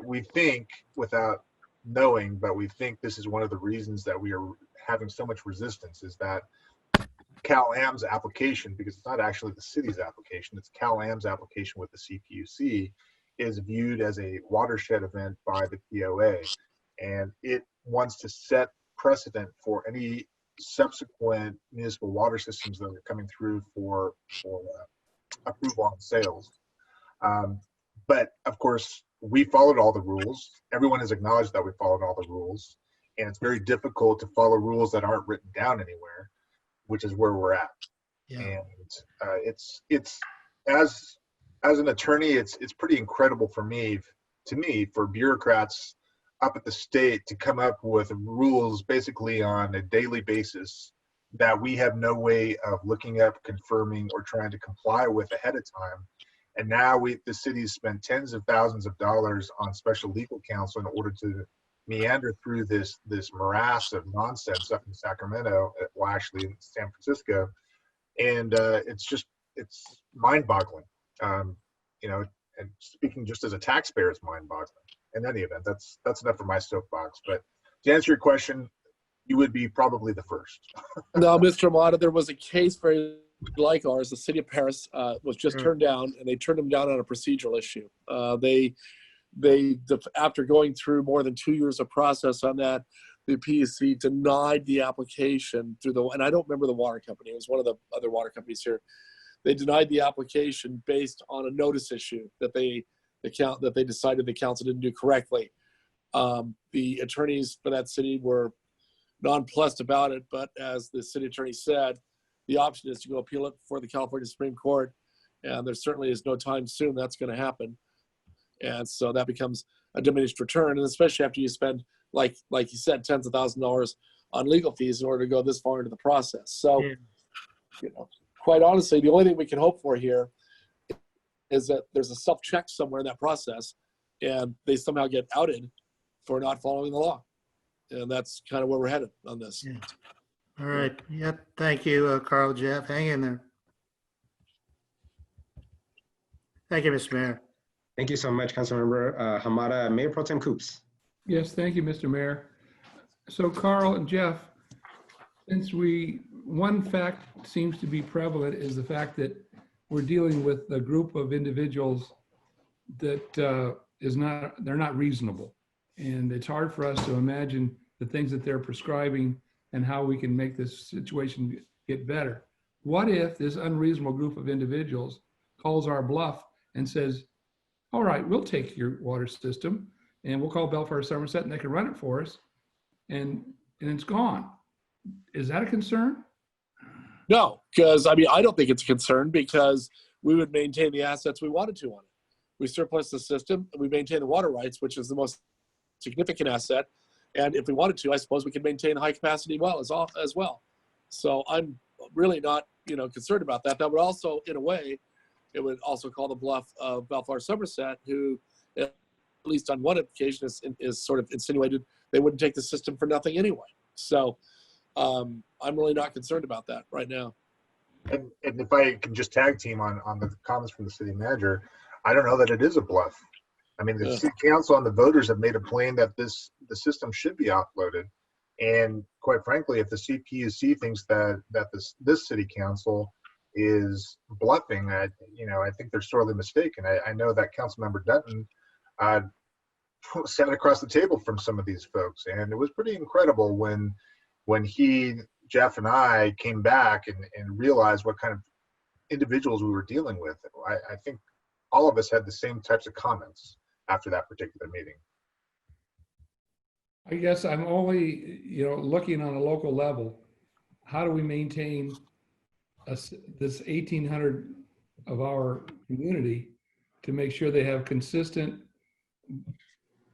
We think, without knowing, but we think this is one of the reasons that we are having so much resistance, is that Cal-Am's application, because it's not actually the city's application, it's Cal-Am's application with the CPUC, is viewed as a watershed event by the POA. And it wants to set precedent for any subsequent municipal water systems that are coming through for approval on sales. But of course, we followed all the rules. Everyone has acknowledged that we followed all the rules. And it's very difficult to follow rules that aren't written down anywhere, which is where we're at. Yeah. And it's as an attorney, it's pretty incredible for me, for bureaucrats up at the state to come up with rules basically on a daily basis that we have no way of looking up, confirming, or trying to comply with ahead of time. And now the city's spent tens of thousands of dollars on special legal counsel in order to meander through this morass of nonsense up in Sacramento, well, actually in San Francisco. And it's mind-boggling. And speaking just as a taxpayer, it's mind-boggling. In any event, that's enough for my soapbox. But to answer your question, you would be probably the first. Now, Mr. Amata, there was a case very like ours. The city of Paris was just turned down, and they turned them down on a procedural issue. After going through more than 2 years of process on that, the PUC denied the application and I don't remember the water company. It was one of the other water companies here. They denied the application based on a notice issue that they decided the council didn't do correctly. The attorneys for that city were nonplussed about it, but as the city attorney said, the option is to go appeal it before the California Supreme Court, and there certainly is no time soon that's going to happen. And so that becomes a diminished return, and especially after you spend, like you said, tens of thousands of dollars on legal fees in order to go this far into the process. So, quite honestly, the only thing we can hope for here is that there's a self-check somewhere in that process, and they somehow get outed for not following the law. And that's kind of where we're headed on this. Yeah. All right. Yep. Thank you, Carl, Jeff. Hang in there. Thank you, Mr. Mayor. Thank you so much, Councilmember Hamada. Mayor Pro Tem Coops. Yes, thank you, Mr. Mayor. So Carl and Jeff, since one fact seems to be prevalent is the fact that we're dealing with a group of individuals that they're not reasonable. And it's hard for us to imagine the things that they're prescribing and how we can make this situation get better. What if this unreasonable group of individuals calls our bluff and says, all right, we'll take your water system and we'll call Bellflower Somerset and they can run it for us and it's gone. Is that a concern? No, because I don't think it's a concern because we would maintain the assets we wanted to on it. We surplus the system and we maintain the water rights, which is the most significant asset. And if we wanted to, I suppose we could maintain high capacity well as well. So I'm really not, concerned about that. That would also, in a way, it would also call the bluff of Bellflower Somerset, who, at least on one occasion, is sort of insinuated they wouldn't take the system for nothing anyway. So I'm really not concerned about that right now. And if I can just tag team on the comments from the city manager, I don't know that it is a bluff. I mean, the city council and the voters have made a plan that the system should be offloaded. And quite frankly, if the CPUC thinks that this city council is bluffing, I think they're sorely mistaken. I know that Councilmember Dutton sat across the table from some of these folks, and it was pretty incredible when he, Jeff, and I came back and realized what kind of individuals we were dealing with. I think all of us had the same types of comments after that particular meeting. I guess I'm only, looking on a local level. How do we maintain this 1,800 of our community to make sure they have consistent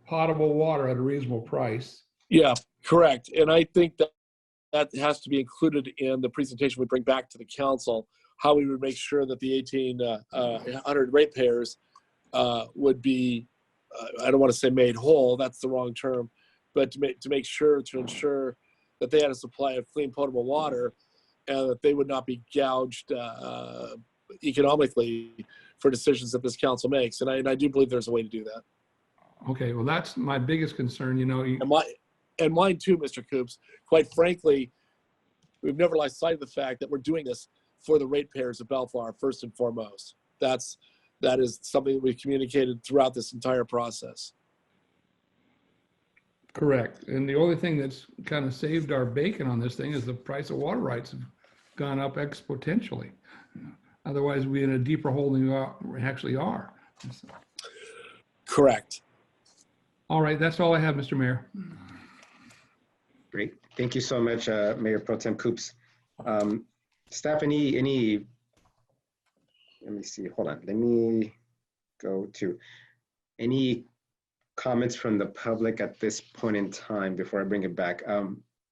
potable water at a reasonable price? Yeah, correct. And I think that has to be included in the presentation we bring back to the council, how we would make sure that the 1,800 ratepayers would be, I don't want to say made whole, that's the wrong term, but to ensure that they had a supply of clean potable water and that they would not be gouged economically for decisions that this council makes. And I do believe there's a way to do that. Okay, well, that's my biggest concern, you know. And mine too, Mr. Coops. Quite frankly, we've never lost sight of the fact that we're doing this for the ratepayers of Bellflower first and foremost. That is something that we've communicated throughout this entire process. Correct. And the only thing that's kind of saved our bacon on this thing is the price of water rights have gone up exponentially. Otherwise, we're in a deeper hole than we actually are. Correct. All right, that's all I have, Mr. Mayor. Great. Thank you so much, Mayor Pro Tem Coops. Staff, any, let me see, hold on. Let me go to any comments from the public at this point in time before I bring it back.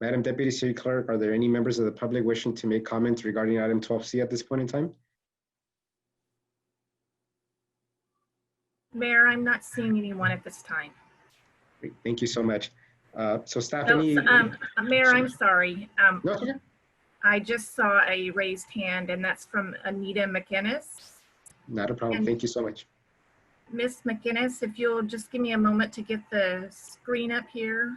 Madam Deputy City Clerk, are there any members of the public wishing to make comments regarding item 12C at this point in time? Mayor, I'm not seeing anyone at this time. Great. Thank you so much. So staff, No, any? Mayor, I'm sorry. No, okay. I just saw a raised hand, and that's from Anita McInnes. Not a problem. Thank you so much. Miss McInnes, if you'll just give me a moment to get the screen up here.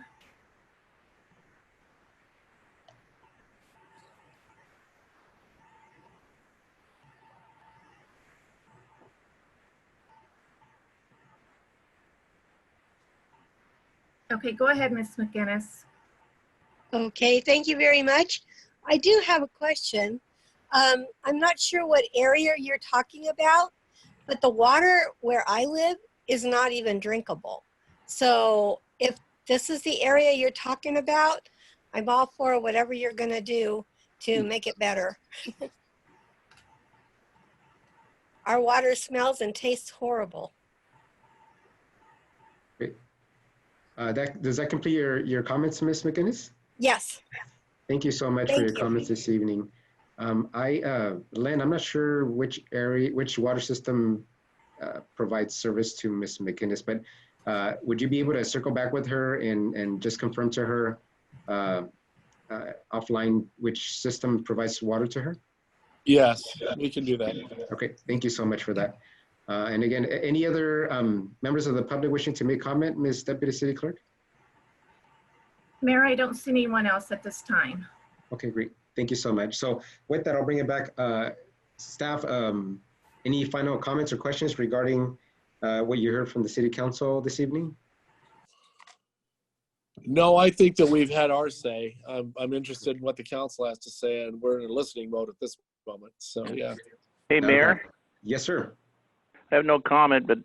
Okay, go ahead, Miss McInnes. Okay, thank you very much. I do have a question. I'm not sure what area you're talking about, but the water where I live is not even drinkable. So if this is the area you're talking about, I'm all for whatever you're gonna do to make it better. Our water smells and tastes horrible. Great. Does that complete your comments, Ms. McInnes? Yes. Thank you so much for your comments this evening. Len, I'm not sure which water system provides service to Ms. McInnes, but would you be able to circle back with her and just confirm to her offline which system provides water to her? Yes, we can do that. Okay, thank you so much for that. And again, any other members of the public wishing to make comment, Ms. Deputy City Clerk? Mayor, I don't see anyone else at this time. Okay, great. Thank you so much. So with that, I'll bring it back. Staff, any final comments or questions regarding what you heard from the City Council this evening? No, I think that we've had our say. I'm interested in what the council has to say, and we're in a listening mode at this moment. So, yeah. Hey, Mayor. Yes, sir. I have no comment, but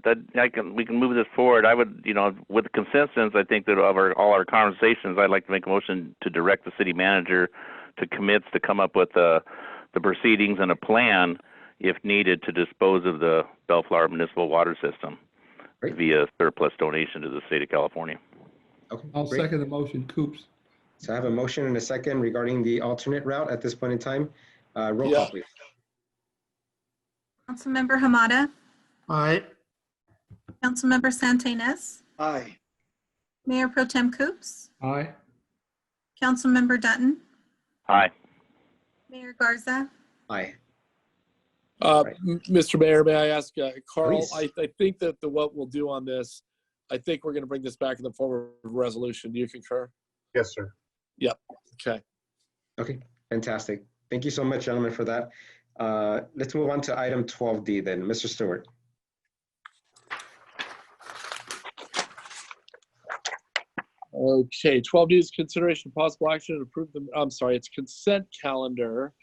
we can move this forward. I would, with the consensus, I think that of all our conversations, I'd like to make a motion to direct the city manager to commit to come up with the proceedings and a plan, if needed, to dispose of the Bellflower municipal water system via surplus donation to the state of California. Okay, I'll second the motion. Coops. So I have a motion and a second regarding the alternate route at this point in time. Roll call, please. Councilmember Hamada. Aye. Councilmember Santinas. Aye. Mayor Pro Tem Coops. Aye. Councilmember Dutton. Aye. Mayor Garza. Aye. Mr. Mayor, may I ask, Carl, Please. I think that what we'll do on this, I think we're going to bring this back in the form of a resolution. Do you concur? Yes, sir. Yep. Okay. Okay, fantastic. Thank you so much, gentlemen, for that. Let's move on to item 12D then. Mr. Stewart. Okay, 12D is consideration of possible action to approve it's consent calendar.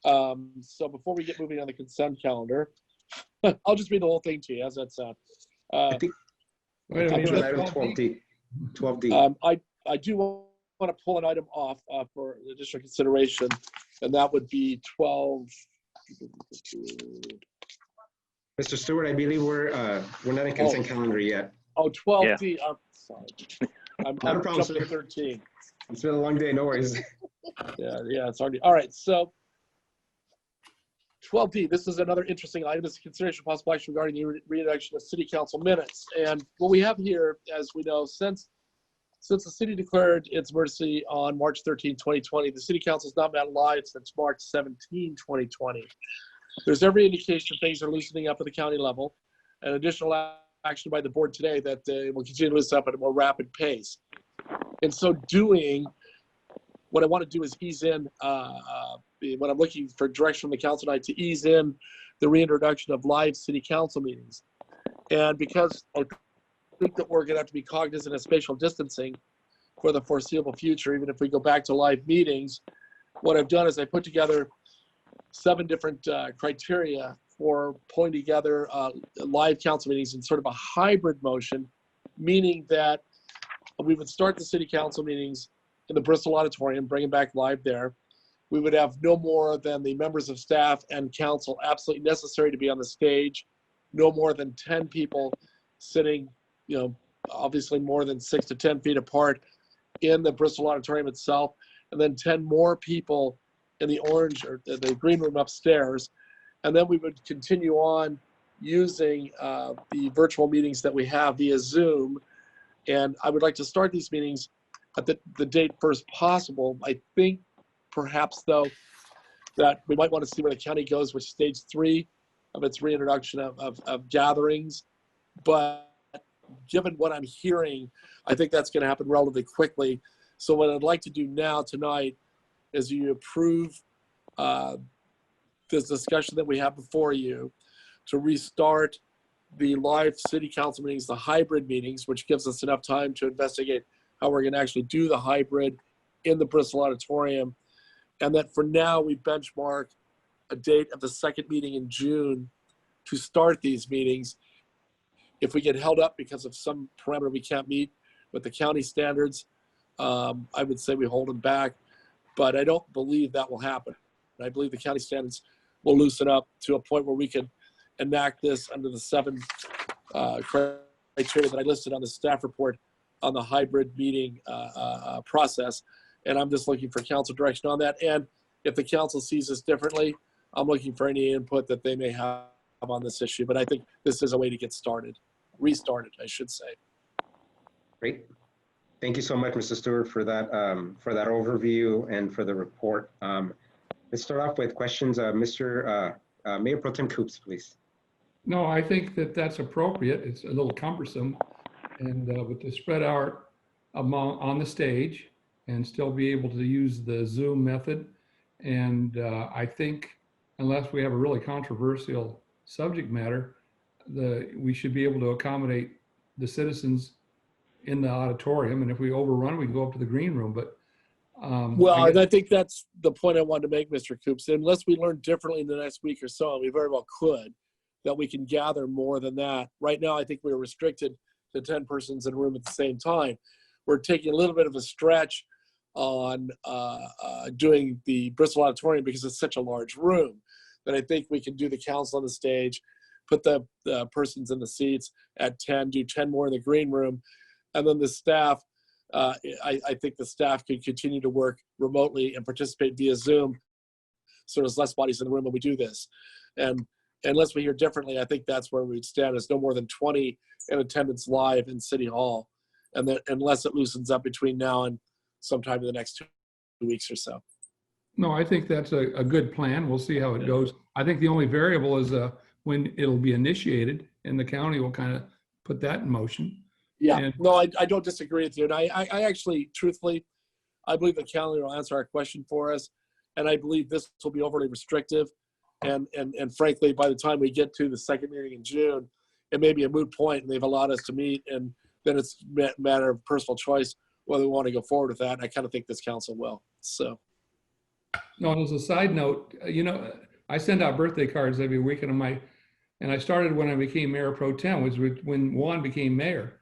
So before we get moving on the consent calendar, I'll just read the whole thing to you. How's that sound? I think Wait a item minute. 12D. 12D. I do want to pull an item off for additional consideration, and that would be 12. Mr. Stewart, I believe we're not in consent calendar yet. Oh, 12D. I'm sorry. I'm Not a problem, jumping to sir. 13. It's been a long day, no worries. Yeah, it's already. All right, so 12D, this is another interesting item. This is consideration of possible action regarding the reintroduction of city council minutes. And what we have here, as we know, since Since the city declared its emergency on March 13, 2020, the city council has not met live since March 17, 2020. There's every indication things are loosening up at the county level, and additional action by the board today that will continue to loosen up at a more rapid pace. In so doing, what I want to do is ease in, when I'm looking for direction from the council tonight, to ease in the reintroduction of live city council meetings. And because I think that we're going to have to be cognizant of spatial distancing for the foreseeable future, even if we go back to live meetings, what I've done is I put together 7 different criteria for pulling together live council meetings in sort of a hybrid motion, meaning that we would start the city council meetings in the Bristol Auditorium, bring them back live there. We would have no more than the members of staff and council absolutely necessary to be on the stage, no more than 10 people sitting, obviously more than 6 to 10 feet apart in the Bristol Auditorium itself, and then 10 more people in the orange or the green room upstairs. And then we would continue on using the virtual meetings that we have via Zoom. And I would like to start these meetings at the date first possible. I think perhaps though that we might want to see where the county goes with stage 3 of its reintroduction of gatherings. But given what I'm hearing, I think that's going to happen relatively quickly. So what I'd like to do now tonight is you approve this discussion that we have before you to restart the live city council meetings, the hybrid meetings, which gives us enough time to investigate how we're going to actually do the hybrid in the Bristol Auditorium. And that for now, we benchmark a date of the second meeting in June to start these meetings. If we get held up because of some parameter we can't meet with the county standards, I would say we hold them back, but I don't believe that will happen. I believe the county standards will loosen up to a point where we can enact this under the 7 criteria that I listed on the staff report on the hybrid meeting process. And I'm just looking for council direction on that. And if the council sees this differently, I'm looking for any input that they may have on this issue. But I think this is a way to get started, restarted, I should say. Great. Thank you so much, Mr. Stewart, for that overview and for the report. Let's start off with questions. Mr. Mayor Pro Tem Coops, please. No, I think that that's appropriate. It's a little cumbersome, and with the spread out on the stage and still be able to use the Zoom method. And I think unless we have a really controversial subject matter, we should be able to accommodate the citizens in the auditorium. And if we overrun, we can go up to the green room. But I think that's the point I wanted to make, Mr. Coops. Unless we learn differently in the next week or so, and we very well could, that we can gather more than that. Right now, I think we're restricted to 10 persons in a room at the same time. We're taking a little bit of a stretch on doing the Bristol Auditorium because it's such a large room that I think we can do the council on the stage, put the persons in the seats at 10, do 10 more in the green room, and then the staff, I think the staff can continue to work remotely and participate via Zoom, so there's less bodies in the room when we do this. And unless we hear differently, I think that's where we'd stand, is no more than 20 in attendance live in City Hall, and then unless it loosens up between now and sometime in the next 2 weeks or so. no, I think that's a good plan. We'll see how it goes. I think the only variable is when it'll be initiated, and the county will kind of put that in motion. Yeah, And no, I don't disagree with you. And I actually, truthfully, I believe the county will answer our question for us. And I believe this will be overly restrictive. And frankly, by the time we get to the second meeting in June, it may be a moot point and they've allowed us to meet. And then it's a matter of personal choice whether we want to go forward with that. And I kind of think this council will. So. no, as a side note, I send out birthday cards every week, and I started when I became mayor pro tem, was when Juan became mayor.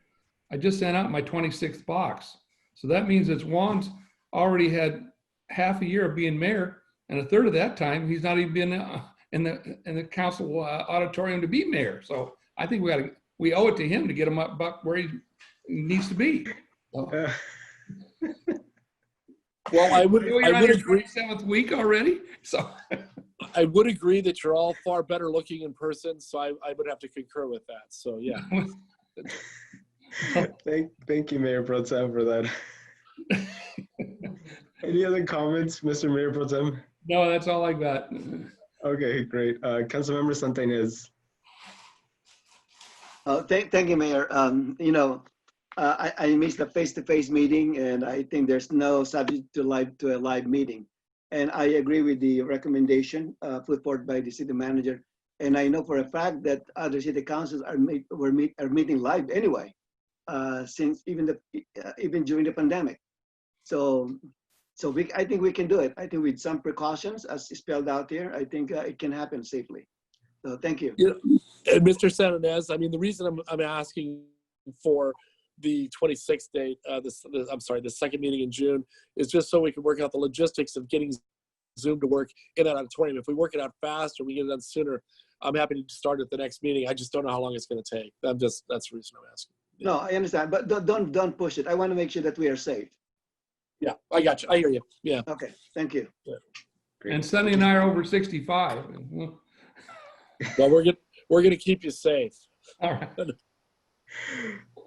I just sent out my 26th box. So that means that Juan's already had half a year of being mayor, and a third of that time he's not even been in the council auditorium to be mayor. So I think we owe it to him to get him up where he needs to be. So. Well, I would agree. 7th week already. So I would agree that you're all far better looking in person. So I would have to concur with that. So yeah. Thank you, Mayor Pro Tem, for that. Any other comments, Mr. Mayor Pro Tem? No, that's all I got. Okay, great. Councilmember Santinez. Thank you, Mayor. I missed the face-to-face meeting, and I think there's no subject to a live meeting. And I agree with the recommendation put forward by the city manager. And I know for a fact that other city councils are meeting live anyway, since even during the pandemic. So I think we can do it. I think with some precautions, as spelled out here, I think it can happen safely. So thank you. Yeah, and Mr. Sanchez, I mean, the reason I'm asking for the 26th date, the second meeting in June, is just so we can work out the logistics of getting Zoom to work in that auditorium. If we work it out faster, we get it done sooner, I'm happy to start at the next meeting. I just don't know how long it's going to take. That's the reason I'm asking. Yeah. No, I understand, but don't push it. I want to make sure that we are safe. Yeah, I got you. I hear you. Yeah. Okay, thank you. Yeah. And Sonny and I are over 65. Well, we're gonna keep you safe. All right.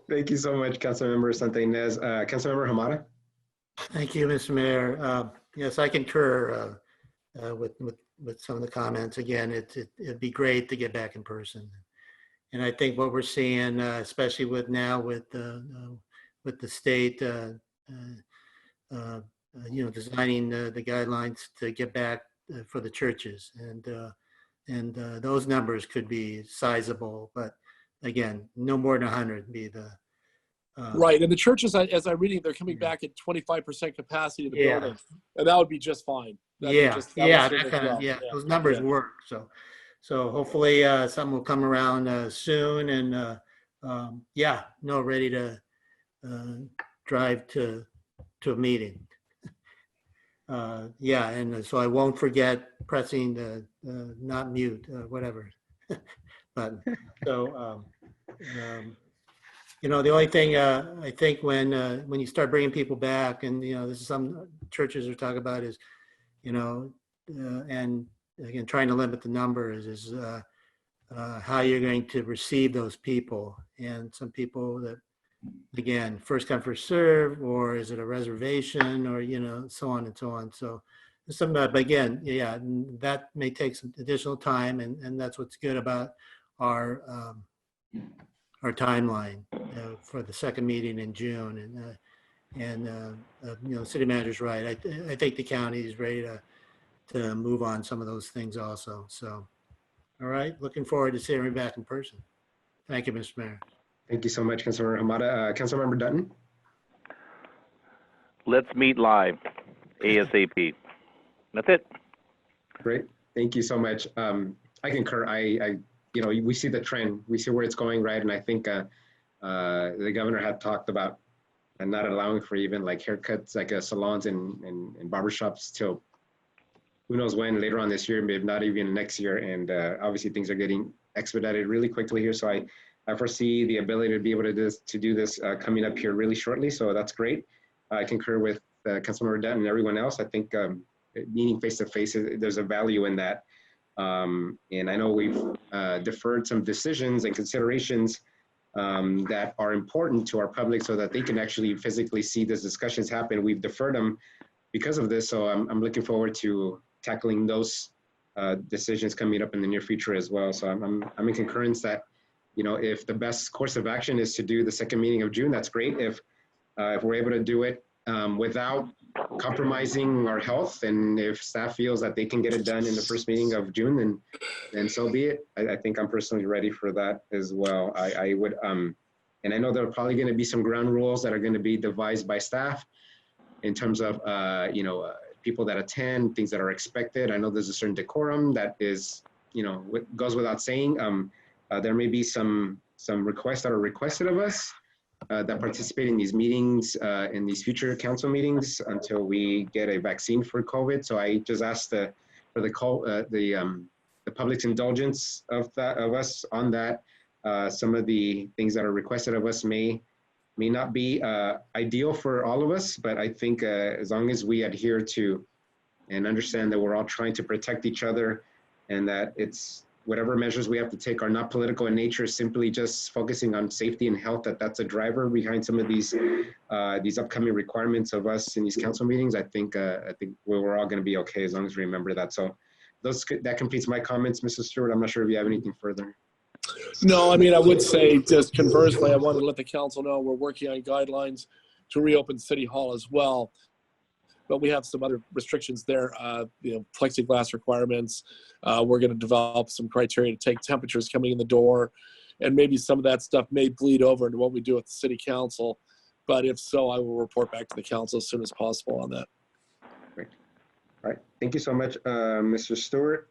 Thank you so much, Councilmember Santinez. Councilmember Hamada. Thank you, Mr. Mayor. Yes, I concur with some of the comments. Again, it'd be great to get back in person. And I think what we're seeing, especially with the state, designing the guidelines to get back for the churches, and those numbers could be sizable, but again, no more than 100 would be the right. And the churches, as I'm reading, they're coming back at 25% capacity of the building, and that would be just fine. Those numbers work. So hopefully something will come around soon, and ready to drive to a meeting. And so I won't forget pressing the not mute, whatever button. So, the only thing I think when you start bringing people back, and this is some churches are talking about is, and again trying to limit the numbers is how you're going to receive those people, and some people that, again, first come, first serve, or is it a reservation, or, so on and so on. So some, but again, that may take some additional time, and that's what's good about our timeline for the second meeting in June. And city manager's right. I think the county is ready to move on some of those things also. So, all right, looking forward to seeing you back in person. Thank you, Mr. Mayor. Thank you so much, Councilmember Hamada. Councilmember Dutton. Let's meet live, ASAP. That's it. Great. Thank you so much. I concur. We see the trend. We see where it's going, right? And I think the governor had talked about not allowing for even like haircuts, like salons and barbershops till who knows when, later on this year, maybe not even next year. And obviously things are getting expedited really quickly here. So I foresee the ability to be able to do this coming up here really shortly. So that's great. I concur with Councilmember Dutton and everyone else. I think meeting face-to-face, there's a value in that. And I know we've deferred some decisions and considerations that are important to our public so that they can actually physically see these discussions happen. We've deferred them because of this. So I'm looking forward to tackling those decisions coming up in the near future as well. So I'm in concurrence that, if the best course of action is to do the second meeting of June, that's great. If we're able to do it without compromising our health, and if staff feels that they can get it done in the first meeting of June, then so be it. I think I'm personally ready for that as well. I would, and I know there are probably going to be some ground rules that are going to be devised by staff in terms of, people that attend, things that are expected. I know there's a certain decorum that is, goes without saying. There may be some requests that are requested of us that participate in these meetings, in these future council meetings until we get a vaccine for COVID. So I just asked for the public's indulgence of us on that. Some of the things that are requested of us may not be ideal for all of us, but I think as long as we adhere to and understand that we're all trying to protect each other, and that it's whatever measures we have to take are not political in nature, simply just focusing on safety and health, that's a driver behind some of these upcoming requirements of us in these council meetings, I think we're all going to be okay as long as we remember that. So that completes my comments, Mrs. Stewart. I'm not sure if you have anything further. No, I mean, I would say just conversely, I wanted to let the council know we're working on guidelines to reopen City Hall as well. But we have some other restrictions there, plexiglass requirements. We're going to develop some criteria to take temperatures coming in the door. And maybe some of that stuff may bleed over into what we do at the city council. But if so, I will report back to the council as soon as possible on that. Great. All right. Thank you so much, Mr. Stewart.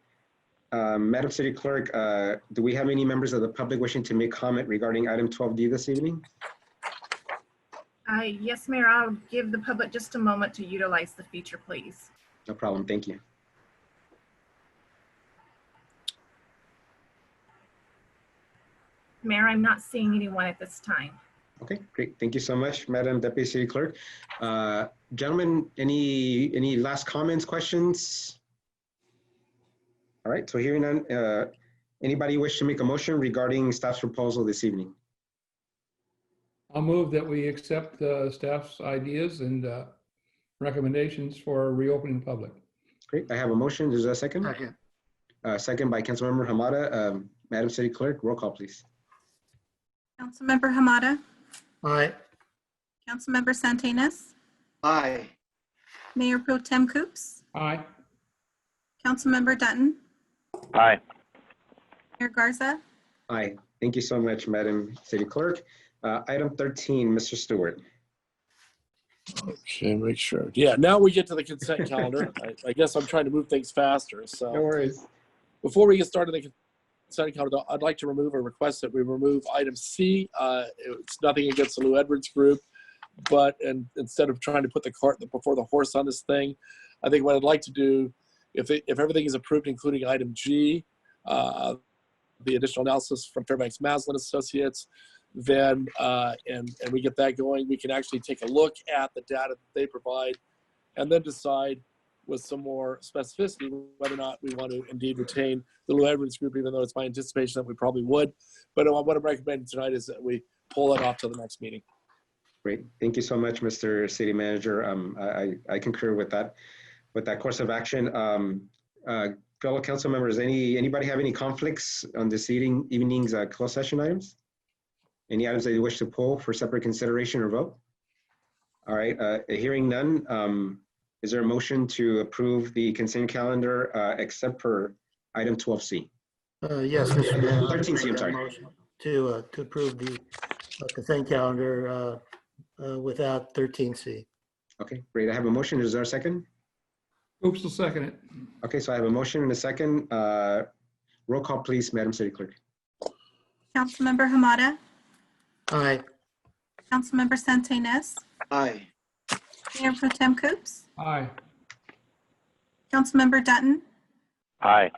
Madam City Clerk, do we have any members of the public wishing to make comment regarding item 12D this evening? Yes, Mayor, I'll give the public just a moment to utilize the feature, please. No problem. Thank you. Mayor, I'm not seeing anyone at this time. Okay, great. Thank you so much, Madam Deputy City Clerk. Gentlemen, any last comments, questions? All right, so hearing none, anybody wish to make a motion regarding staff's proposal this evening? I'll move that we accept staff's ideas and recommendations for reopening public. Great, I have a motion. Is there a second? Second. Second by Councilmember Hamada. Madam City Clerk, roll call, please. Councilmember Hamada, Aye. Councilmember Santinas, Aye. Mayor Pro Tem Coops, Aye. Councilmember Dutton, Aye. Mayor Garza. Aye. Thank you so much, Madam City Clerk. Item 13, Mr. Stewart. Okay, make sure. Yeah, now we get to the consent calendar. I guess I'm trying to move things faster. So No worries. before we get started on the consent calendar, I'd like to remove a request that we remove item C. It's nothing against the Lou Edwards group, but instead of trying to put the cart before the horse on this thing, I think what I'd like to do, if everything is approved, including item G, the additional analysis from Fairbanks Maslin Associates, then and we get that going, we can actually take a look at the data that they provide and then decide with some more specificity whether or not we want to indeed retain the Lou Edwards group, even though it's my anticipation that we probably would. But what I'm recommending tonight is that we pull it off to the next meeting. Great. Thank you so much, Mr. City Manager. I concur with that course of action. Fellow council members, anybody have any conflicts on this evening's closed session items? Any items that you wish to pull for separate consideration or vote? All right, hearing none, is there a motion to approve the consent calendar except for item 12C? Yes, Mr. Mayor. 13C, I'm sorry. Motion to approve the consent calendar without 13C. Okay, great. I have a motion. Is there a second? Oops, will second it. Okay, so I have a motion and a second. Roll call, please, Madam City Clerk. Councilmember Hamada, Aye. Councilmember Santinas, Aye. Mayor Pro Tem Coops, Aye. Councilmember Dutton, Aye.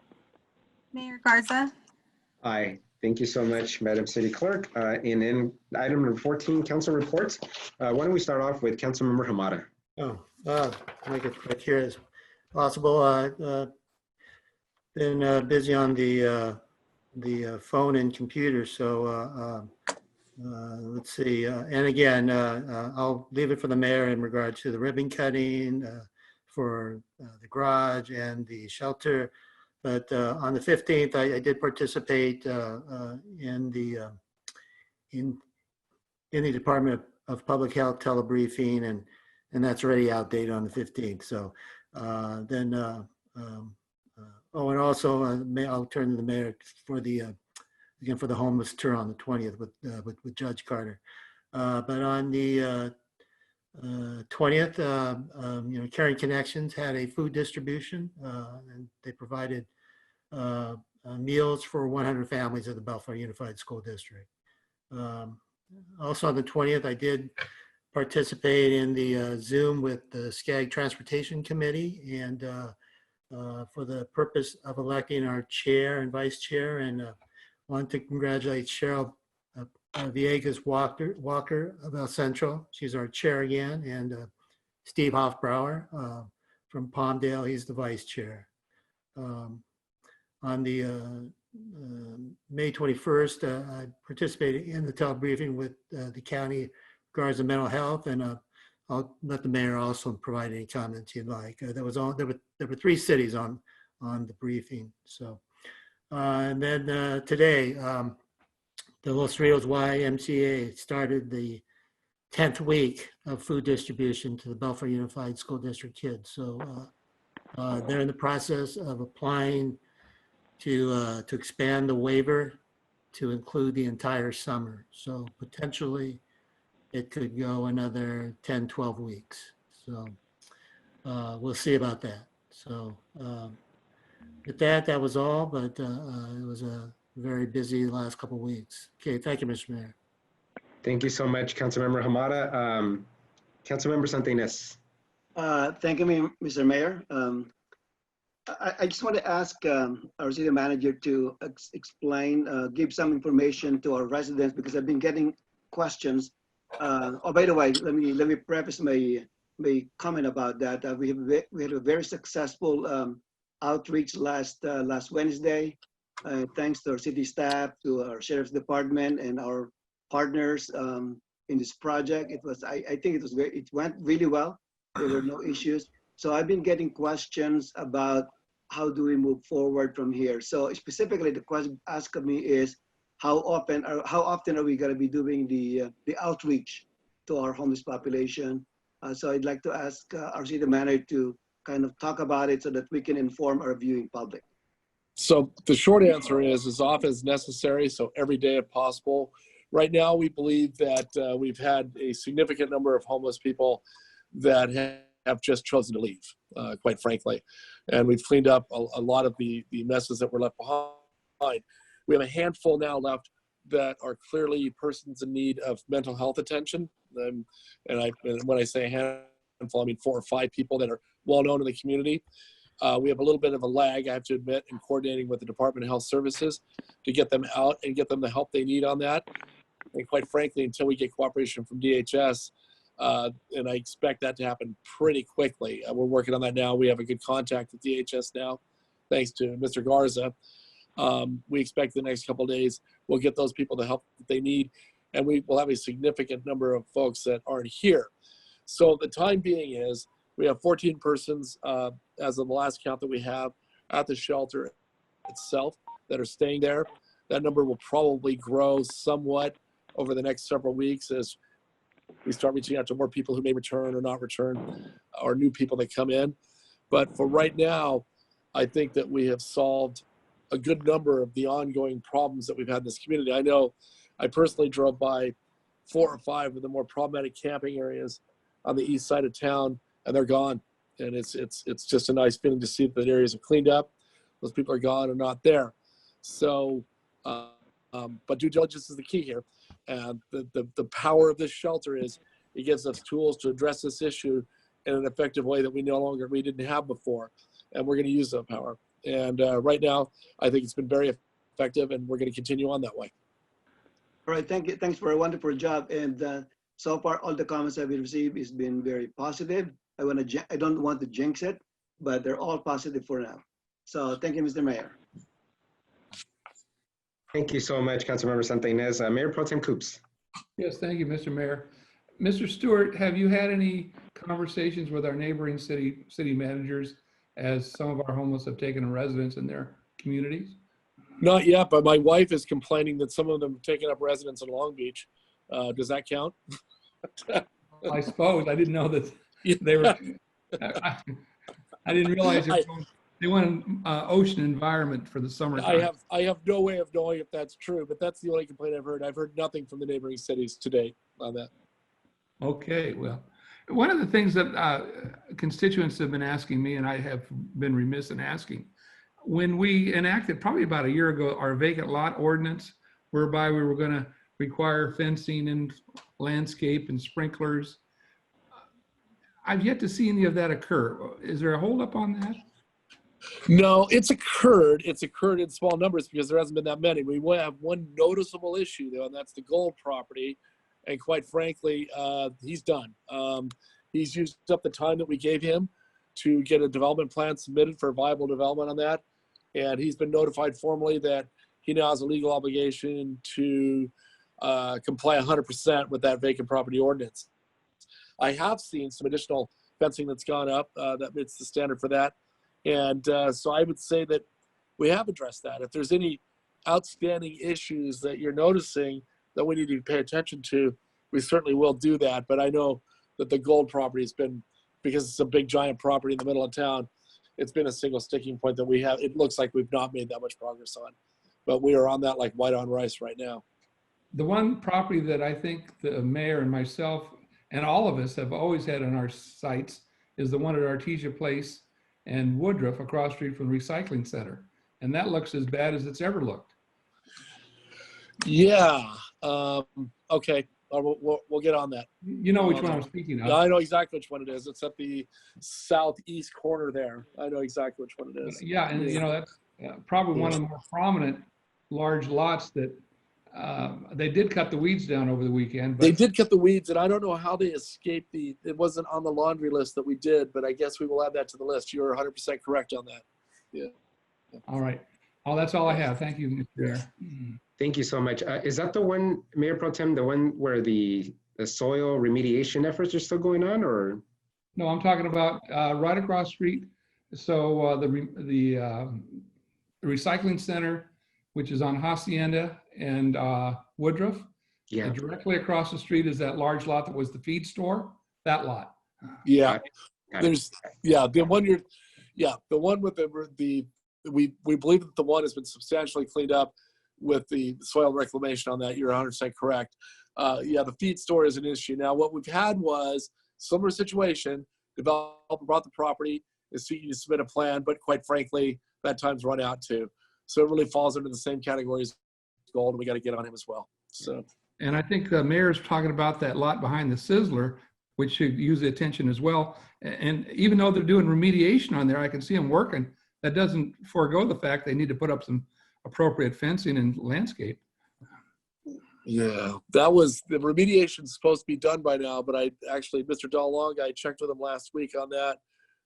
Mayor Garza. Aye. Thank you so much, Madam City Clerk. And in item number 14, council reports. Why don't we start off with Councilmember Hamada? Make it quick here as possible. Been busy on the phone and computer, so let's see. And again, I'll leave it for the mayor in regard to the ribbon cutting for the garage and the shelter. But on the 15th, I did participate in the Department of Public Health telebriefing, and that's already outdated on the 15th. So and also I'll turn to the mayor for the again for the homeless tour on the 20th with Judge Carter. But on the 20th, Caring Connections had a food distribution, and they provided meals for 100 families at the Bellflower Unified School District. Also on the 20th, I did participate in the Zoom with the SCAG Transportation Committee, and for the purpose of electing our chair and vice chair, and want to congratulate Cheryl Villegas Walker of El Centro. She's our chair again, and Steve Hoffbrauer from Palmdale, he's the vice chair. On the May 21st, I participated in the telebriefing with the county regards to mental health, and I'll let the mayor also provide any comments he'd like. There were 3 cities on the briefing. So, and then today, the Los Rios YMCA started the 10th week of food distribution to the Bellflower Unified School District kids. So they're in the process of applying to expand the waiver to include the entire summer. So potentially it could go another 10, 12 weeks. So we'll see about that. So with that, that was all, but it was a very busy last couple of weeks. Okay, thank you, Mr. Mayor. Thank you so much, Councilmember Hamada. Councilmember Santinez. Thank you, Mr. Mayor. I just want to ask our city manager to explain, give some information to our residents, because I've been getting questions. Oh, by the way, let me preface my comment about that. We had a very successful outreach last Wednesday, thanks to our city staff, to our sheriff's department, and our partners in this project. I think it went really well. There were no issues. So I've been getting questions about how do we move forward from here. So specifically, the question asked of me is how often are we going to be doing the outreach to our homeless population? So I'd like to ask our city manager to kind of talk about it so that we can inform our viewing public. So the short answer is as often as necessary, so every day if possible. Right now, we believe that we've had a significant number of homeless people that have just chosen to leave, quite frankly. And we've cleaned up a lot of the messes that were left behind. We have a handful now left that are clearly persons in need of mental health attention. And when I say a handful, I mean 4 or 5 people that are well known in the community. We have a little bit of a lag, I have to admit, in coordinating with the Department of Health Services to get them out and get them the help they need on that. And quite frankly, until we get cooperation from DHS, and I expect that to happen pretty quickly. We're working on that now. We have a good contact with DHS now, thanks to Mr. Garza. We expect the next couple of days we'll get those people the help that they need, and we will have a significant number of folks that aren't here. So the time being is we have 14 persons as of the last count that we have at the shelter itself that are staying there. That number will probably grow somewhat over the next several weeks as we start reaching out to more people who may return or not return, or new people that come in. But for right now, I think that we have solved a good number of the ongoing problems that we've had in this community. I know I personally drove by 4 or 5 of the more problematic camping areas on the east side of town, and they're gone. And it's just a nice feeling to see that the areas are cleaned up. Those people are gone and not there. So, but due diligence is the key here. And the power of this shelter is it gives us tools to address this issue in an effective way that we didn't have before. And we're going to use that power. And right now, I think it's been very effective, and we're going to continue on that way. All right, thank you. Thanks for a wonderful job. And so far, all the comments I've received has been very positive. I don't want to jinx it, but they're all positive for now. So thank you, Mr. Mayor. Thank you so much, Councilmember Santinez. Mayor Pro Tem Coops. Yes, thank you, Mr. Mayor. Mr. Stewart, have you had any conversations with our neighboring city managers as some of our homeless have taken a residence in their communities? Not yet, but my wife is complaining that some of them have taken up residence in Long Beach. Does that count? I suppose. I didn't know that they were. I didn't realize they want an ocean environment for the summertime. I have no way of knowing if that's true, but that's the only complaint I've heard. I've heard nothing from the neighboring cities to date on that. Okay, well, one of the things that constituents have been asking me, and I have been remiss in asking, when we enacted probably about a year ago our vacant lot ordinance, whereby we were going to require fencing and landscape and sprinklers, I've yet to see any of that occur. Is there a holdup on that? No, it's occurred. It's occurred in small numbers because there hasn't been that many. We have one noticeable issue though, and that's the Gold property. And quite frankly, he's done. He's used up the time that we gave him to get a development plan submitted for viable development on that. And he's been notified formally that he now has a legal obligation to comply 100% with that vacant property ordinance. I have seen some additional fencing that's gone up that meets the standard for that. And so I would say that we have addressed that. If there's any outstanding issues that you're noticing that we need to pay attention to, we certainly will do that. But I know that the gold property has been, because it's a big giant property in the middle of town, it's been a single sticking point that we have. It looks like we've not made that much progress on, but we are on that like white on rice right now. The one property that I think the mayor and myself and all of us have always had on our sites is the one at Artesia Place and Woodruff across the street from the recycling center. And that looks as bad as it's ever looked. Yeah. Okay. We'll get on that. You know which one I'm speaking of. Yeah, I know exactly which one it is. It's at the southeast corner there. I know exactly which one it is. Yeah, and you know, that's probably one of the more prominent large lots that they did cut the weeds down over the weekend. But they did cut the weeds, and I don't know how they escaped it wasn't on the laundry list that we did, but I guess we will add that to the list. You're 100% correct on that. Yeah. All right. Oh, that's all I have. Thank you, Mr. Mayor. Thank you so much. Is that the one, Mayor Pro Tem, the one where the soil remediation efforts are still going on, or? No, I'm talking about right across the street. So the recycling center, which is on Hacienda and Woodruff. Yeah. And directly across the street is that large lot that was the feed store. That lot. Yeah. There's the one with we believe that the one has been substantially cleaned up with the soil reclamation on that. You're 100% correct. The feed store is an issue. Now, what we've had was similar situation. Developer brought the property, is seeking to submit a plan, but quite frankly, that time's run out too. So it really falls under the same category as gold, and we got to get on him as well. So. And I think the mayor's talking about that lot behind the Sizzler, which should use the attention as well. And even though they're doing remediation on there, I can see them working. That doesn't forego the fact they need to put up some appropriate fencing and landscape. Yeah, that was the remediation supposed to be done by now, but Mr. DeLong, I checked with him last week on that,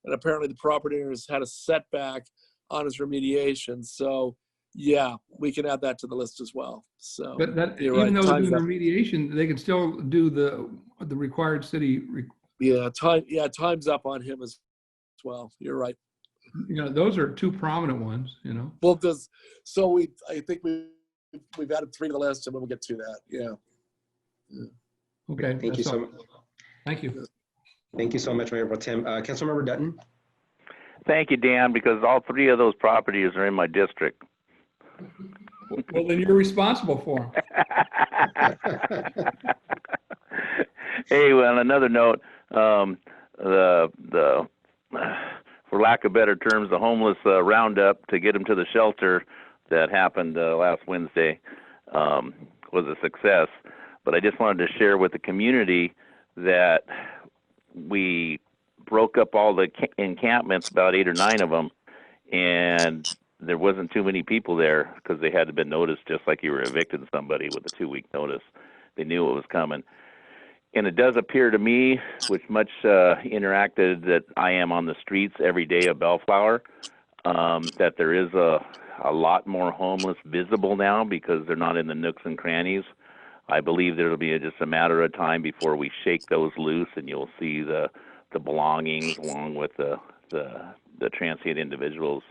and apparently the property owners had a setback on his remediation. So yeah, we can add that to the list as well. So, but that, you're even right, though they're doing remediation, they can still do the required city. Time's up on him as well. You're right. You know, those are two prominent ones, you know. Well, I think we've added 3 to the list, and then we'll get to that. Yeah. Okay. Thank you so much. Thank you. Thank you so much, Mayor Pro Tem. Councilmember Dutton. Thank you, Dan, because all 3 of those properties are in my district. Well, then you're responsible for them. Hey, well, on another note, for lack of better terms, the homeless roundup to get them to the shelter that happened last Wednesday was a success. But I just wanted to share with the community that we broke up all the encampments, about 8 or 9 of them, and there wasn't too many people there because they had been noticed, just like you were evicting somebody with a 2-week notice. They knew it was coming. And it does appear to me, which much interacted that I am on the streets every day of Bellflower, that there is a lot more homeless visible now because they're not in the nooks and crannies. I believe there'll be just a matter of time before we shake those loose, and you'll see the belongings along with the transient individuals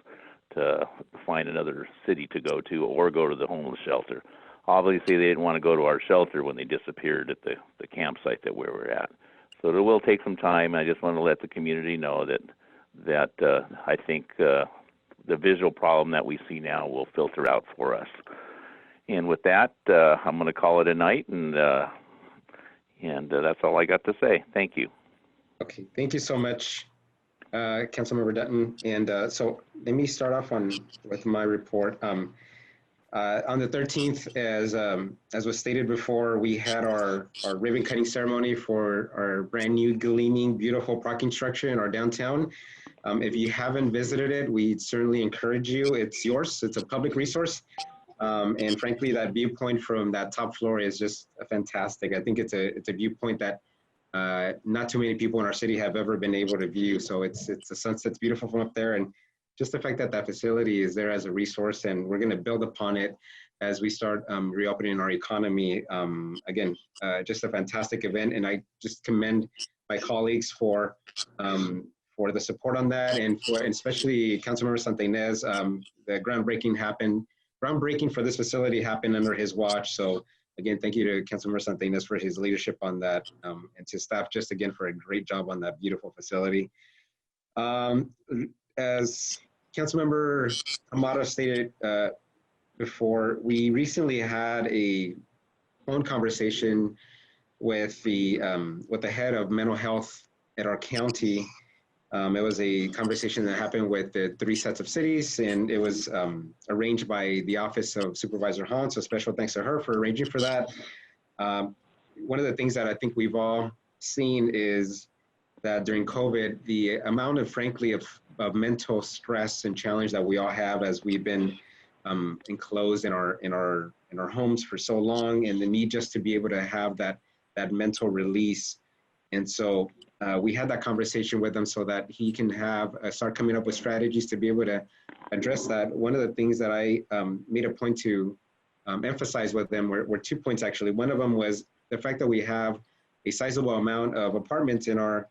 to find another city to go to or go to the homeless shelter. Obviously, they didn't want to go to our shelter when they disappeared at the campsite that we were at. So it will take some time. I just want to let the community know that I think the visual problem that we see now will filter out for us. And with that, I'm going to call it a night, and that's all I got to say. Thank you. Okay, thank you so much, Councilmember Dutton. And so let me start off with my report. On the 13th, as was stated before, we had our ribbon cutting ceremony for our brand new gleaming, beautiful parking structure in our downtown. If you haven't visited it, we certainly encourage you. It's yours. It's a public resource. And frankly, that viewpoint from that top floor is just fantastic. I think it's a viewpoint that not too many people in our city have ever been able to view. So the sunset's beautiful from up there, and just the fact that that facility is there as a resource, and we're going to build upon it as we start reopening our economy. Again, just a fantastic event, and I just commend my colleagues for the support on that, and especially Councilmember Santa Ynez. The groundbreaking for this facility happened under his watch. So again, thank you to Councilmember Santa Ynez for his leadership on that, and to staff just again for a great job on that beautiful facility. As Councilmember Amado stated before, we recently had a phone conversation with the head of mental health at our county. It was a conversation that happened with the 3 sets of cities, and it was arranged by the Office of Supervisor Hahn, so special thanks to her for arranging for that. One of the things that I think we've all seen is that during COVID, the amount of, frankly, of mental stress and challenge that we all have as we've been enclosed in our homes for so long, and the need just to be able to have that mental release. And so we had that conversation with him so that he can start coming up with strategies to be able to address that. One of the things that I made a point to emphasize with them were 2 points actually. One of them was the fact that we have a sizable amount of apartments in our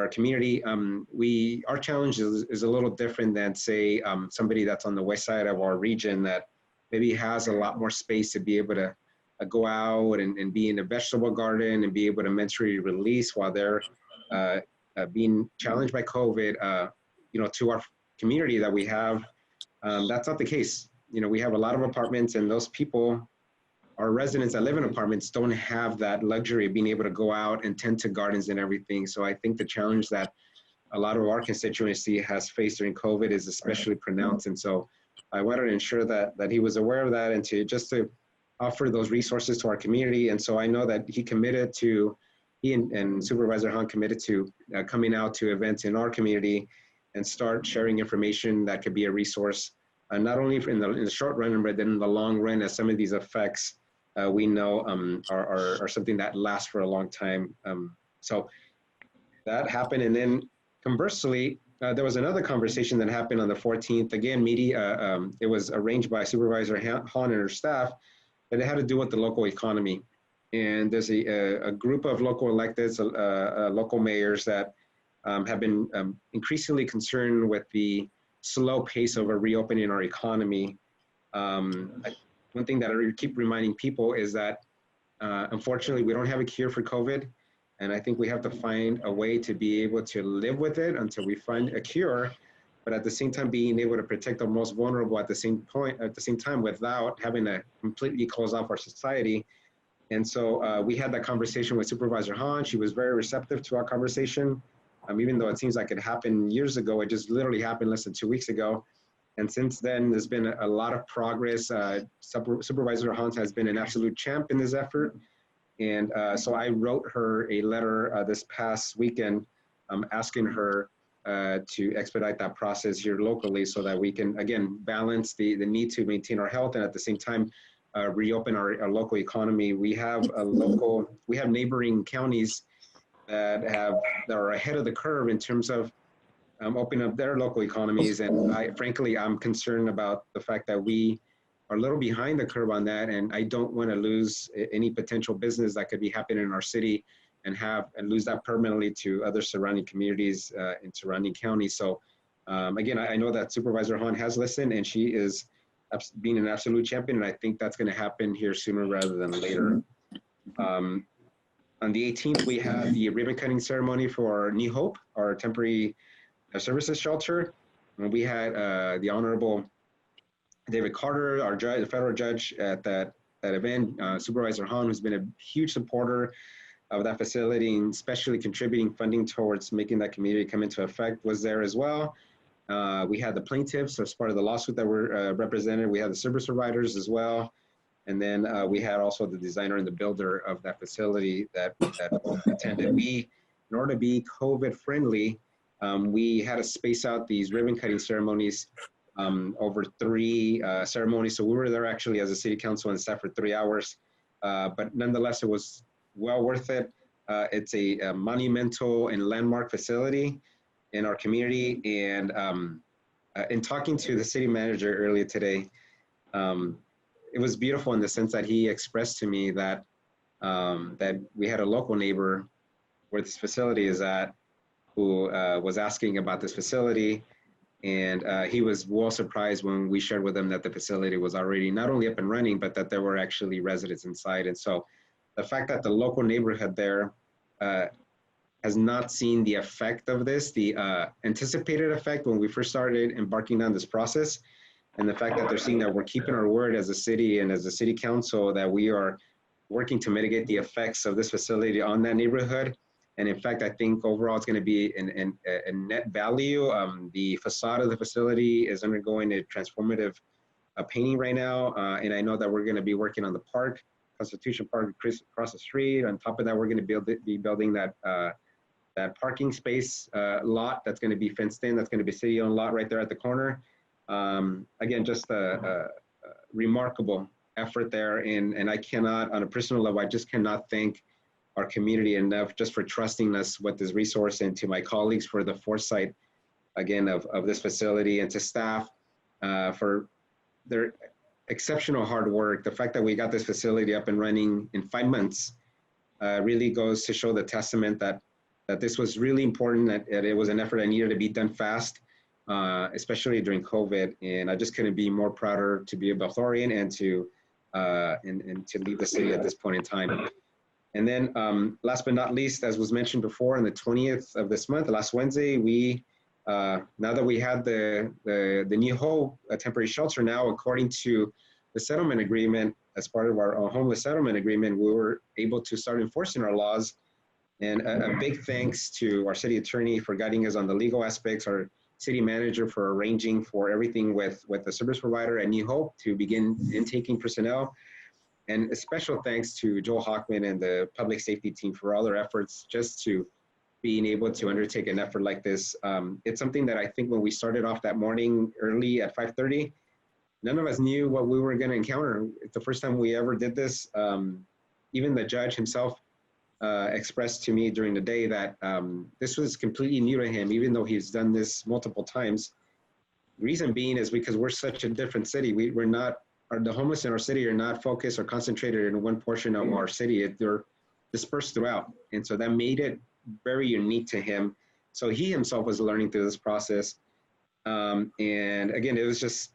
community. Our challenge is a little different than, say, somebody that's on the west side of our region that maybe has a lot more space to be able to go out and be in a vegetable garden and be able to mentally release while they're being challenged by COVID. To our community that we have, that's not the case. We have a lot of apartments, and those people, our residents that live in apartments, don't have that luxury of being able to go out and tend to gardens and everything. So I think the challenge that a lot of our constituency has faced during COVID is especially pronounced. And so I wanted to ensure that he was aware of that, and to offer those resources to our community. And so I know that he and Supervisor Hahn committed to coming out to events in our community and start sharing information that could be a resource, not only in the short run, but then in the long run, as some of these effects we know are something that lasts for a long time. So that happened. And then conversely, there was another conversation that happened on the 14th. Again, it was arranged by Supervisor Hahn and her staff, and it had to do with the local economy. And there's a group of local electeds, local mayors that have been increasingly concerned with the slow pace of a reopening our economy. One thing that I keep reminding people is that unfortunately we don't have a cure for COVID, and I think we have to find a way to be able to live with it until we find a cure, but at the same time being able to protect the most vulnerable at the same time without having to completely close off our society. And so we had that conversation with Supervisor Hahn. She was very receptive to our conversation. Even though it seems like it happened years ago, it just literally happened less than 2 weeks ago. And since then, there's been a lot of progress. Supervisor Hahn has been an absolute champ in this effort. And so I wrote her a letter this past weekend asking her to expedite that process here locally so that we can, again, balance the need to maintain our health and at the same time reopen our local economy. We have neighboring counties that are ahead of the curve in terms of opening up their local economies. And frankly, I'm concerned about the fact that we are a little behind the curve on that. And I don't want to lose any potential business that could be happening in our city and lose that permanently to other surrounding communities in surrounding counties. So again, I know that Supervisor Hahn has listened, and she is being an absolute champion. And I think that's going to happen here sooner rather than later. On the 18th, we had the ribbon cutting ceremony for New Hope, our temporary services shelter. And we had the Honorable David Carter, our judge, the federal judge at that event. Supervisor Hahn, who's been a huge supporter of that facility and especially contributing funding towards making that community come into effect, was there as well. We had the plaintiffs as part of the lawsuit that were represented. We had the service providers as well. And then we had also the designer and the builder of that facility that attended. In order to be COVID friendly, we had to space out these ribbon cutting ceremonies over 3 ceremonies. So we were there actually as a city council and staff for 3 hours, but nonetheless, it was well worth it. It's a monumental and landmark facility in our community. And in talking to the city manager earlier today, it was beautiful in the sense that he expressed to me that that we had a local neighbor where this facility is at who was asking about this facility. And he was well surprised when we shared with him that the facility was already not only up and running, but that there were actually residents inside. And so the fact that the local neighborhood there has not seen the effect of this, the anticipated effect when we first started embarking on this process, and the fact that they're seeing that we're keeping our word as a city and as a city council, that we are working to mitigate the effects of this facility on that neighborhood. And in fact, I think overall it's going to be a net value. The facade of the facility is undergoing a transformative painting right now. And I know that we're going to be working on the park, Constitution Park across the street. On top of that, we're going to be building that parking space lot that's going to be fenced in. That's going to be city-owned lot right there at the corner. Again, just a remarkable effort there. And I cannot, on a personal level, I just cannot thank our community enough just for trusting us with this resource, and to my colleagues for the foresight, again, of this facility, and to staff for their exceptional hard work. The fact that we got this facility up and running in 5 months really goes to show the testament that this was really important, that it was an effort that needed to be done fast, especially during COVID. And I just couldn't be more prouder to be a Bellflorian and to lead the city at this point in time. And then last but not least, as was mentioned before, on the 20th of this month, last Wednesday, we, now that we had the New Hope temporary shelter now, according to the settlement agreement, as part of our homeless settlement agreement, we were able to start enforcing our laws. And a big thanks to our city attorney for guiding us on the legal aspects, our city manager for arranging for everything with the service provider at New Hope to begin intaking personnel. And a special thanks to Joel Hockman and the public safety team for all their efforts just to being able to undertake an effort like this. It's something that I think when we started off that morning early at 5:30, none of us knew what we were going to encounter. It's the first time we ever did this. Even the judge himself expressed to me during the day that this was completely new to him, even though he's done this multiple times. Reason being is because we're such a different city. We're not, the homeless in our city are not focused or concentrated in one portion of our city. They're dispersed throughout. And so that made it very unique to him. So he himself was learning through this process. And again, it was just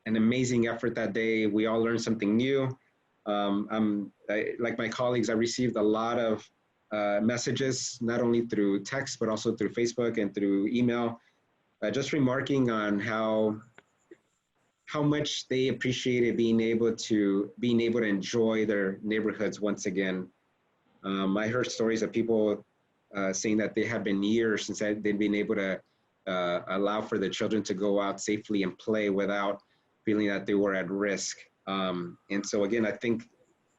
an amazing effort that day. We all learned something new. Like my colleagues, I received a lot of messages, not only through text, but also through Facebook and through email, just remarking on how much they appreciated being able to enjoy their neighborhoods once again. I heard stories of people saying that they had been years since they'd been able to allow for the children to go out safely and play without feeling that they were at risk. And so again, I think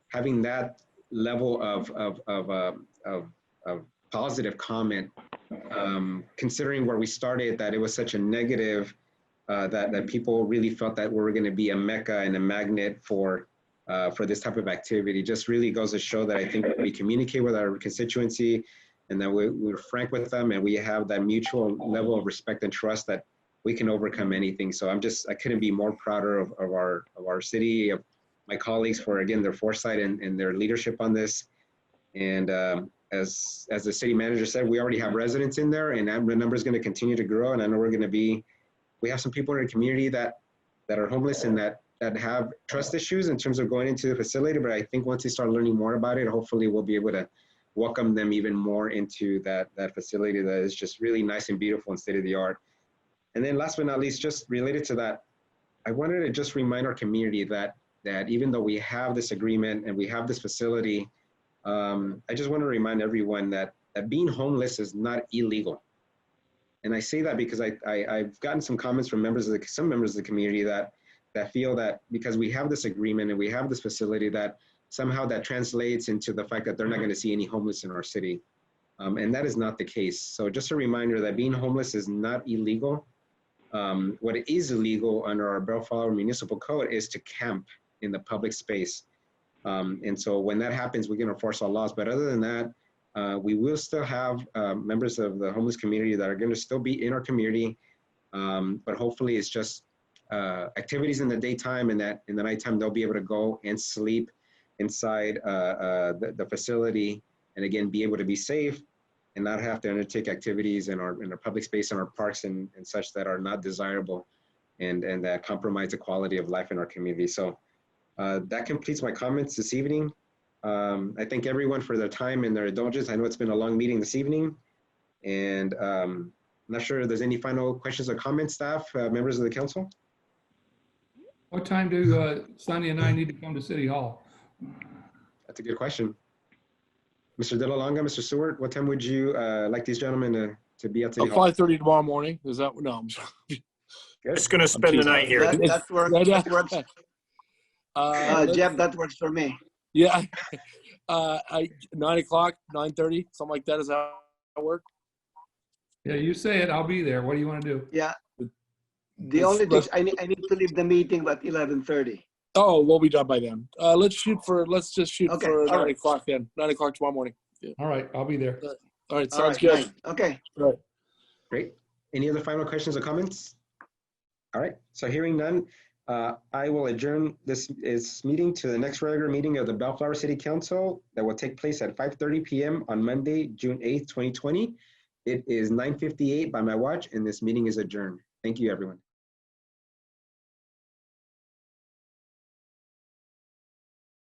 having that level of positive comment, considering where we started, that it was such a negative, that people really felt that we were going to be a mecca and a magnet for this type of activity, just really goes to show that I think we communicate with our constituency, and that we're frank with them, and we have that mutual level of respect and trust that we can overcome anything. So I couldn't be more prouder of our city, of my colleagues for, again, their foresight and their leadership on this. And as the city manager said, we already have residents in there, and the number is going to continue to grow. And I know we have some people in the community that are homeless and that have trust issues in terms of going into the facility. But I think once they start learning more about it, hopefully we'll be able to welcome them even more into that facility that is just really nice and beautiful and state of the art. And then last but not least, just related to that, I wanted to just remind our community that even though we have this agreement and we have this facility, I just want to remind everyone that being homeless is not illegal. And I say that because I've gotten some comments from some members of the community that feel that because we have this agreement and we have this facility, that somehow that translates into the fact that they're not going to see any homeless in our city. And that is not the case. So just a reminder that being homeless is not illegal. What is illegal under our Bellflower Municipal Code is to camp in the public space. And so when that happens, we're going to enforce our laws. But other than that, we will still have members of the homeless community that are going to still be in our community. But hopefully it's just activities in the daytime, and that in the nighttime they'll be able to go and sleep inside the facility, and again be able to be safe and not have to undertake activities in our public space and our parks and such that are not desirable and that compromise the quality of life in our community. So that completes my comments this evening. I thank everyone for their time and their indulgence. I know it's been a long meeting this evening, and I'm not sure if there's any final questions or comments, staff, members of the council. What time do Sonny and I need to come to City Hall? That's a good question. Mr. De La Longa, Mr. Stewart, what time would you like these gentlemen to be at City Hall? 5:30 tomorrow morning. Is that no? I'm sorry. Just going to spend the night here. That works. That works. Jeff, that works for me. Yeah. 9 o'clock, 9:30, something like that. Is that work? Yeah, you say it. I'll be there. What do you want to do? Yeah. The only thing I need to leave the meeting at 11:30. Oh, we'll be done by then. Let's just shoot Okay, for all 9 right. o'clock then. 9 o'clock tomorrow morning. Yeah. All right, I'll be there. All right, All sounds right, good. fine. Okay. All right. Great. Any other final questions or comments? All right, so hearing none, I will adjourn this meeting to the next regular meeting of the Bellflower City Council that will take place at 5:30 p.m. on Monday, June 8th, 2020. It is 9:58 by my watch, and this meeting is adjourned. Thank you, everyone.